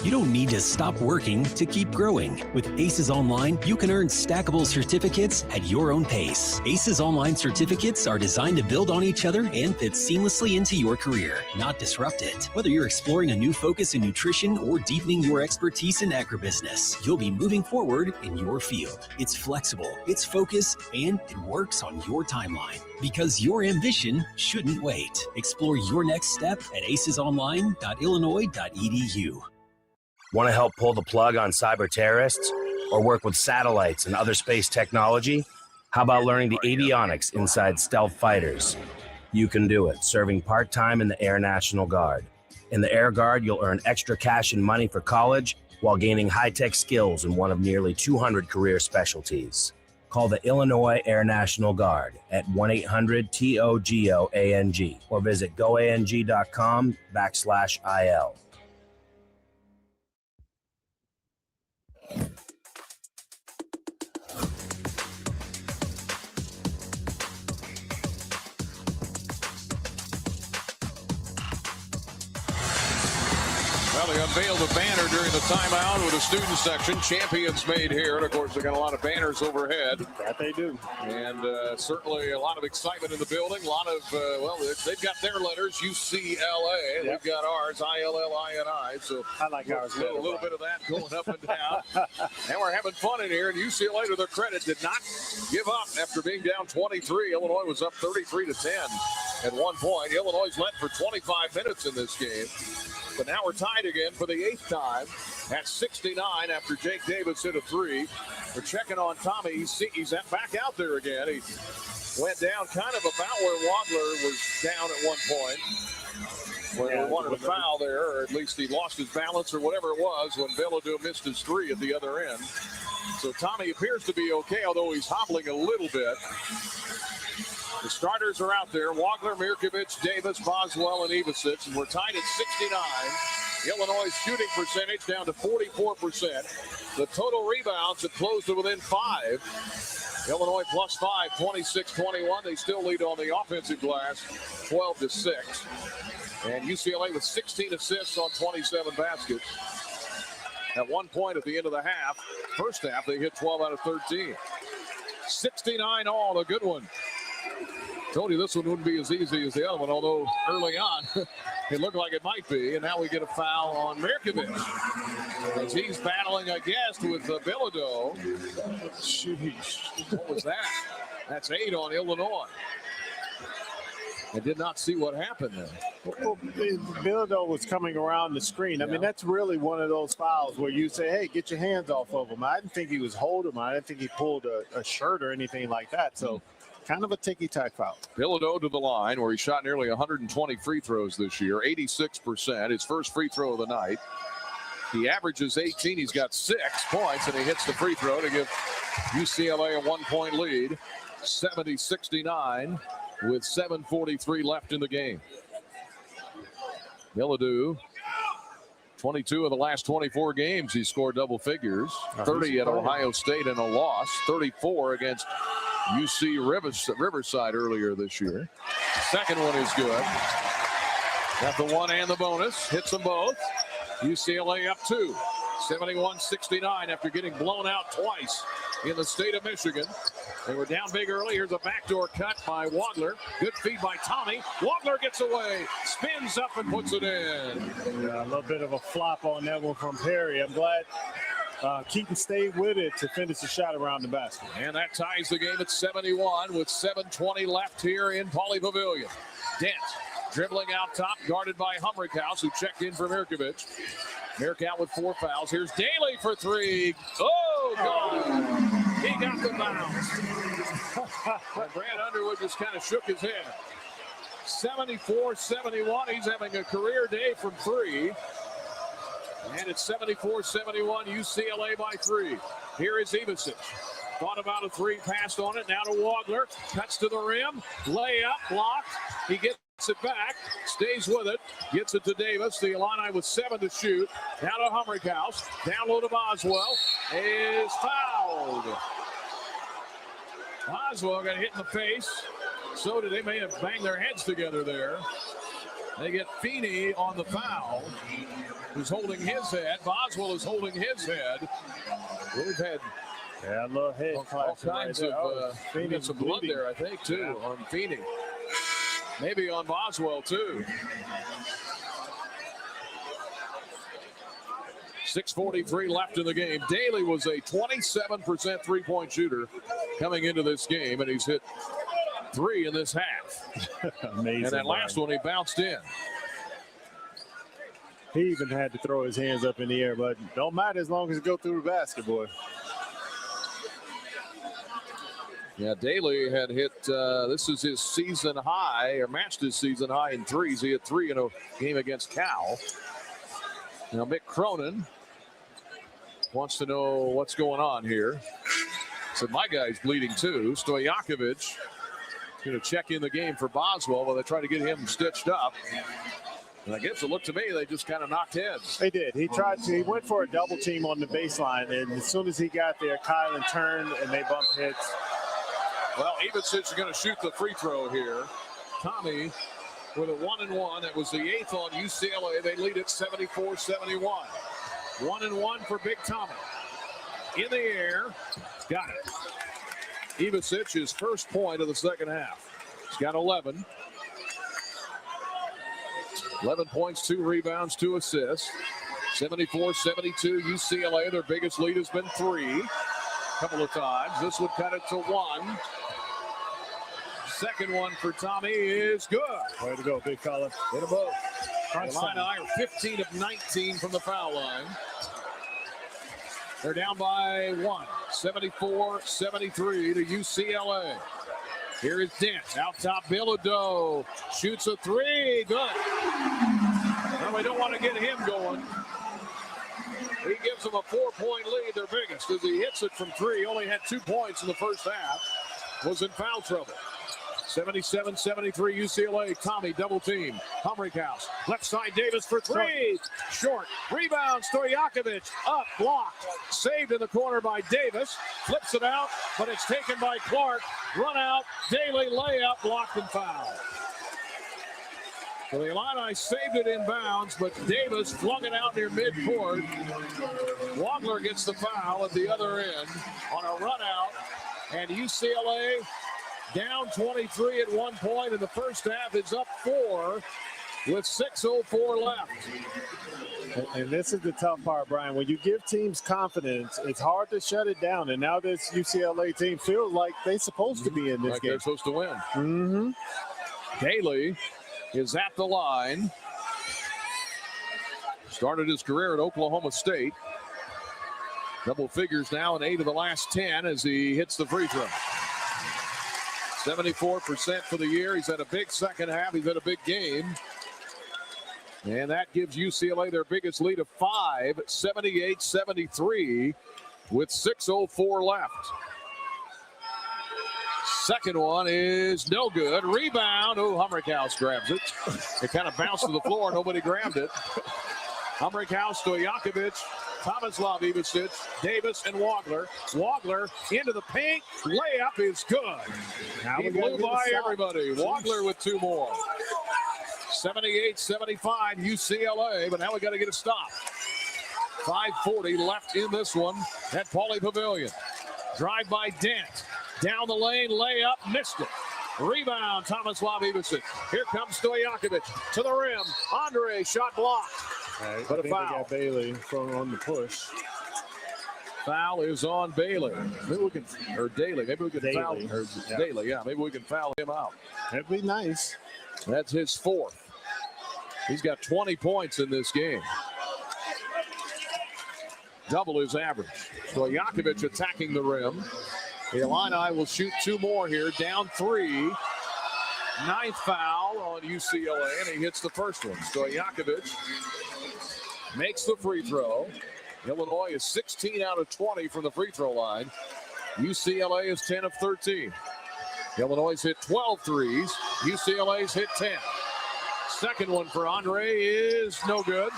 You don't need to stop working to keep growing. With ACES Online, you can earn stackable certificates at your own pace. ACES Online certificates are designed to build on each other and fit seamlessly into your career, not disrupt it. Whether you're exploring a new focus in nutrition or deepening your expertise in agribusiness, you'll be moving forward in your field. It's flexible, it's focused, and it works on your timeline. Because your ambition shouldn't wait. Explore your next step at acesonline.illinois.edu. Want to help pull the plug on cyber terrorists or work with satellites and other space technology? How about learning the avionics inside stealth fighters? You can do it, serving part-time in the Air National Guard. In the Air Guard, you'll earn extra cash and money for college while gaining high-tech skills in one of nearly 200 career specialties. Call the Illinois Air National Guard at 1-800-TOGOANG or visit goang.com/IL. Well, they unveiled a banner during the timeout with a student section. Champions made here. And, of course, they got a lot of banners overhead. That they do. And certainly a lot of excitement in the building. A lot of, they've got their letters, UCLA. Yep. We've got ours, ILLINI. So I like ours. A little bit of that going up and down. And we're having fun in here. And UCLA, to their credit, did not give up after being down 23. Illinois was up 33-10 at one point. Illinois led for 25 minutes in this game. But now we're tied again for the 8th time at 69 after Jake Davis hit a 3. We're checking on Tommy. He's back out there again. He went down kind of about where Wadler was down at one point. Where they wanted a foul there, or at least he lost his balance or whatever it was when Bilodeau missed his 3 at the other end. So Tommy appears to be okay, although he's hobbling a little bit. The starters are out there. Wagler, Mirkovich, Davis, Boswell, and Ivicic. And we're tied at 69. Illinois' shooting percentage down to 44%. The total rebounds have closed to within 5. Illinois plus 5, 26-21. They still lead on the offensive glass, 12-6. And UCLA with 16 assists on 27 baskets. At one point at the end of the first half, they hit 12 out of 13. 69 all, a good one. Told you this one wouldn't be as easy as the other one, although early on it looked like it might be. And now we get a foul on Mirkovich as he's battling, I guess, with Bilodeau. Jeez, what was that? That's 8 on Illinois. I did not see what happened there. Well, Bilodeau was coming around the screen. I mean, that's really one of those fouls where you say, hey, get your hands off of him. I didn't think he was holding him. I didn't think he pulled a shirt or anything like that. So kind of a ticky-tack foul. Bilodeau to the line where he shot nearly 120 free throws this year, 86%. His first free throw of the night. He averages 18. He's got 6 points, and he hits the free throw to give UCLA a 1-point lead, 70-69. With 7:43 left in the game. Bilodeau, 22 of the last 24 games, he scored double figures. 30 at Ohio State in a loss. 34 against UC Riverside earlier this year. The second one is good. Got the one and the bonus. Hits them both. UCLA up 2. 71-69 after getting blown out twice in the state of Michigan. They were down big early. Here's a backdoor cut by Wadler. Good feed by Tommy. Wadler gets away, spins up and puts it in. Yeah, a little bit of a flop on that one from Perry. I'm glad Keaton stayed with it to finish the shot around the basket. And that ties the game at 71 with 7:20 left here in Pauley Pavilion. Dent dribbling out top, guarded by Humrickhouse, who checked in for Mirkovich. Mirk out with 4 fouls. Here's Daly for 3. Oh, God. He got the bounce. But Brad Underwood just kind of shook his head. 74-71. He's having a career day from 3. And it's 74-71. UCLA by 3. Here is Ivicic. Thought about a 3, passed on it. Now to Wadler. Cuts to the rim. Layup, blocked. He gets it back, stays with it, gets it to Davis. The Illini with 7 to shoot. Now to Humrickhouse. Down low to Boswell. Is fouled. Boswell got hit in the face. So did they. May have banged their heads together there. They get Feeney on the foul, who's holding his head. Boswell is holding his head. We've had a little head all kinds of we got some blood there, I think, too, on Feeney. Maybe on Boswell, too. 6:43 left in the game. Daly was a 27% three-point shooter coming into this game, and he's hit 3 in this half. Amazing. And that last one, he bounced in. He even had to throw his hands up in the air, but don't matter as long as it goes through the basket, boy. Yeah, Daly had hit, this is his season high, or matched his season high in 3s. He hit 3 in a game against Cal. Now, Mick Cronin wants to know what's going on here. Said, my guy's bleeding too. Stojakovic going to check in the game for Boswell while they try to get him stitched up. And I guess it looked to me they just kind of knocked heads. They did. He tried to. He went for a double team on the baseline, and as soon as he got there, Kylan turned and they bumped heads. Well, Ivicic is going to shoot the free throw here. Tommy with a 1-1. That was the 8th on UCLA. They lead it 74-71. 1-1 for Big Tommy. In the air. Got it. Ivasic, his first point of the second half. He's got 11. 11 points, 2 rebounds, 2 assists. 74-72 UCLA. Their biggest lead has been 3. A couple of times. This would cut it to 1. Second one for Tommy is good. Way to go, big fella. Hit them both. The Illini are 15 of 19 from the foul line. They're down by 1. 74-73 to UCLA. Here is Dent. Out top, Bilodeau. Shoots a 3. Good. Well, we don't want to get him going. He gives them a 4-point lead, their biggest, as he hits it from 3. Only had 2 points in the first half. Was in foul trouble. 77-73 UCLA. Tommy double team. Humrickhouse. Left side Davis for 3. Short. Rebound. Stojakovic. Up. Blocked. Saved in the corner by Davis. Flips it out, but it's taken by Clark. Run out. Daly layup. Blocked and fouled. So the Illini saved it in bounds, but Davis flung it out near midcourt. Wagler gets the foul at the other end on a run out. And UCLA down 23 at one point in the first half. Is up 4 with 6:04 left. And this is the tough part, Brian. When you give teams confidence, it's hard to shut it down. And now this UCLA team feels like they're supposed to be in this game. They're supposed to win. Mm-hmm. Daly is at the line. Started his career at Oklahoma State. Double figures now in 8 of the last 10 as he hits the free throw. 74% for the year. He's had a big second half. He's had a big game. And that gives UCLA their biggest lead of 5, 78-73 with 6:04 left. Second one is no good. Rebound. Oh, Humrickhouse grabs it. It kind of bounced to the floor. Nobody grabbed it. Humrickhouse, Stojakovic, Tomislav Ivasic, Davis, and Wagler. Wagler into the paint. Layup is good. He blew by everybody. Wagler with 2 more. 78-75 UCLA, but now we got to get a stop. 5:40 left in this one at Pauley Pavilion. Drive by Dent. Down the lane, layup, missed it. Rebound, Tomislav Ivasic. Here comes Stojakovic to the rim. Andre, shot blocked. Right, but a foul. They got Bailey on the push. Foul is on Bailey. Maybe we can, or Daly. Maybe we can foul or Yeah. Daly. Yeah, maybe we can foul him out. That'd be nice. That's his 4th. He's got 20 points in this game. Double his average. Stojakovic attacking the rim. The Illini will shoot 2 more here. Down 3. 9th foul on UCLA, and he hits the first one. Stojakovic makes the free throw. Illinois is 16 out of 20 from the free throw line. UCLA is 10 of 13. Illinois hit 12 threes. UCLA's hit 10. Second one for Andre is no good.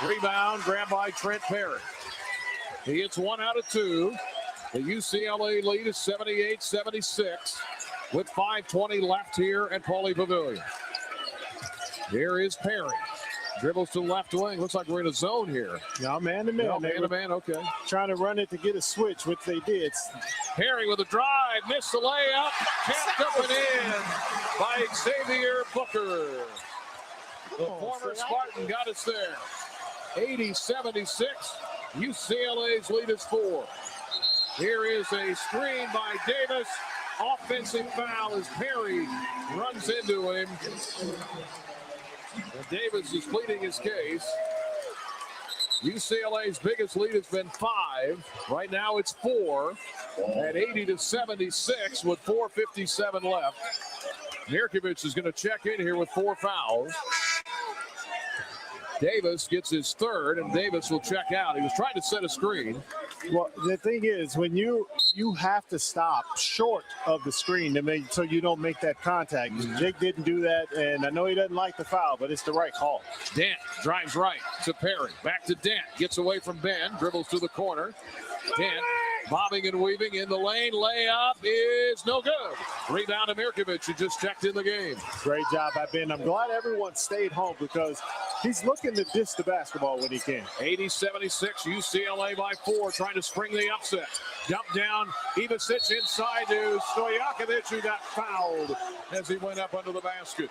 Rebound grabbed by Trent Perry. He hits 1 out of 2. The UCLA lead is 78-76 with 5:20 left here at Pauley Pavilion. Here is Perry. Dribbles to the left wing. Looks like we're in a zone here. Yeah, man-to-man. No, man-to-man, okay. Trying to run it to get a switch, which they did. Perry with a drive. Missed the layup. Capped up and in by Xavier Booker. The former Spartan got us there. 80-76. UCLA's lead is 4. Here is a screen by Davis. Offensive foul as Perry runs into him. And Davis is pleading his case. UCLA's biggest lead has been 5. Right now it's 4 at 80-76 with 4:57 left. Nurkiewicz is going to check in here with 4 fouls. Davis gets his 3rd, and Davis will check out. He was trying to set a screen. Well, the thing is, when you have to stop short of the screen to make so you don't make that contact. Jake didn't do that, and I know he doesn't like the foul, but it's the right call. Dent drives right to Perry. Back to Dent. Gets away from Ben. Dribbles to the corner. Dent Bobbing and weaving in the lane. Layup is no good. Rebound to Mirkovic, who just checked in the game. Great job by Ben. I'm glad everyone stayed home because he's looking to dish the basketball when he can. 80-76, UCLA by 4, trying to spring the upset. Dump down, Ivicic inside to Stojakovic, who got fouled as he went up under the basket.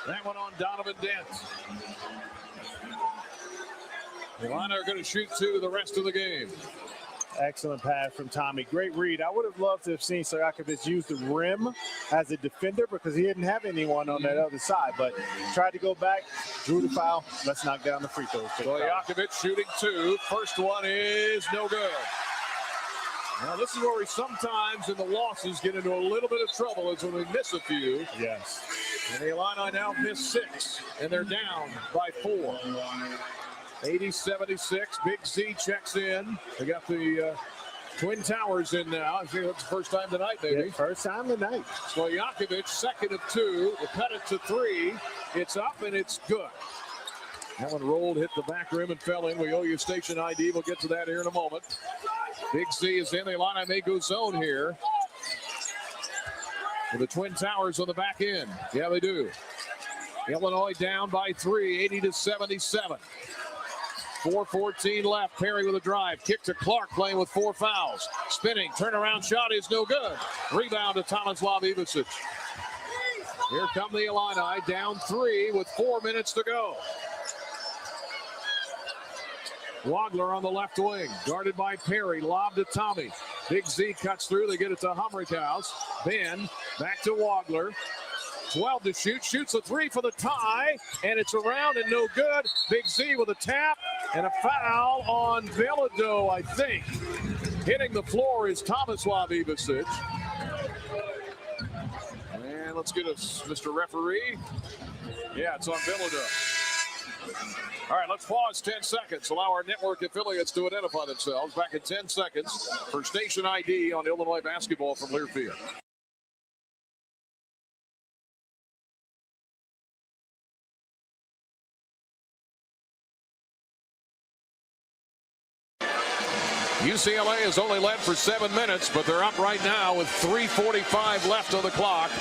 That one on Donovan Dent. Illini are going to shoot 2 the rest of the game. Excellent pass from Tommy. Great read. I would have loved to have seen Stojakovic use the rim as a defender because he didn't have anyone on that other side, but tried to go back, drew the foul. Let's knock down the free throws. Stojakovic shooting 2. First one is no good. Now, this is where we sometimes in the losses get into a little bit of trouble is when we miss a few. Yes. And the Illini now miss 6, and they're down by 4. 80-76, Big Z checks in. They got the Twin Towers in now. I think that's the first time tonight, maybe. Yeah, first time tonight. Stojakovic, second of 2. They cut it to 3. It's up, and it's good. That one rolled, hit the back rim, and fell in. We owe you station ID. We'll get to that here in a moment. Big Z is in. The Illini may go zone here. With the Twin Towers on the back end. Yeah, they do. Illinois down by 3, 80-77. 4:14 left. Perry with a drive. Kick to Clark, playing with 4 fouls. Spinning, turnaround shot is no good. Rebound to Tomislav Ivicic. Here come the Illini, down 3 with 4 minutes to go. Wagler on the left wing, guarded by Perry. Lob to Tommy. Big Z cuts through. They get it to Humrichhouse. Ben back to Wagler. 12 to shoot. Shoots a 3 for the tie, and it's around and no good. Big Z with a tap and a foul on Bilodeau, I think. Hitting the floor is Tomislav Ivicic. And let's get us, Mr. Referee. Yeah, it's on Bilodeau. All right, let's pause 10 seconds. Allow our network affiliates to identify themselves. Back in 10 seconds for station ID on Illinois basketball from Learfield. UCLA has only led for 7 minutes, but they're up right now with 3:45 left on the clock.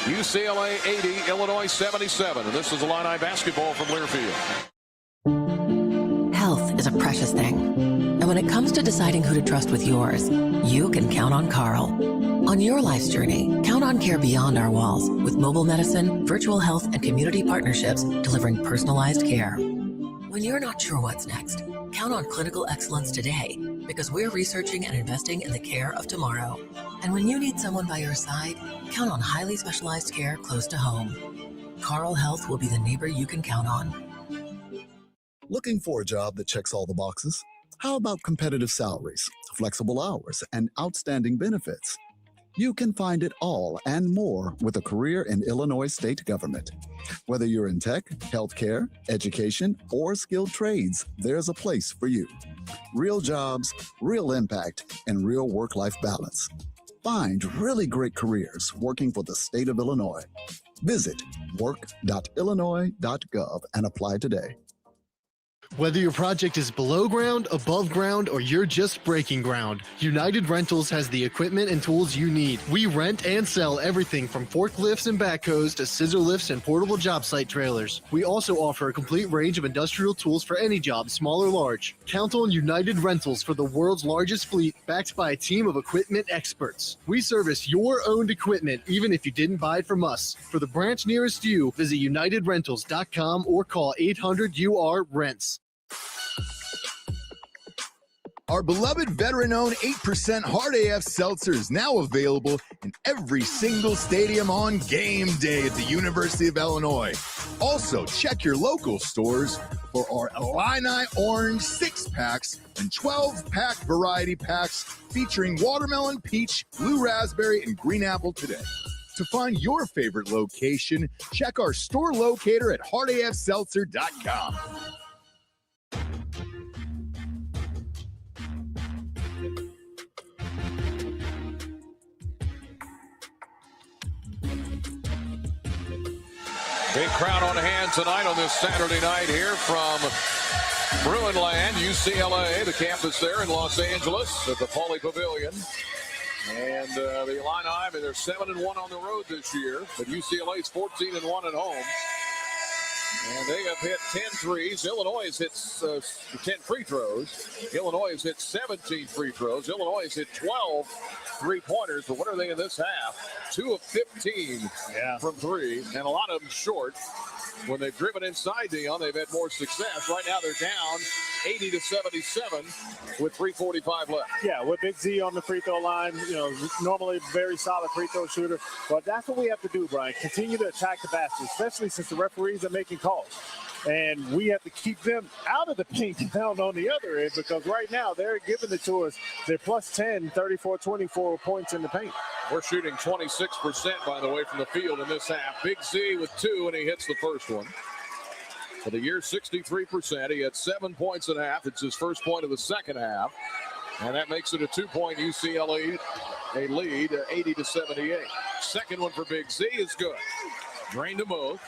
UCLA 80, Illinois 77. And this is Illini basketball from Learfield. Health is a precious thing. And when it comes to deciding who to trust with yours, you can count on Carl. On your life's journey, count on care beyond our walls with mobile medicine, virtual health, and community partnerships delivering personalized care. When you're not sure what's next, count on clinical excellence today because we're researching and investing in the care of tomorrow. And when you need someone by your side, count on highly specialized care close to home. Carl Health will be the neighbor you can count on. Looking for a job that checks all the boxes? How about competitive salaries, flexible hours, and outstanding benefits? You can find it all and more with a career in Illinois state government. Whether you're in tech, healthcare, education, or skilled trades, there's a place for you. Real jobs, real impact, and real work-life balance. Find really great careers working for the state of Illinois. Visit work.illinois.gov and apply today. Whether your project is below ground, above ground, or you're just breaking ground, United Rentals has the equipment and tools you need. We rent and sell everything from forklifts and backhoes to scissor lifts and portable job site trailers. We also offer a complete range of industrial tools for any job, small or large. Count on United Rentals for the world's largest fleet, backed by a team of equipment experts. We service your owned equipment, even if you didn't buy it from us. For the branch nearest you, visit UnitedRentals.com or call 800-UR-RENTS. Our beloved veteran-owned 8% Hard AF Seltzer is now available in every single stadium on game day at the University of Illinois. Also, check your local stores for our Illini Orange 6-packs and 12-pack variety packs featuring watermelon, peach, blue raspberry, and green apple today. To find your favorite location, check our store locator at hardafseltzer.com. Big crowd on hand tonight on this Saturday night here from Bruinland, UCLA, the campus there in Los Angeles at the Pauley Pavilion. And the Illini, they're 7-1 on the road this year, but UCLA's 14-1 at home. And they have hit 10 threes. Illinois has hit 10 free throws. Illinois has hit 17 free throws. Illinois has hit 12 three-pointers. But what are they in this half? 2 of 15 from three, and a lot of them short. When they've driven inside Dion, they've had more success. Right now they're down 80-77 with 3:45 left. Yeah, with Big Z on the free throw line, normally very solid free throw shooter. But that's what we have to do, Brian. Continue to attack the basket, especially since the referees are making calls. And we have to keep them out of the paint down on the other end, because right now they're giving it to us. They're plus 10, 34-24 points in the paint. We're shooting 26%, by the way, from the field in this half. Big Z with 2, and he hits the first one. For the year, 63%. He had 7 points at half. It's his first point of the second half. And that makes it a 2-point UCLA lead, 80-78. Second one for Big Z is good. Drained them both.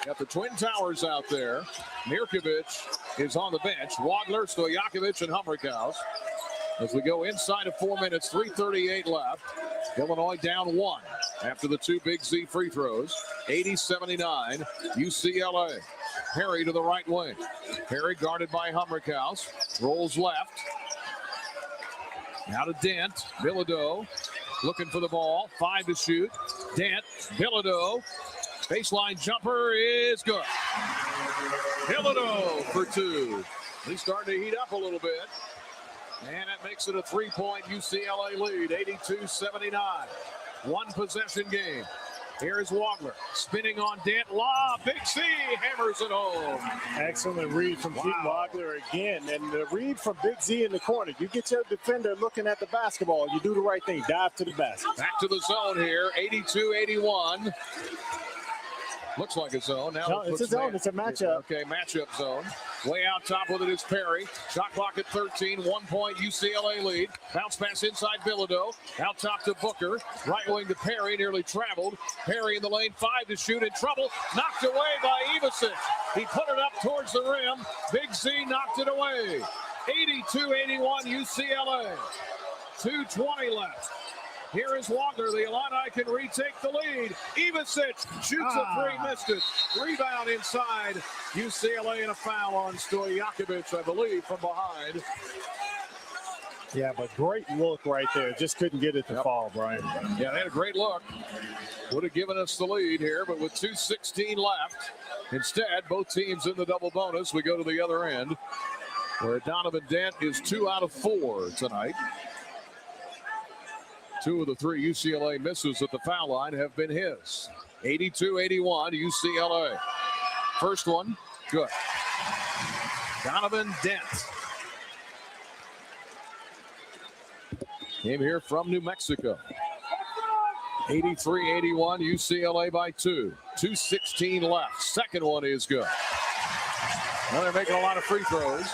Got the Twin Towers out there. Mirkovic is on the bench. Wagler, Stojakovic, and Humrickhouse. As we go inside of 4 minutes, 3:38 left. Illinois down 1 after the 2 Big Z free throws. 80-79, UCLA. Perry to the right wing. Perry guarded by Humrickhouse. Rolls left. Now to Dent. Bilodeau looking for the ball. 5 to shoot. Dent. Bilodeau. Baseline jumper is good. Bilodeau for 2. He's starting to heat up a little bit. And that makes it a 3-point UCLA lead, 82-79. 1 possession game. Here's Wagler spinning on Dent. Lob. Big C hammers it home. Excellent read from Keith Wagler again. And the read from Big Z in the corner. You get your defender looking at the basketball. You do the right thing. Dive to the basket. Back to the zone here, 82-81. Looks like a zone. Now no, it's a zone. It's a matchup. Okay, matchup zone. Way out top with it is Perry. Shot clock at 13. 1-point UCLA lead. Bounce pass inside Bilodeau. Out top to Booker. Right wing to Perry. Nearly traveled. Perry in the lane. 5 to shoot. In trouble. Knocked away by Ivasic. He put it up towards the rim. Big Z knocked it away. 82-81 UCLA. 2:20 left. Here is Wagler. The Illini can retake the lead. Ivasic shoots a 3, missed it. Rebound inside. UCLA and a foul on Stojakovic, I believe, from behind. Yeah, but great look right there. Just couldn't get it to fall, Brian. Yeah, they had a great look. Would have given us the lead here, but with 2:16 left. Instead, both teams in the double bonus. We go to the other end, where Donovan Dent is 2 out of 4 tonight. 2 of the 3 UCLA misses at the foul line have been his. 82-81 UCLA. First one, good. Donovan Dent. Came here from New Mexico. 83-81 UCLA by 2. 2:16 left. Second one is good. Now they're making a lot of free throws.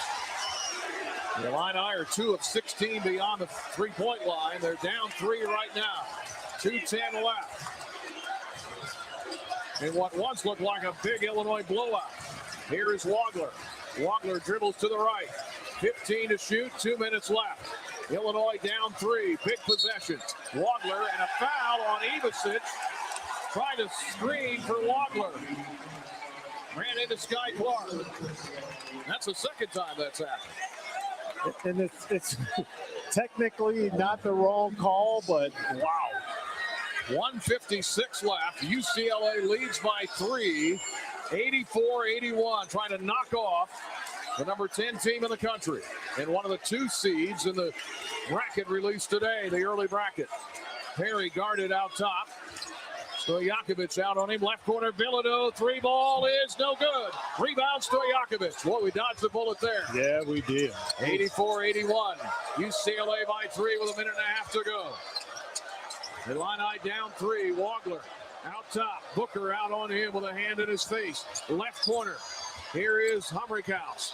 The Illini are 2 of 16 beyond the 3-point line. They're down 3 right now. 2:10 left. In what once looked like a big Illinois blowout. Here is Wagler. Wagler dribbles to the right. 15 to shoot, 2 minutes left. Illinois down 3, big possession. Wagler and a foul on Ivasic. Trying to screen for Wagler. Ran into Sky Clark. That's the second time that's happened. And it's technically not the wrong call, but wow. 1:56 left. UCLA leads by 3. 84-81, trying to knock off the number 10 team in the country and one of the 2 seeds in the bracket released today, the early bracket. Perry guarded out top. Stojakovic out on him. Left corner, Bilodeau. 3 ball is no good. Rebound, Stojakovic. Well, we dodged the bullet there. Yeah, we did. 84-81. UCLA by 3 with a minute and a half to go. Illini down 3. Wagler out top. Booker out on him with a hand in his face. Left corner. Here is Humrickhouse.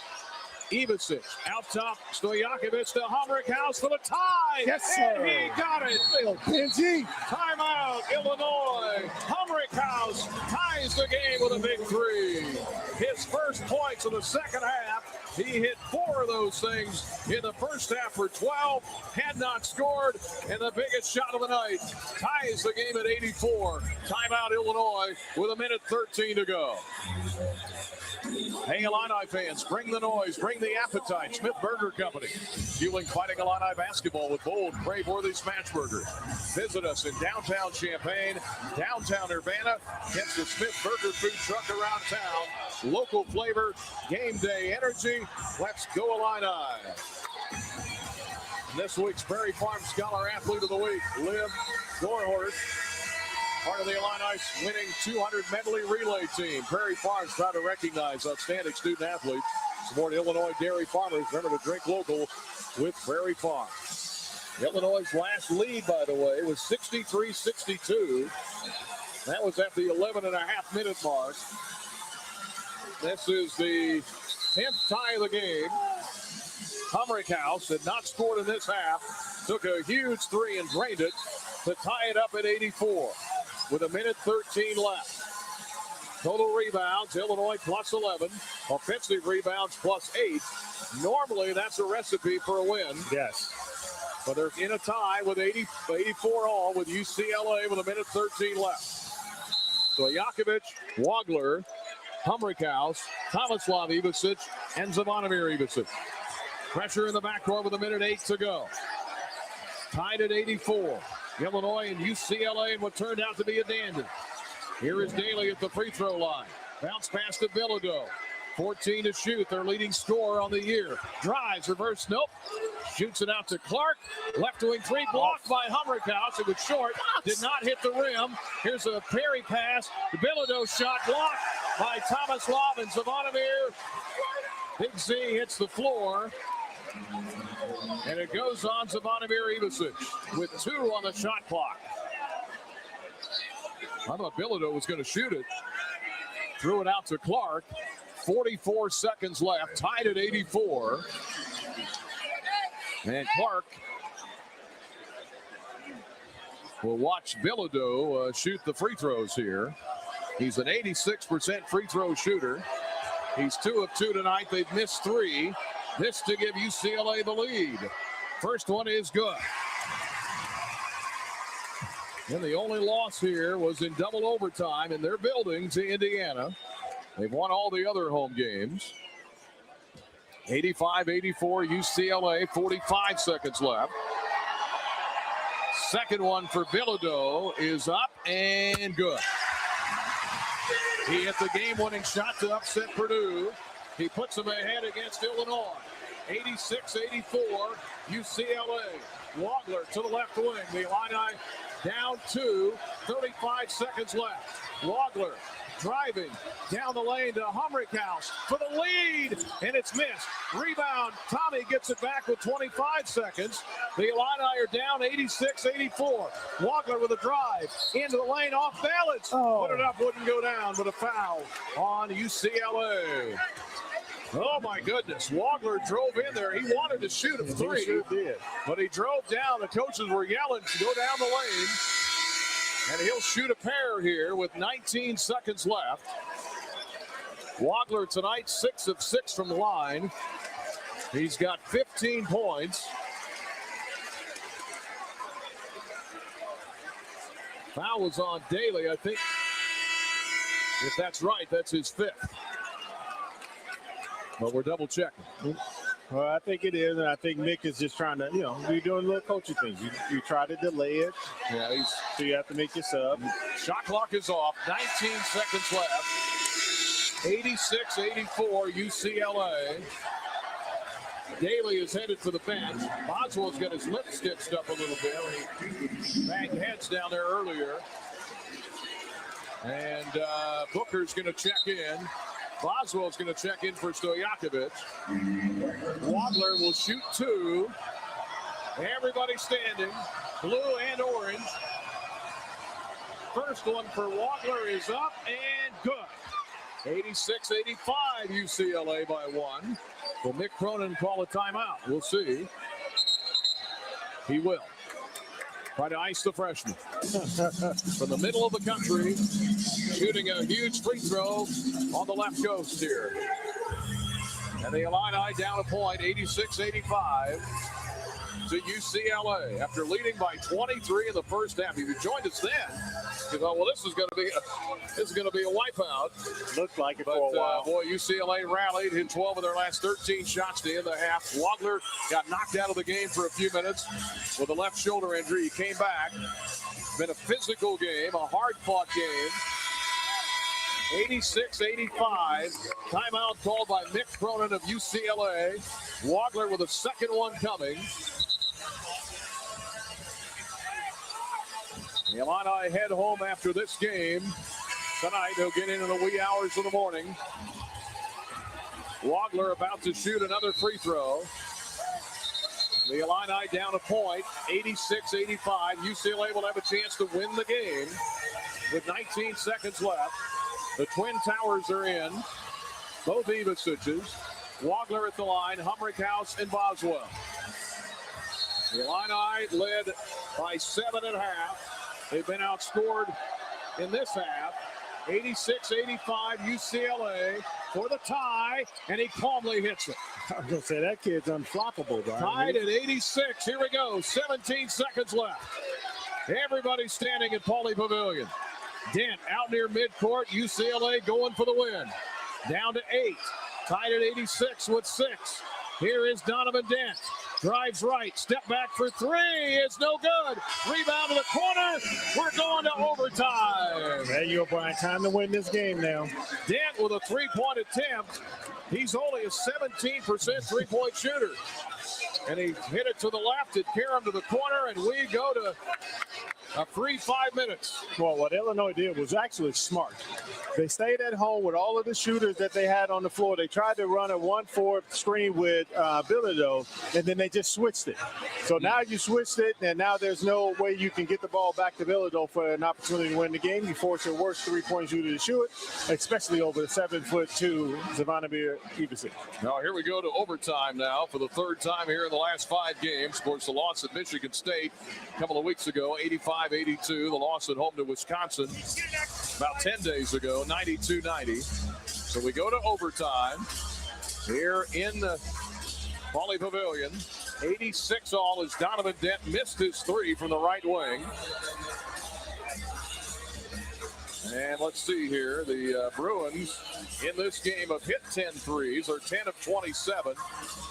Ivasic out top. Stojakovic to Humrickhouse for the tie. Yes, sir. And he got it. Benji. Timeout, Illinois. Humrickhouse ties the game with a big 3. His first points of the second half. He hit 4 of those things in the first half for 12, had not scored, and the biggest shot of the night ties the game at 84. Timeout Illinois with 1:13 to go. Hey, Illini fans, bring the noise, bring the appetite. Smith Burger Company, fueling Fighting Illini basketball with bold, crave-worthy smash burgers. Visit us in downtown Champaign, downtown Urbana. Get the Smith Burger food truck around town. Local flavor, game day energy. Let's go Illini. This week's Prairie Farm Scholar Athlete of the Week, Liv Dorhorst. Part of the Illini winning 200 medley relay team. Prairie Farms proud to recognize outstanding student athletes. Support Illinois dairy farmers. Remember to drink local with Prairie Farms. Illinois' last lead, by the way, was 63-62. That was at the 11.5-minute mark. This is the 10th tie of the game. Humrick House had not scored in this half. Took a huge 3 and drained it to tie it up at 84. With 1:13 left. Total rebounds, Illinois plus 11. Offensive rebounds plus 8. Normally, that's a recipe for a win. Yes. But they're in a tie with 84 all with UCLA with 1:13 left. So Yakovic, Wagler, Humrick House, Tomislav Ivicic, and Zvonimir Ivicic. Pressure in the backcourt with 1:08 to go. Tied at 84. Illinois and UCLA in what turned out to be a dandy. Here is Daly at the free throw line. Bounce pass to Bilodeau. 14 to shoot. Their leading scorer on the year. Drives, reverse, nope. Shoots it out to Clark. Left wing 3 blocked by Humrick House. It was short. Did not hit the rim. Here's a Perry pass. The Bilodeau shot blocked by Tomislav and Zvonimir. Big Z hits the floor. And it goes on Zvonimir Ivicic with 2 on the shot clock. I thought Bilodeau was going to shoot it. Threw it out to Clark. 44 seconds left, tied at 84. And Clark will watch Bilodeau shoot the free throws here. He's an 86% free throw shooter. He's 2 of 2 tonight. They've missed 3. This to give UCLA the lead. First one is good. And the only loss here was in double overtime in their building to Indiana. They've won all the other home games. 85-84 UCLA, 45 seconds left. Second one for Bilodeau is up and good. He hit the game-winning shot to upset Purdue. He puts them ahead against Illinois. 86-84, UCLA. Wagler to the left wing. The Illini down 2, 35 seconds left. Wagler driving down the lane to Humrick House for the lead, and it's missed. Rebound, Tommy gets it back with 25 seconds. The Illini are down 86-84. Wagler with a drive into the lane, off balance. Put it up, wouldn't go down, but a foul on UCLA. Oh my goodness, Wagler drove in there. He wanted to shoot a 3, He sure did. but he drove down. The coaches were yelling to go down the lane. And he'll shoot a pair here with 19 seconds left. Wagler tonight, 6 of 6 from the line. He's got 15 points. Foul was on Daly, I think. If that's right, that's his 5th. But we're double checking. Well, I think it is, and I think Mick is just trying to, you're doing little coaching things. You try to delay it. Yeah, so you have to make your sub. Shot clock is off. 19 seconds left. 86-84 UCLA. Daly is headed for the bench. Boswell's got his lip stitched up a little bit. He banged heads down there earlier. And Booker's going to check in. Boswell's going to check in for Stojakovic. Wagler will shoot 2. Everybody standing, blue and orange. First one for Wagler is up and good. 86-85 UCLA by 1. Will Mick Cronin call a timeout? We'll see. He will. Try to ice the freshman. From the middle of the country, shooting a huge free throw on the left coast here. And the Illini down a point, 86-85 to UCLA after leading by 23 in the first half. If you joined us then, you thought, well, this is going to be a wipeout. Looked like it But, for a while. boy, UCLA rallied, hit 12 of their last 13 shots to end the half. Wagler got knocked out of the game for a few minutes with a left shoulder injury. He came back. Been a physical game, a hard-fought game. 86-85. Timeout called by Mick Cronin of UCLA. Wagler with a second one coming. The Illini head home after this game. Tonight, they'll get in the wee hours of the morning. Wagler about to shoot another free throw. The Illini down a point, 86-85. UCLA will have a chance to win the game with 19 seconds left. The Twin Towers are in. Both Ivasiches. Wagler at the line, Humrickhouse and Boswell. The Illini led by 7.5. They've been outscored in this half. 86-85 UCLA for the tie, and he calmly hits it. I was going to say, that kid's unfloppable, Brian. Tied at 86. Here we go. 17 seconds left. Everybody standing at Pauley Pavilion. Dent out near midcourt. UCLA going for the win. Down to 8. Tied at 86 with 6. Here is Donovan Dent. Drives right. Step back for 3. It's no good. Rebound to the corner. We're going to overtime. There you go, Brian. Time to win this game now. Dent with a 3-point attempt. He's only a 17% 3-point shooter. And he hit it to the left. It carried him to the corner, and we go to a free 5 minutes. Well, what Illinois did was actually smart. They stayed at home with all of the shooters that they had on the floor. They tried to run a 1-4 screen with Bilodeau, and then they just switched it. So now you switched it, and now there's no way you can get the ball back to Bilodeau for an opportunity to win the game. You force your worst 3-point shooter to shoot it, especially over the 7'2" Zvonimir Ivasic. Now here we go to overtime now for the third time here in the last 5 games. Of course, the loss at Michigan State a couple of weeks ago, 85-82. The loss at home to Wisconsin about 10 days ago, 92-90. So we go to overtime here in the Pauley Pavilion. 86 all as Donovan Dent missed his 3 from the right wing. And let's see here. The Bruins in this game have hit 10 threes. They're 10 of 27.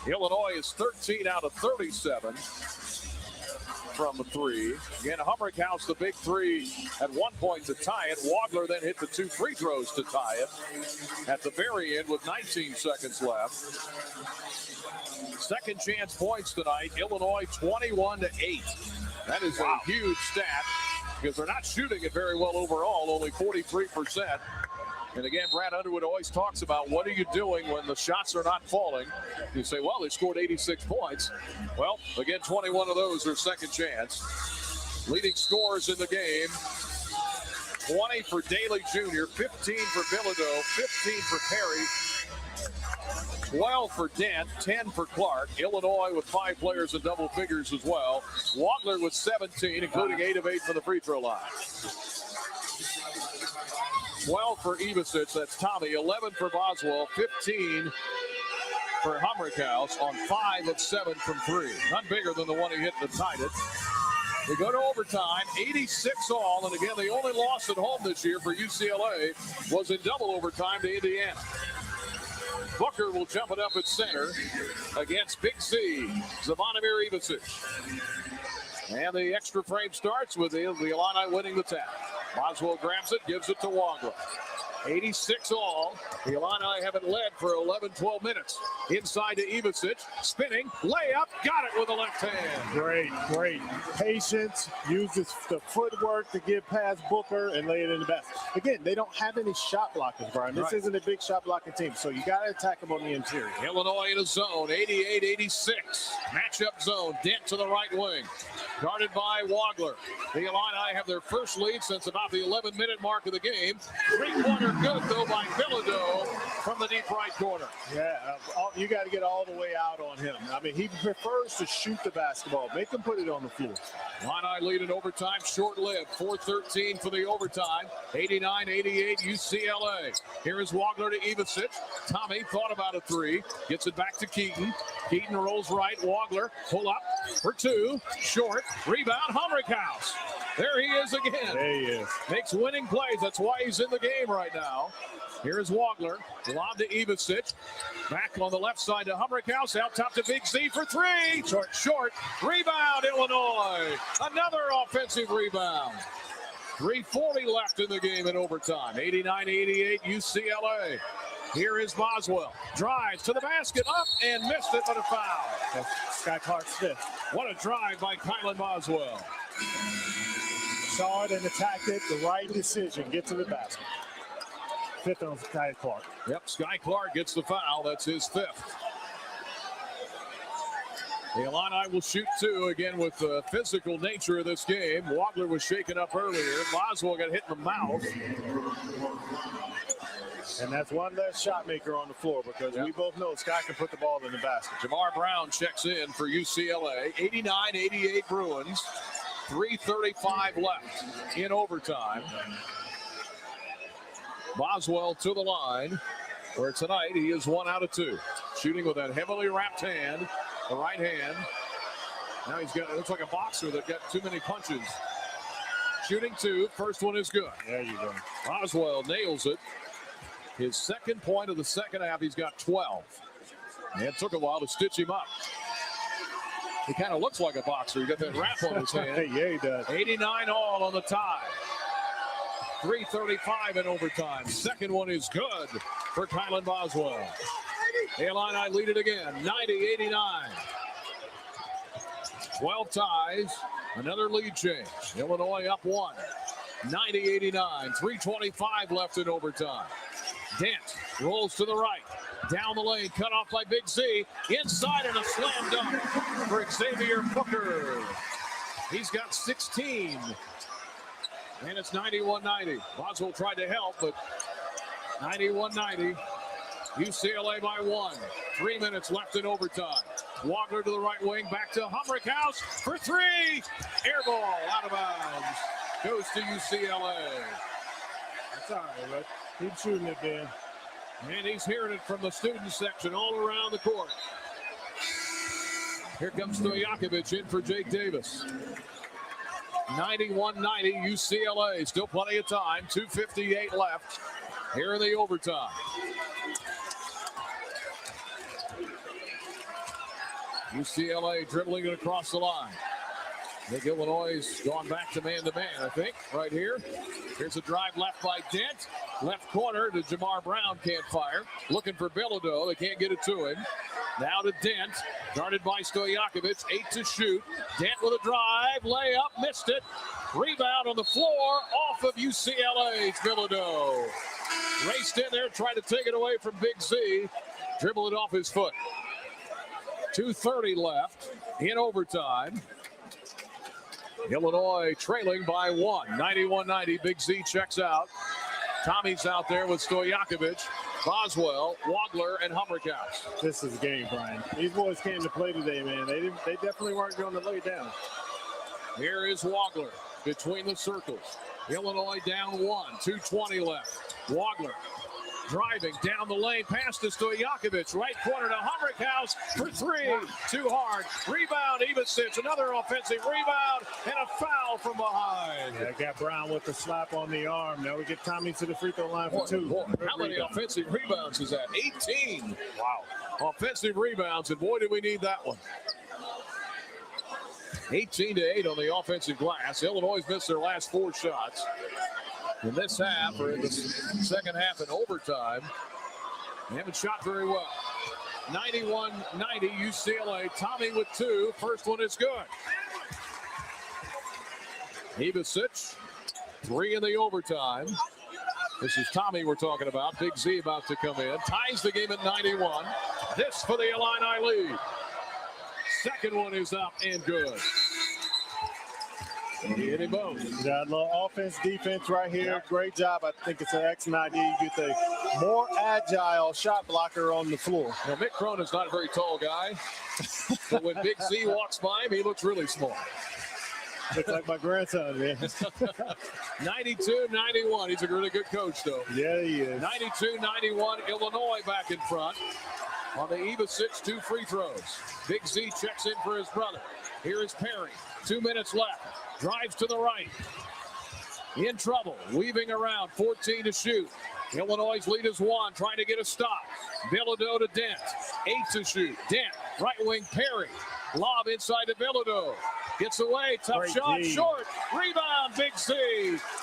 Illinois is 13 out of 37 from the 3. Again, Humrickhouse, the big 3 at one point to tie it. Wagler then hit the 2 free throws to tie it at the very end with 19 seconds left. Second chance points tonight. Illinois 21-8. That is a huge stat because they're not shooting it very well overall, only 43%. And again, Brad Underwood always talks about what are you doing when the shots are not falling. You say, well, they scored 86 points. Well, again, 21 of those are second chance. Leading scorers in the game, 20 for Daly Jr., 15 for Bilodeau, 15 for Perry, 12 for Dent, 10 for Clark. Illinois with 5 players in double figures as well. Wagler with 17, including 8 of 8 from the free throw line. 12 for Ivasic, that's Tommy. 11 for Boswell, 15 for Humrickhouse on 5 of 7 from 3. None bigger than the one he hit and tied it. We go to overtime, 86 all, and again, the only loss at home this year for UCLA was in double overtime to Indiana. Booker will jump it up at center against Big C, Zvonimir Ivasic. And the extra frame starts with the Illini winning the tap. Boswell grabs it, gives it to Wagler. 86 all. The Illini haven't led for 11-12 minutes. Inside to Ivasic, spinning, layup, got it with the left hand. Great. Patience, uses the footwork to get past Booker and lay it in the basket. Again, they don't have any shot blockers, Brian. This isn't a big shot blocking team, so you got to attack them on the interior. Illinois in a zone, 88-86. Matchup zone, Dent to the right wing. Guarded by Wagler. The Illini have their first lead since about the 11-minute mark of the game. Three-pointer good, though, by Bilodeau from the deep right corner. Yeah, you got to get all the way out on him. I mean, he prefers to shoot the basketball. Make him put it on the floor. Illini lead in overtime, short-lived. 4:13 for the overtime. 89-88 UCLA. Here is Wagler to Ivicic. Tommy thought about a three. Gets it back to Keaton. Keaton rolls right. Wagler pull up for two. Short. Rebound. Humrickhouse. There he is again. There he is. Makes winning plays. That's why he's in the game right now. Here is Wagler. Lob to Ivicic. Back on the left side to Humrickhouse. Out top to Big Z for three. Short. Rebound, Illinois. Another offensive rebound. 3:40 left in the game in overtime. 89-88 UCLA. Here is Boswell. Drives to the basket, up and missed it, but a foul. That's Sky Clark's fifth. What a drive by Kylan Boswell. Saw it and attacked it. The right decision. Get to the basket. Fifth on Sky Clark. Yep, Sky Clark gets the foul. That's his fifth. The Illini will shoot two, again with the physical nature of this game. Wagler was shaken up earlier. Boswell got hit in the mouth. And that's one less shot maker on the floor because we both know Sky can put the ball in the basket. Jamar Brown checks in for UCLA. 89-88 Bruins. 3:35 left in overtime. Boswell to the line, where tonight he is 1 out of 2. Shooting with that heavily wrapped hand, the right hand. Now he's got, it looks like a boxer that got too many punches. Shooting two, first one is good. There you go. Boswell nails it. His second point of the second half, he's got 12. And it took a while to stitch him up. He kind of looks like a boxer. He got that wrap on his hand. Yeah, he does. 89 all on the tie. 3:35 in overtime. Second one is good for Kylan Boswell. The Illini lead it again, 90-89. 12 ties, another lead change. Illinois up 1, 90-89. 3:25 left in overtime. Dent rolls to the right. Down the lane, cut off by Big Z. Inside and a slam dunk for Xavier Booker. He's got 16. And it's 91-90. Boswell tried to help, but 91-90. UCLA by 1. 3 minutes left in overtime. Wagler to the right wing, back to Humrickhouse for three. Air ball out of bounds. Goes to UCLA. That's all right, but keep shooting it, Ben. And he's hearing it from the student section all around the court. Here comes Stojakovic in for Jake Davis. 91-90 UCLA. Still plenty of time. 2:58 left here in the overtime. UCLA dribbling it across the line. I think Illinois has gone back to man-to-man, I think, right here. Here's a drive left by Dent. Left corner to Jamar Brown, can't fire. Looking for Bilodeau, they can't get it to him. Now to Dent, guarded by Stojakovic, 8 to shoot. Dent with a drive, layup, missed it. Rebound on the floor, off of UCLA's Bilodeau. Raced in there, tried to take it away from Big Z. Dribbled it off his foot. 2:30 left in overtime. Illinois trailing by 1, 91-90. Big Z checks out. Tommy's out there with Stojakovic, Boswell, Wagler, and Humrickhouse. This is a game, Brian. These boys came to play today, man. They definitely weren't going to lay down. Here is Wagler between the circles. Illinois down 1, 2:20 left. Wagler driving down the lane, pass to Stojakovic, right corner to Humrickhouse for three. Too hard. Rebound, Ivicic, another offensive rebound, and a foul from behind. Yeah, got Brown with the slap on the arm. Now we get Tommy to the free throw line for 2. How many offensive rebounds is that? 18. Wow. Offensive rebounds, and boy, did we need that one. 18-8 on the offensive glass. Illinois missed their last 4 shots. In this half, or in the second half in overtime, they haven't shot very well. 91-90 UCLA. Tommy with 2. First one is good. Ivicic, 3 in the overtime. This is Tommy we're talking about. Big Z about to come in. Ties the game at 91. This for the Illini lead. Second one is up and good. Hit him both. Got a little offense, defense right here. Yep. Great job. I think it's an excellent idea. You get the more agile shot blocker on the floor. Now, Mick Cronin's not a very tall guy, but when Big Z walks by him, he looks really small. Looks like my grandson, man. 92-91. He's a really good coach, though. Yeah, he is. 92-91. Illinois back in front. On the Ivasic, 2 free throws. Big Z checks in for his brother. Here is Perry. 2 minutes left. Drives to the right. In trouble. Weaving around. 14 to shoot. Illinois' lead is 1. Trying to get a stop. Bilodeau to Dent. 8 to shoot. Dent. Right wing Perry. Lob inside to Bilodeau. Gets away. Tough Great shot. D. Short. Rebound. Big Z.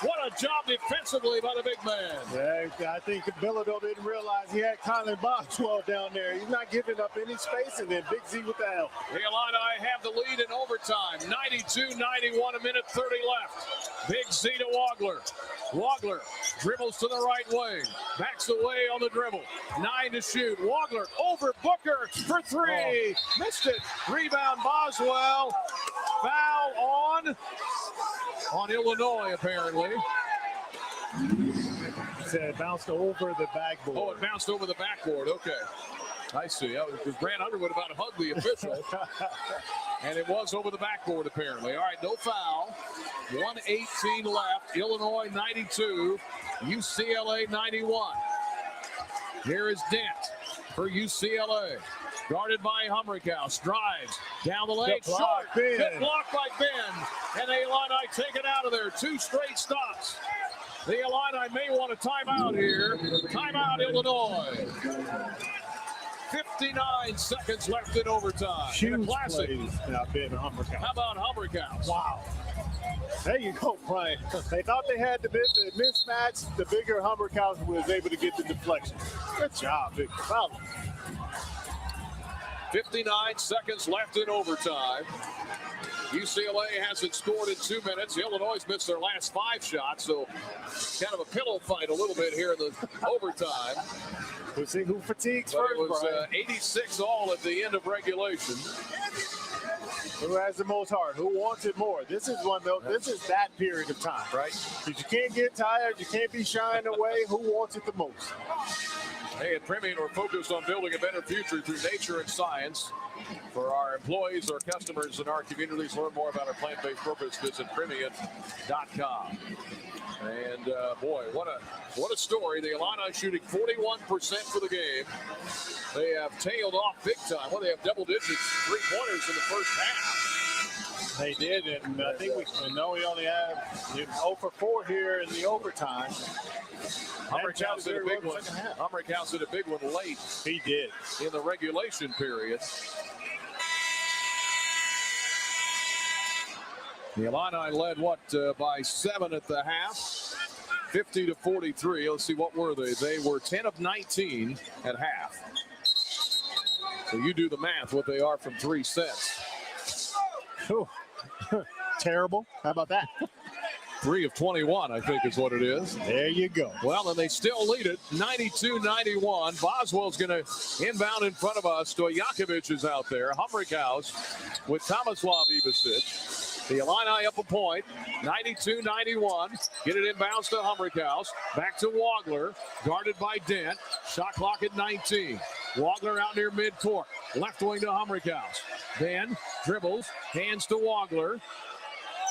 What a job defensively by the big man. Yeah, I think Bilodeau didn't realize he had Colin Boswell down there. He's not giving up any space, and then Big Z with the help. The Illini have the lead in overtime. 92-91, a minute 30 left. Big Z to Wagler. Wagler dribbles to the right wing. Backs away on the dribble. 9 to shoot. Wagler over Booker for 3. Missed it. Rebound Boswell. Foul on Illinois, apparently. He said it bounced over the backboard. Oh, it bounced over the backboard. Okay. I see. Because Grant Underwood about to hug the official. And it was over the backboard, apparently. All right, no foul. 1:18 left. Illinois 92. UCLA 91. Here is Dent for UCLA. Guarded by Humrickhouse. Drives down the lane. Short. Good block by Ben. And the Illini take it out of there. 2 straight stops. The Illini may want a timeout here. Timeout, Illinois. 59 seconds left in overtime. Huge classic. Now, Ben Humrickhouse. How about Humrickhouse? Wow. There you go, Brian. They thought they had the mismatch. The bigger Humrickhouse was able to get the deflection. Good job, Big Fowler. 59 seconds left in overtime. UCLA hasn't scored in 2 minutes. Illinois missed their last 5 shots, so kind of a pillow fight a little bit here in the overtime. We'll see who fatigues but first, it was Brian. 86 all at the end of regulation. Who has the most heart? Who wants it more? This is this is that period of time, right? Because you can't get tired, you can't be shying away. Who wants it the most? Hey, at Premium, we're focused on building a better future through nature and science. For our employees, our customers, and our communities, learn more about our plant-based purpose. Visit Premium.com. And boy, what a story! The Illini shooting 41% for the game. They have tailed off big time. Well, they have double-digit 3-pointers in the first half. They did, and I think we only have 0 for 4 here in the overtime. Humrickhouse did a big one. Humrickhouse did a big one late. He did in the regulation period. The Illini led by 7 at the half, 50-43. Let's see, what were they? They were 10 of 19 at half. So you do the math, what they are from 3 sets. Terrible. How about that? 3 of 21, I think is what it is. There you go. Well, and they still lead it, 92-91. Boswell's going to inbound in front of us. Stojakovic is out there. Humrickhouse with Tomislav Ivasic. The Illini up a point, 92-91. Get it inbounds to Humrickhouse. Back to Wagler, guarded by Dent. Shot clock at 19. Wagler out near midcourt. Left wing to Humrickhouse. Then dribbles, hands to Wagler.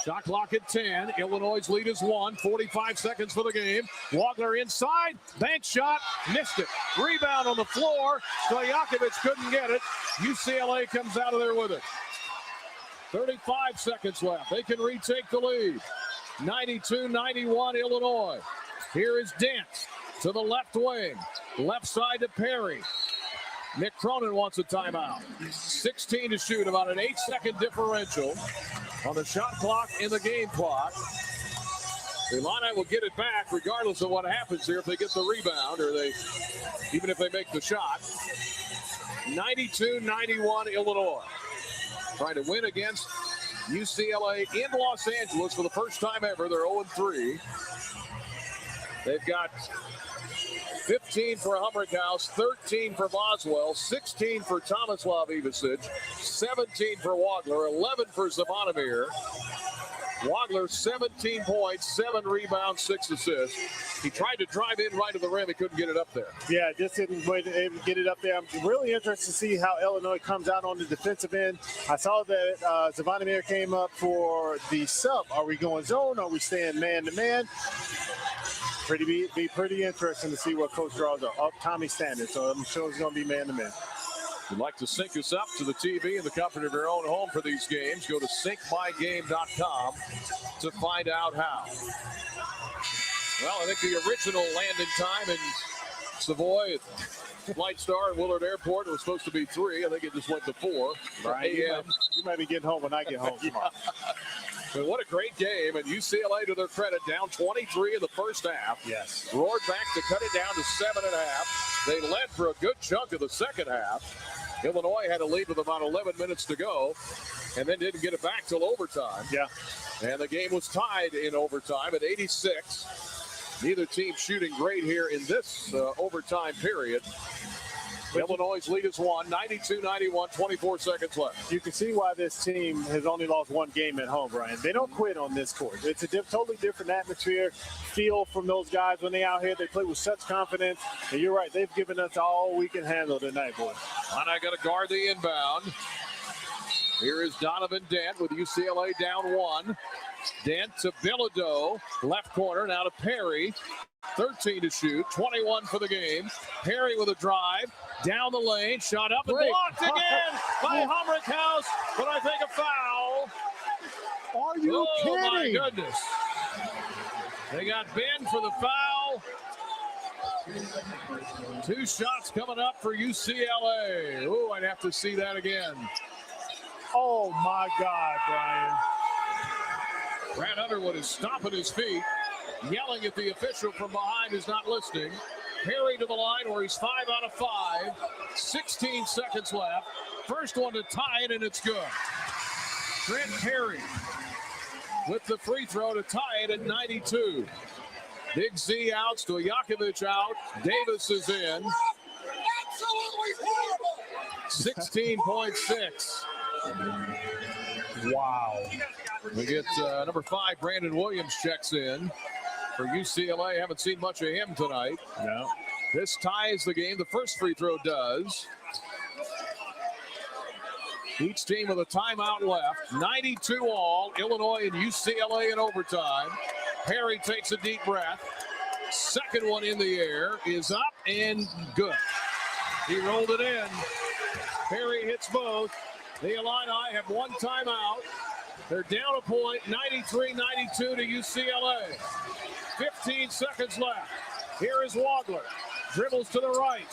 Shot clock at 10. Illinois' lead is 1. 45 seconds for the game. Wagler inside. Bank shot. Missed it. Rebound on the floor. Stojakovic couldn't get it. UCLA comes out of there with it. 35 seconds left. They can retake the lead. 92-91 Illinois. Here is Dent to the left wing. Left side to Perry. Mick Cronin wants a timeout. 16 to shoot, about an 8-second differential on the shot clock and the game clock. The Illini will get it back regardless of what happens here if they get the rebound or even if they make the shot. 92-91 Illinois. Trying to win against UCLA in Los Angeles for the first time ever. They're 0-3. They've got 15 for Humrickhouse, 13 for Boswell, 16 for Tomislav Ivasic, 17 for Wagler, 11 for Zavonimir. Wagler, 17 points, 7 rebounds, 6 assists. He tried to drive in right to the rim. He couldn't get it up there. Yeah, just didn't wait to get it up there. I'm really interested to see how Illinois comes out on the defensive end. I saw that Zavonimir came up for the sub. Are we going zone? Are we staying man-to-man? Be pretty interesting to see what Coach draws up. Tommy Standard, so I'm sure it's going to be man-to-man. If you'd like to sync us up to the TV in the comfort of your own home for these games, go to syncmygame.com to find out how. Well, I think the original landing time in Savoy at Flight Star and Willard Airport was supposed to be 3. I think it just went to 4 a.m. You might be getting home when I get home tomorrow. But what a great game, and UCLA, to their credit, down 23 in the first half. Yes. Roared back to cut it down to 7.5. They led for a good chunk of the second half. Illinois had a lead with about 11 minutes to go, and then didn't get it back till overtime. Yeah. And the game was tied in overtime at 86. Neither team shooting great here in this overtime period. Illinois' lead is 92-91, 24 seconds left. You can see why this team has only lost 1 game at home, Brian. They don't quit on this court. It's a totally different atmosphere, feel from those guys when they out here. They play with such confidence. And you're right, they've given us all we can handle tonight, boys. And I got to guard the inbound. Here is Donovan Dent with UCLA down 1. Dent to Bilodeau, left corner, now to Perry. 13 to shoot, 21 for the game. Perry with a drive, down the lane, shot up and blocked again by Humrickhouse, but I think a foul. Are you kidding? Oh, my goodness. They got Ben for the foul. 2 shots coming up for UCLA. Oh, I'd have to see that again. Oh, my God, Brian. Brad Underwood is stomping his feet, yelling at the official from behind who's not listening. Perry to the line where he's 5 out of 5. 16 seconds left. First one to tie it, and it's good. Trent Perry with the free throw to tie it at 92. Big Z out, Stojakovic out. Davis is in. 16.6. Wow. We get number 5, Brandon Williams checks in for UCLA. Haven't seen much of him tonight. No. This ties the game. The first free throw does. Each team with a timeout left. 92 all. Illinois and UCLA in overtime. Perry takes a deep breath. Second one in the air is up and good. He rolled it in. Perry hits both. The Illini have 1 timeout. They're down a point, 93-92 to UCLA. 15 seconds left. Here is Wagler. Dribbles to the right.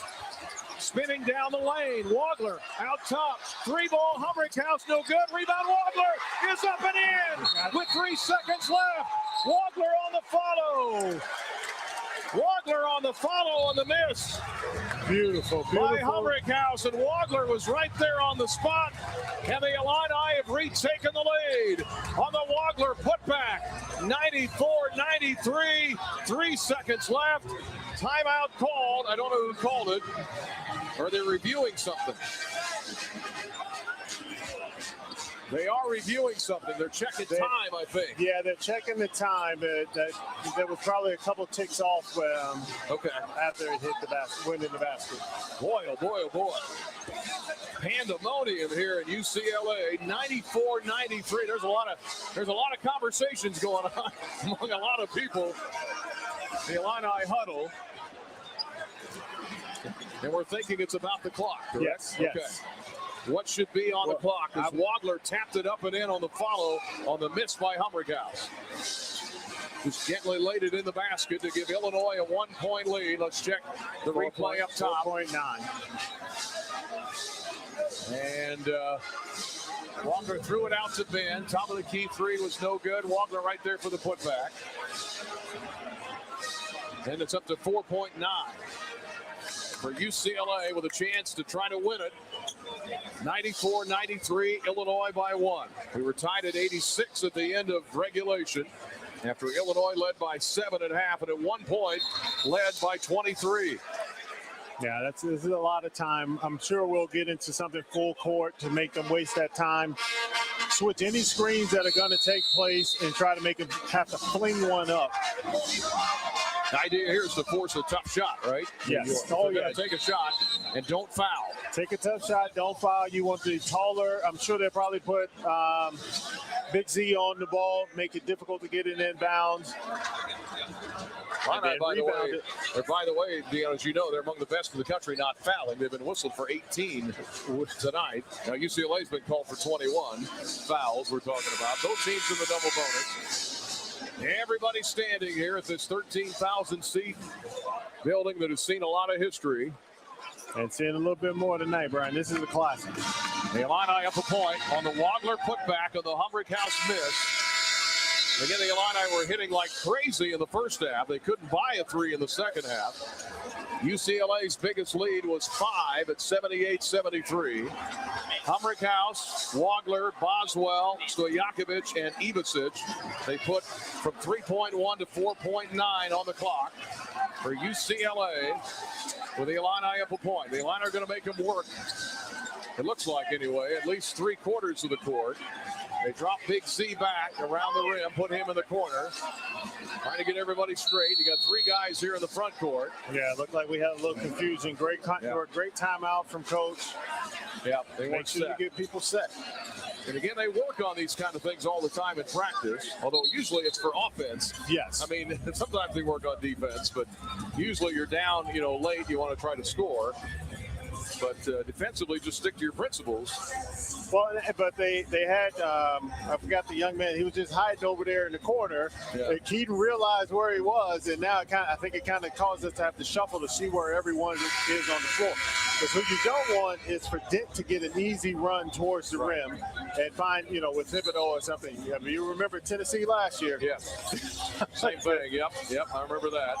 Spinning down the lane. Wagler out top. 3-ball. Humrickhouse, no good. Rebound. Wagler is up and in with 3 seconds left. Wagler on the follow. Wagler on the follow on the miss. Beautiful, beautiful. By Humrickhouse, and Wagler was right there on the spot. And the Illini have retaken the lead on the Wagler putback. 94-93, 3 seconds left. Timeout called. I don't know who called it. Are they reviewing something? They are reviewing something. They're checking time, I think. Yeah, they're checking the time. There was probably a couple ticks off after it hit the basket, went in the basket. Boy, oh boy, oh boy. Pandemonium here at UCLA, 94-93. There's a lot of conversations going on among a lot of people. The Illini huddle. And we're thinking it's about the clock, correct? Yes. Okay. What should be on the clock as Wagler tapped it up and in on the follow on the miss by Humrickhouse. Just gently laid it in the basket to give Illinois a 1-point lead. Let's check the replay up top. 4.9. And Wagler threw it out to Ben. Top of the key 3 was no good. Wagler right there for the putback. And it's up to 4.9 for UCLA with a chance to try to win it. 94-93, Illinois by 1. We were tied at 86 at the end of regulation after Illinois led by 7 at half, and at one point led by 23. Yeah, this is a lot of time. I'm sure we'll get into something full court to make them waste that time. switch any screens that are going to take place and try to make them have to fling one up. The idea here is to force a tough shot, right? Yes. Take a shot and don't foul. Take a tough shot, don't foul. You want the taller. I'm sure they'll probably put Big Z on the ball, make it difficult to get it in bounds. By the way, Deon, as you know, they're among the best in the country not fouling. They've been whistled for 18 tonight. Now, UCLA's been called for 21 fouls we're talking about. Both teams in the double bonus. Everybody standing here at this 13,000-seat building that has seen a lot of history. And seeing a little bit more tonight, Brian. This is a classic. The Illini up a point on the Wagler putback of the Humbrick House miss. Again, the Illini were hitting like crazy in the first half. They couldn't buy a three in the second half. UCLA's biggest lead was 5 at 78-73. Humbrick House, Wagler, Boswell, Stojakovic, and Ivicic. They put from 3.1 to 4.9 on the clock for UCLA with the Illini up a point. The Illini are going to make them work. It looks like, anyway, at least 3/4 of the court. They drop Big Z back around the rim, put him in the corner. Trying to get everybody straight. You got 3 guys here in the front court. Yeah, it looked like we had a little confusion. Great timeout from Coach. Yeah, they make sure you get people set. And again, they work on these kind of things all the time in practice, although usually it's for offense. Yes. I mean, sometimes they work on defense, but usually you're down, late, you want to try to score. But defensively, just stick to your principles. Well, but they had, I forgot the young man, he was just hiding over there in the corner. Yeah. Keaton realized where he was, and now I think it kind of caused us to have to shuffle to see where everyone is on the floor. Because what you don't want is for Dent to get an easy run towards the rim and find, with Thibodeau or something. I mean, you remember Tennessee last year. Yeah. Same thing. Yep, I remember that.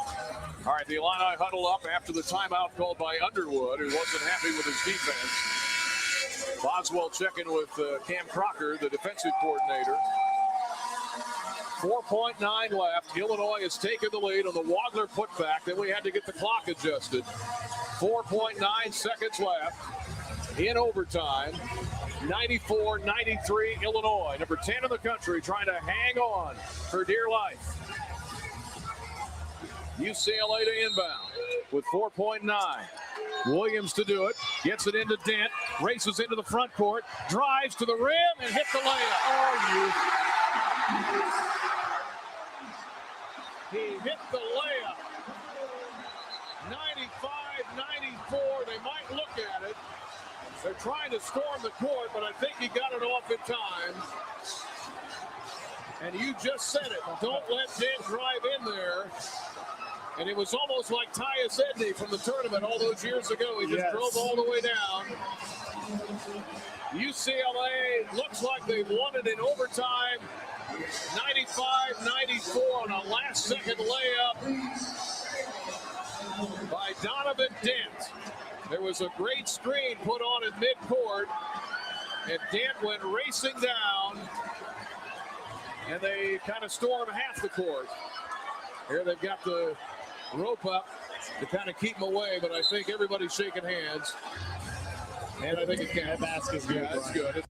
All right, the Illini huddle up after the timeout called by Underwood, who wasn't happy with his defense. Boswell checking with Cam Crocker, the defensive coordinator. 4.9 left. Illinois has taken the lead on the Wagler putback. Then we had to get the clock adjusted. 4.9 seconds left in overtime. 94-93 Illinois. Number 10 in the country trying to hang on for dear life. UCLA to inbound with 4.9. Williams to do it. Gets it into Dent. Races into the front court. Drives to the rim and hit the layup. He hit the layup. 95-94. They might look at it. They're trying to storm the court, but I think he got it off in time. And you just said it. Don't let Dent drive in there. And it was almost like Tyus Edney from the tournament all those years ago. He just drove all the way down. UCLA looks like they've won it in overtime. 95-94 on a last-second layup by Donovan Dent. There was a great screen put on at midcourt, and Dent went racing down, and they kind of stormed half the court. Here they've got the rope up to kind of keep them away, but I think everybody's shaking hands. And I think it can. That basket's good. Yeah, it's good.